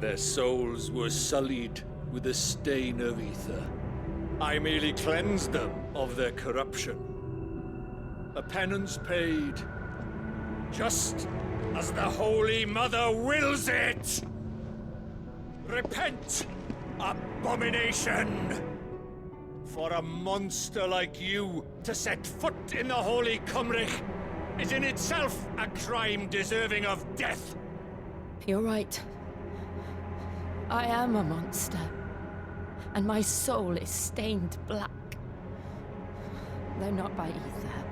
Their souls were sullied with a stain of ether. I merely cleansed them of their corruption. A penance paid, just as the Holy Mother wills it! Repent, abomination! For a monster like you to set foot in the Holy Cymric is in itself a crime deserving of death. You're right. I am a monster. And my soul is stained black. Though not by ether.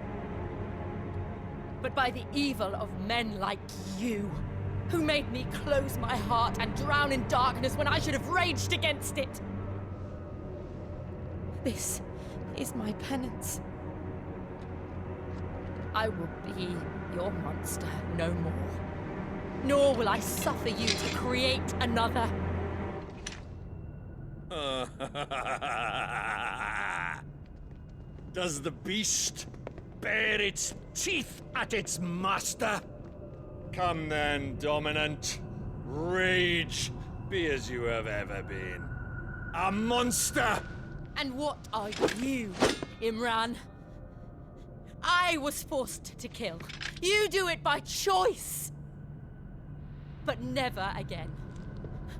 But by the evil of men like you, who made me close my heart and drown in darkness when I should have raged against it. This is my penance. I will be your monster no more. Nor will I suffer you to create another. Does the beast bare its teeth at its master? Come then, dominant. Rage, be as you have ever been. A monster! And what are you, Imran? I was forced to kill. You do it by choice. But never again.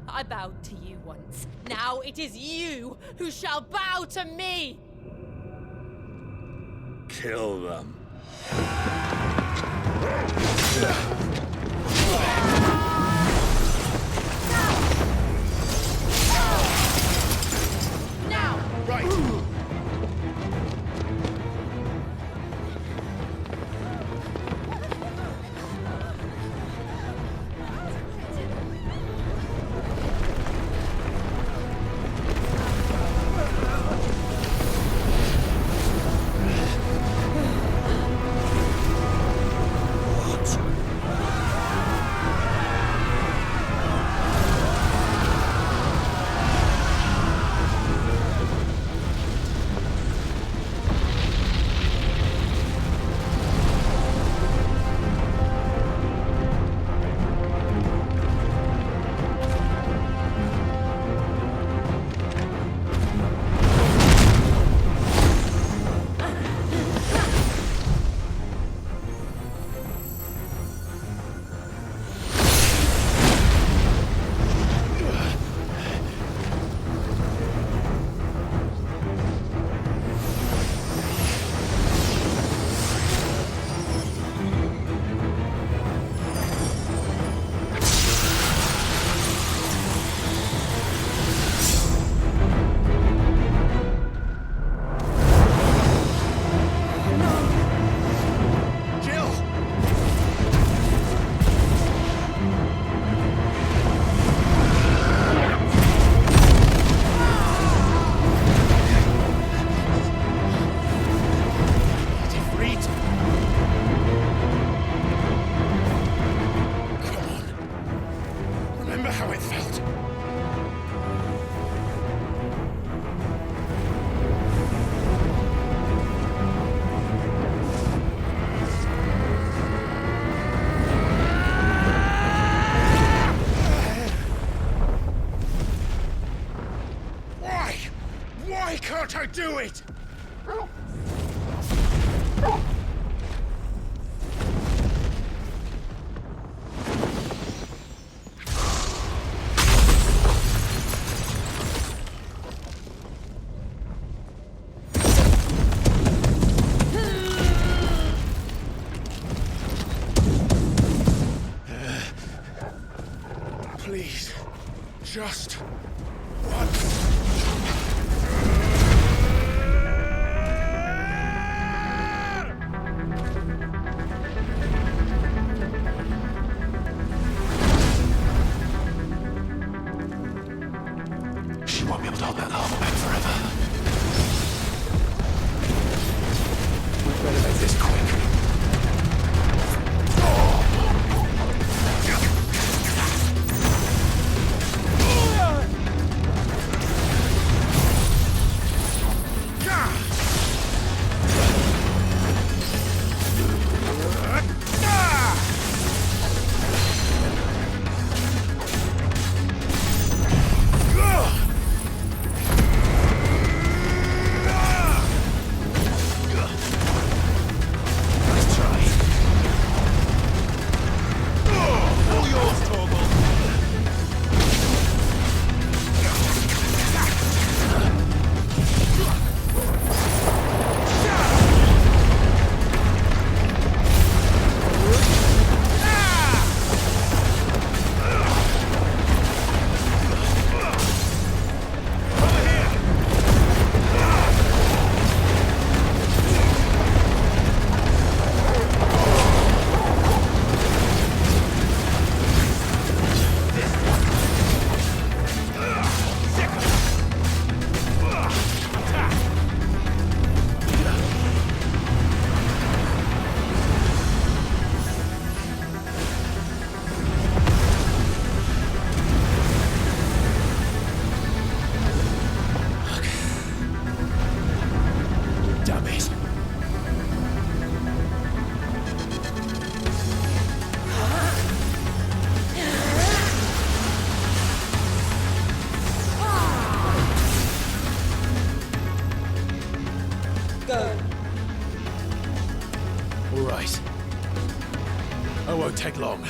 I bowed to you once. Now it is you who shall bow to me! Kill them. Now! Right! What? how it felt. Why can't I do it? Please, just once. She won't be able to hold that armor back forever. We better make this quick. All right. I won't take long.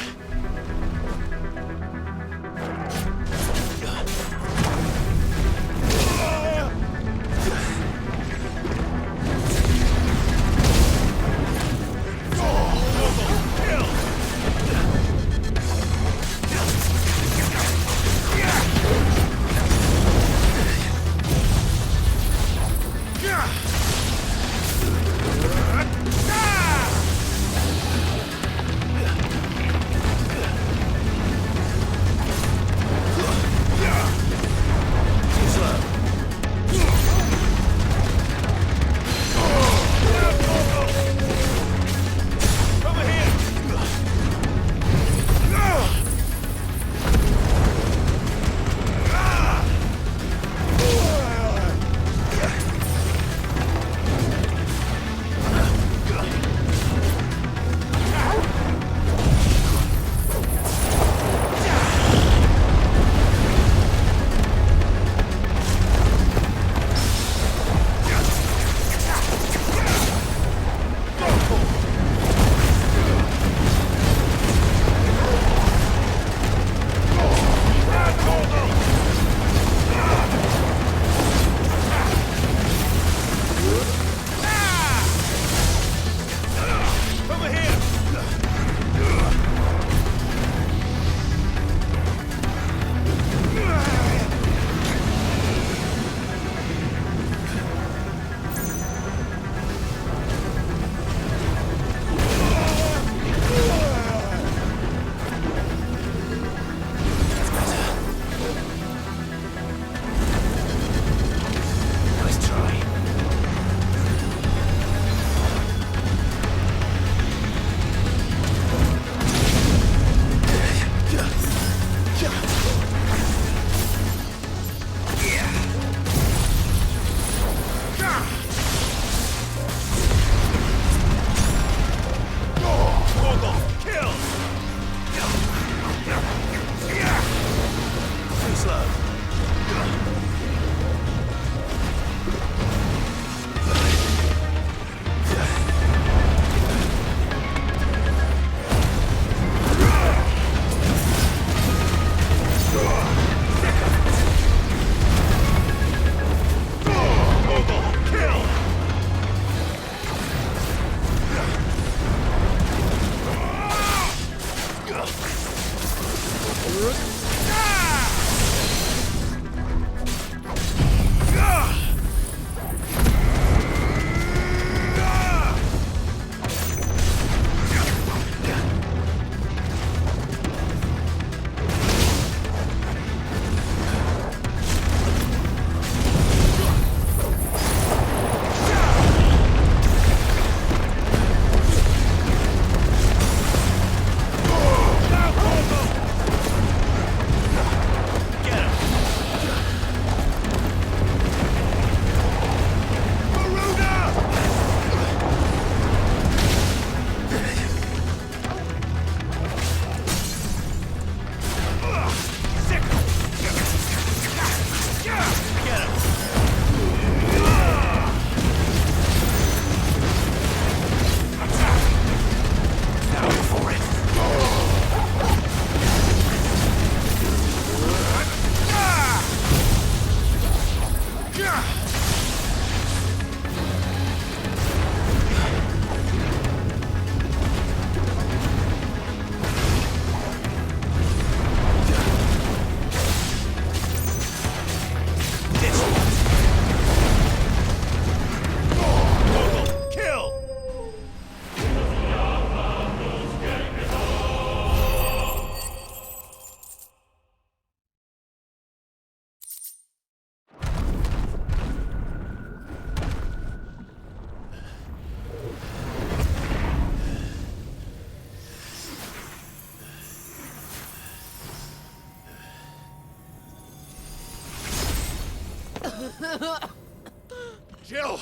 Jill!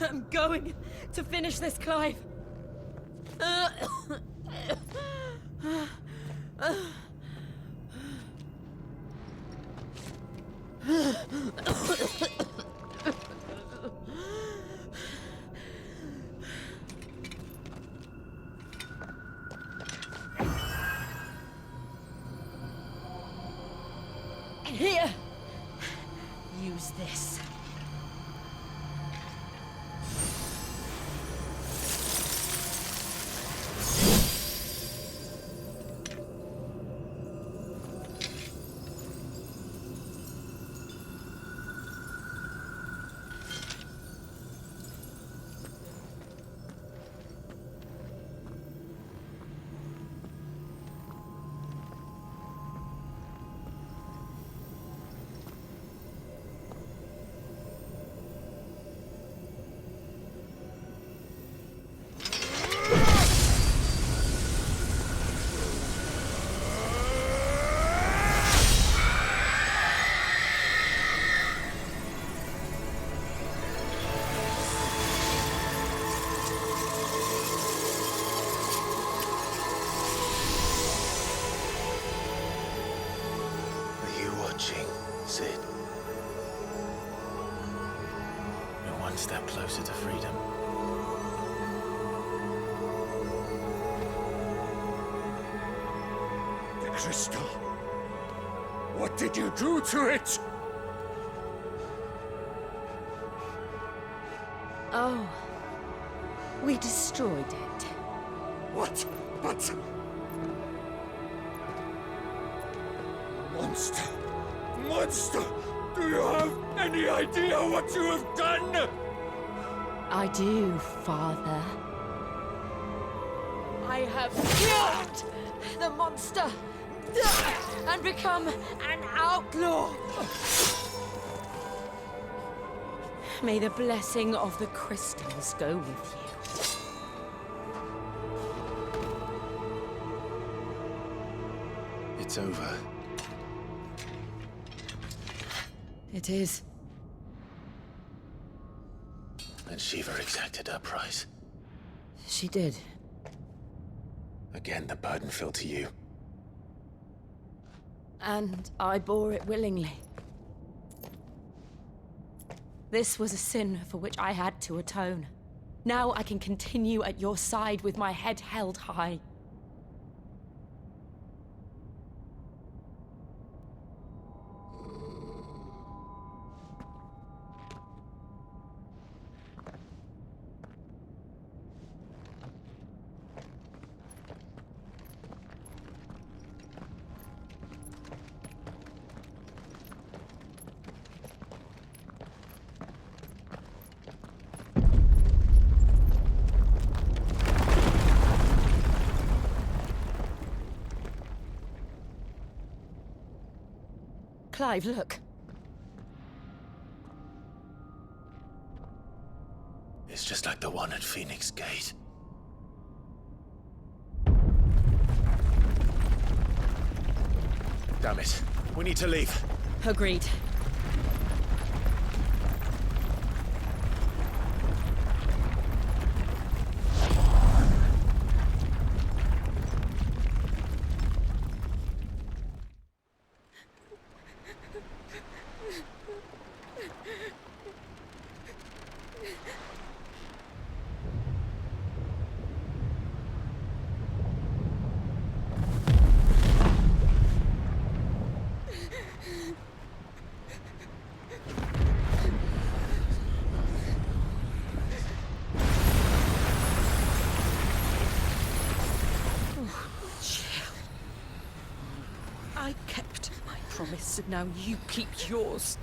I'm going to finish this, Clive. Here. Use this. Sid. You're one step closer to freedom. The crystal. What did you do to it? Oh. We destroyed it. What? But... Monster! Monster! Do you have any idea what you have done? I do, Father. I have killed the monster and become an outlaw. May the blessing of the crystals go with you. It's over. It is. And Shiva exacted her price. She did. Again, the burden fell to you. And I bore it willingly. This was a sin for which I had to atone. Now I can continue at your side with my head held high. Clive, look. It's just like the one at Phoenix Gate. Damn it. We need to leave. Agreed. I kept my promise, and now you keep yours.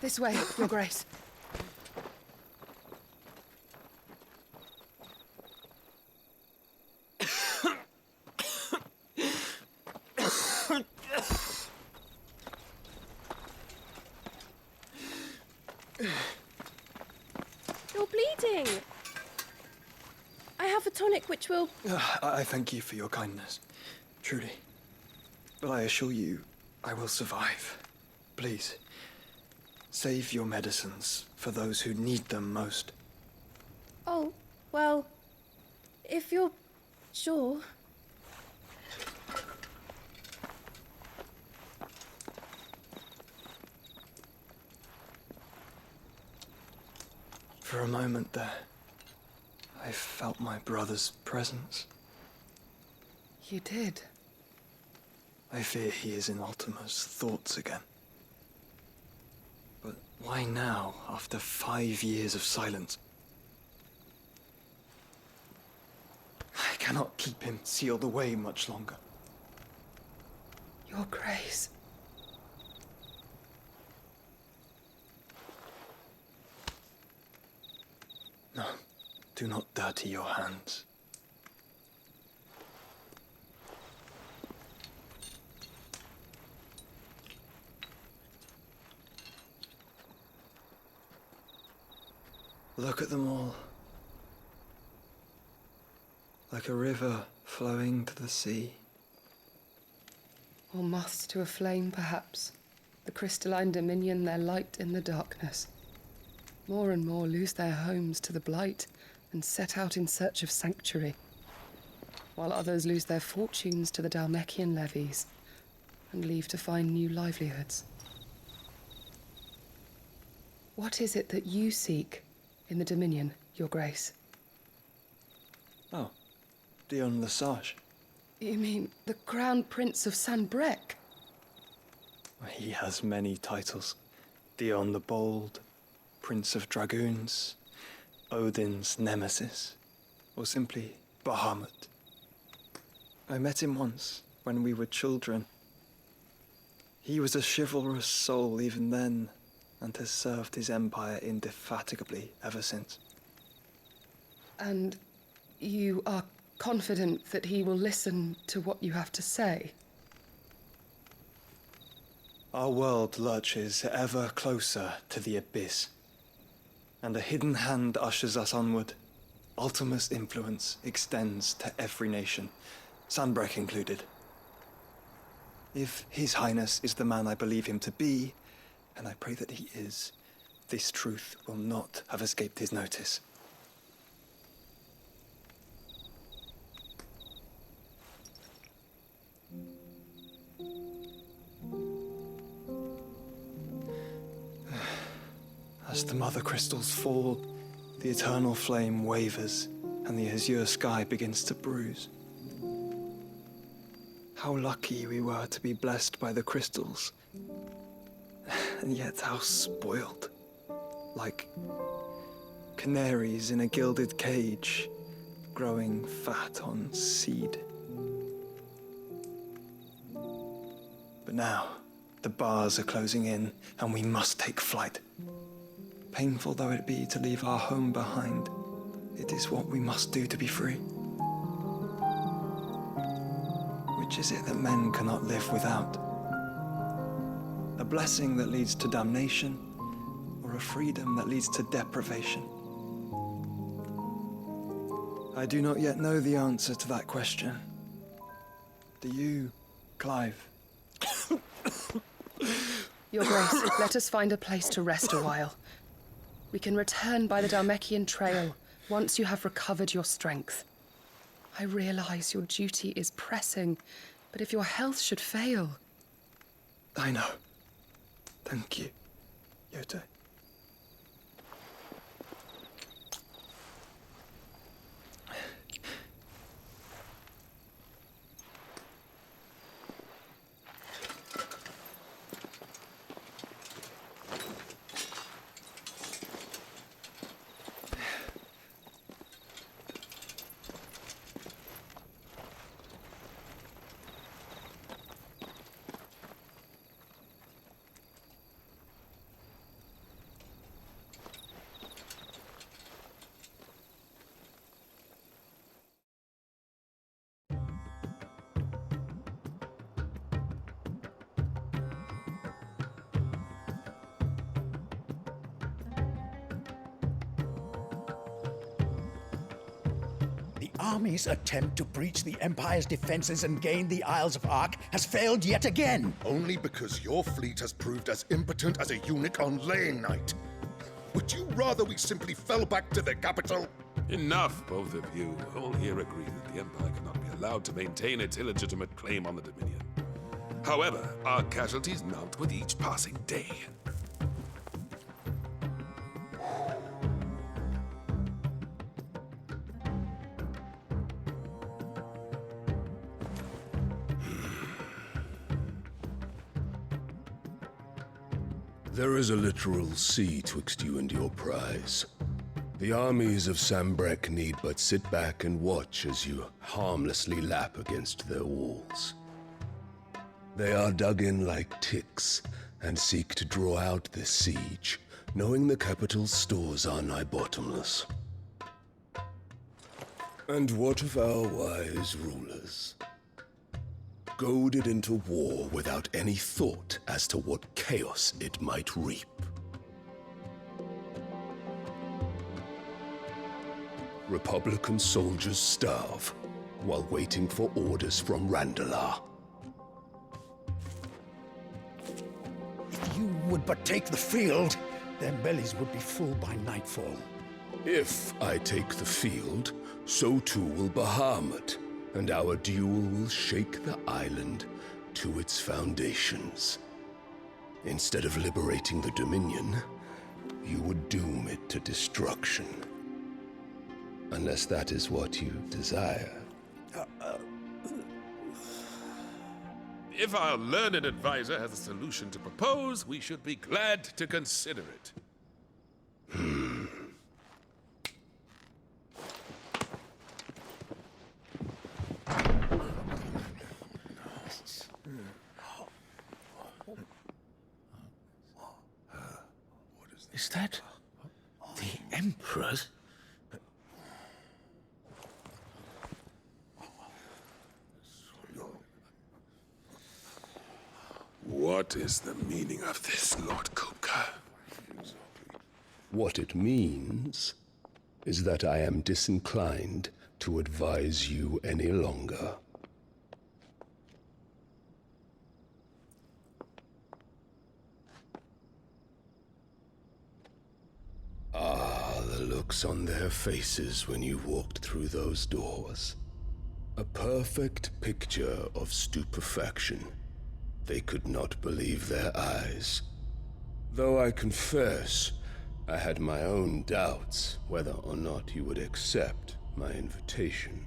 This way, Your Grace. You're bleeding. I have a tonic which will... I thank you for your kindness, truly. But I assure you, I will survive. Please, save your medicines for those who need them most. Oh, well, if you're sure. For a moment there, I felt my brother's presence. You did? I fear he is in Ultima's thoughts again. But why now, after 5 years of silence? I cannot keep him sealed away much longer. Your Grace. No, do not dirty your hands. Look at them all. Like a river flowing to the sea. Or moths to a flame, perhaps. The crystalline dominion, their light in the darkness. More and more lose their homes to the blight and set out in search of sanctuary, while others lose their fortunes to the Dhalmekian levies and leave to find new livelihoods. What is it that you seek in the Dominion, Your Grace? Oh, Dion Lesage. You mean the Crown Prince of Sanbreque? He has many titles. Dion the Bold, Prince of Dragoons, Odin's Nemesis, or simply Bahamut. I met him once, when we were children. He was a chivalrous soul even then, and has served his empire indefatigably ever since. And you are confident that he will listen to what you have to say? Our world lurches ever closer to the abyss, and a hidden hand ushers us onward. Ultima's influence extends to every nation, Sanbreque included. If His Highness is the man I believe him to be, and I pray that he is, this truth will not have escaped his notice. As the mother crystals fall, the eternal flame wavers, and the azure sky begins to bruise. How lucky we were to be blessed by the crystals, and yet how spoiled. Like canaries in a gilded cage, growing fat on seed. But now, the bars are closing in, and we must take flight. Painful though it be to leave our home behind, it is what we must do to be free. Which is it that men cannot live without? A blessing that leads to damnation, or a freedom that leads to deprivation? I do not yet know the answer to that question. Do you, Clive? Your Grace, let us find a place to rest a while. We can return by the Dhalmekian trail once you have recovered your strength. I realize your duty is pressing, but if your health should fail... I know. Thank you, Yote. Army's attempt to breach the Empire's defenses and gain the Isles of Ark has failed yet again. Only because your fleet has proved as impotent as a eunuch on laying night. Would you rather we simply fell back to the capital? Enough, both of you. All here agree that the Empire cannot be allowed to maintain its illegitimate claim on the Dominion. However, our casualties mount with each passing day. There is a literal sea twixt you and your prize. The armies of Sambrek need but sit back and watch as you harmlessly lap against their walls. They are dug in like ticks and seek to draw out this siege, knowing the capital's stores are nigh bottomless. And what of our wise rulers? Goaded into war without any thought as to what chaos it might reap. Republican soldiers starve while waiting for orders from Randalar. If you would but take the field, their bellies would be full by nightfall. If I take the field, so too will Bahamut, and our duel will shake the island to its foundations. Instead of liberating the Dominion, you would doom it to destruction. Unless that is what you desire. If our learned advisor has a solution to propose, we should be glad to consider it. Is that the Emperor's? What is the meaning of this, Lord Kupka? What it means is that I am disinclined to advise you any longer. Ah, the looks on their faces when you walked through those doors. A perfect picture of stupefaction. They could not believe their eyes. Though I confess, I had my own doubts whether or not you would accept my invitation.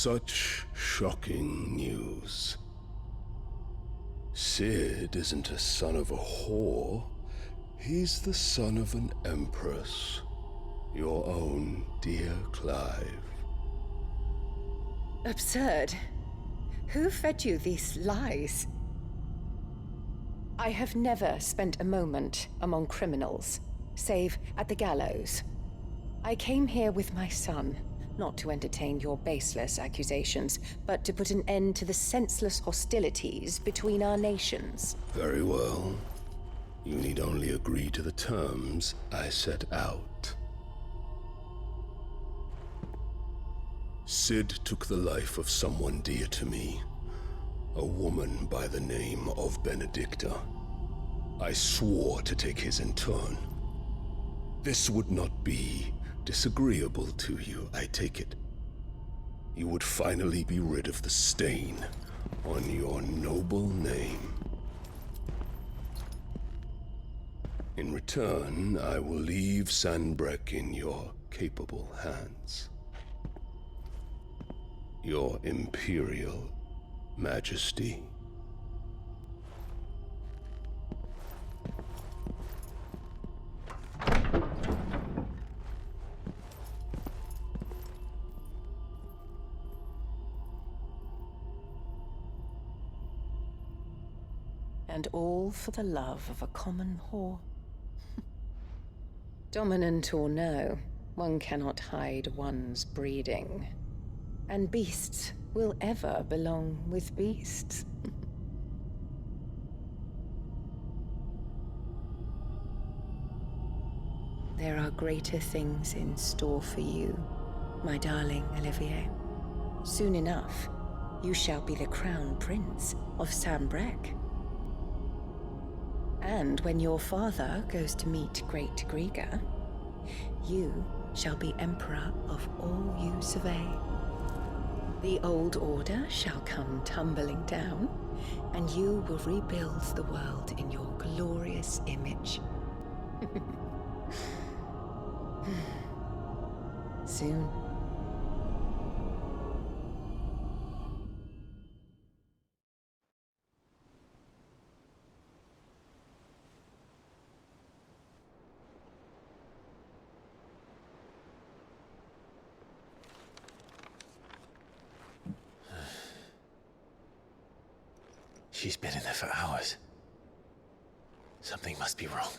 Such shocking news. Sid isn't a son of a whore. He's the son of an empress. Your own dear Clive. Absurd. Who fed you these lies? I have never spent a moment among criminals, save at the gallows. I came here with my son, not to entertain your baseless accusations, but to put an end to the senseless hostilities between our nations. Very well. You need only agree to the terms I set out. Sid took the life of someone dear to me, a woman by the name of Benedicta. I swore to take his in turn. This would not be disagreeable to you, I take it. You would finally be rid of the stain on your noble name. In return, I will leave Sanbreque in your capable hands. Your Imperial Majesty. And all for the love of a common whore. Dominant or no, one cannot hide one's breeding. And beasts will ever belong with beasts. There are greater things in store for you, my darling Olivier. Soon enough, you shall be the crown prince of Sanbreque. And when your father goes to meet Great Griga, you shall be emperor of all you survey. The old order shall come tumbling down, and you will rebuild the world in your glorious image. Soon. She's been in there for hours. Something must be wrong.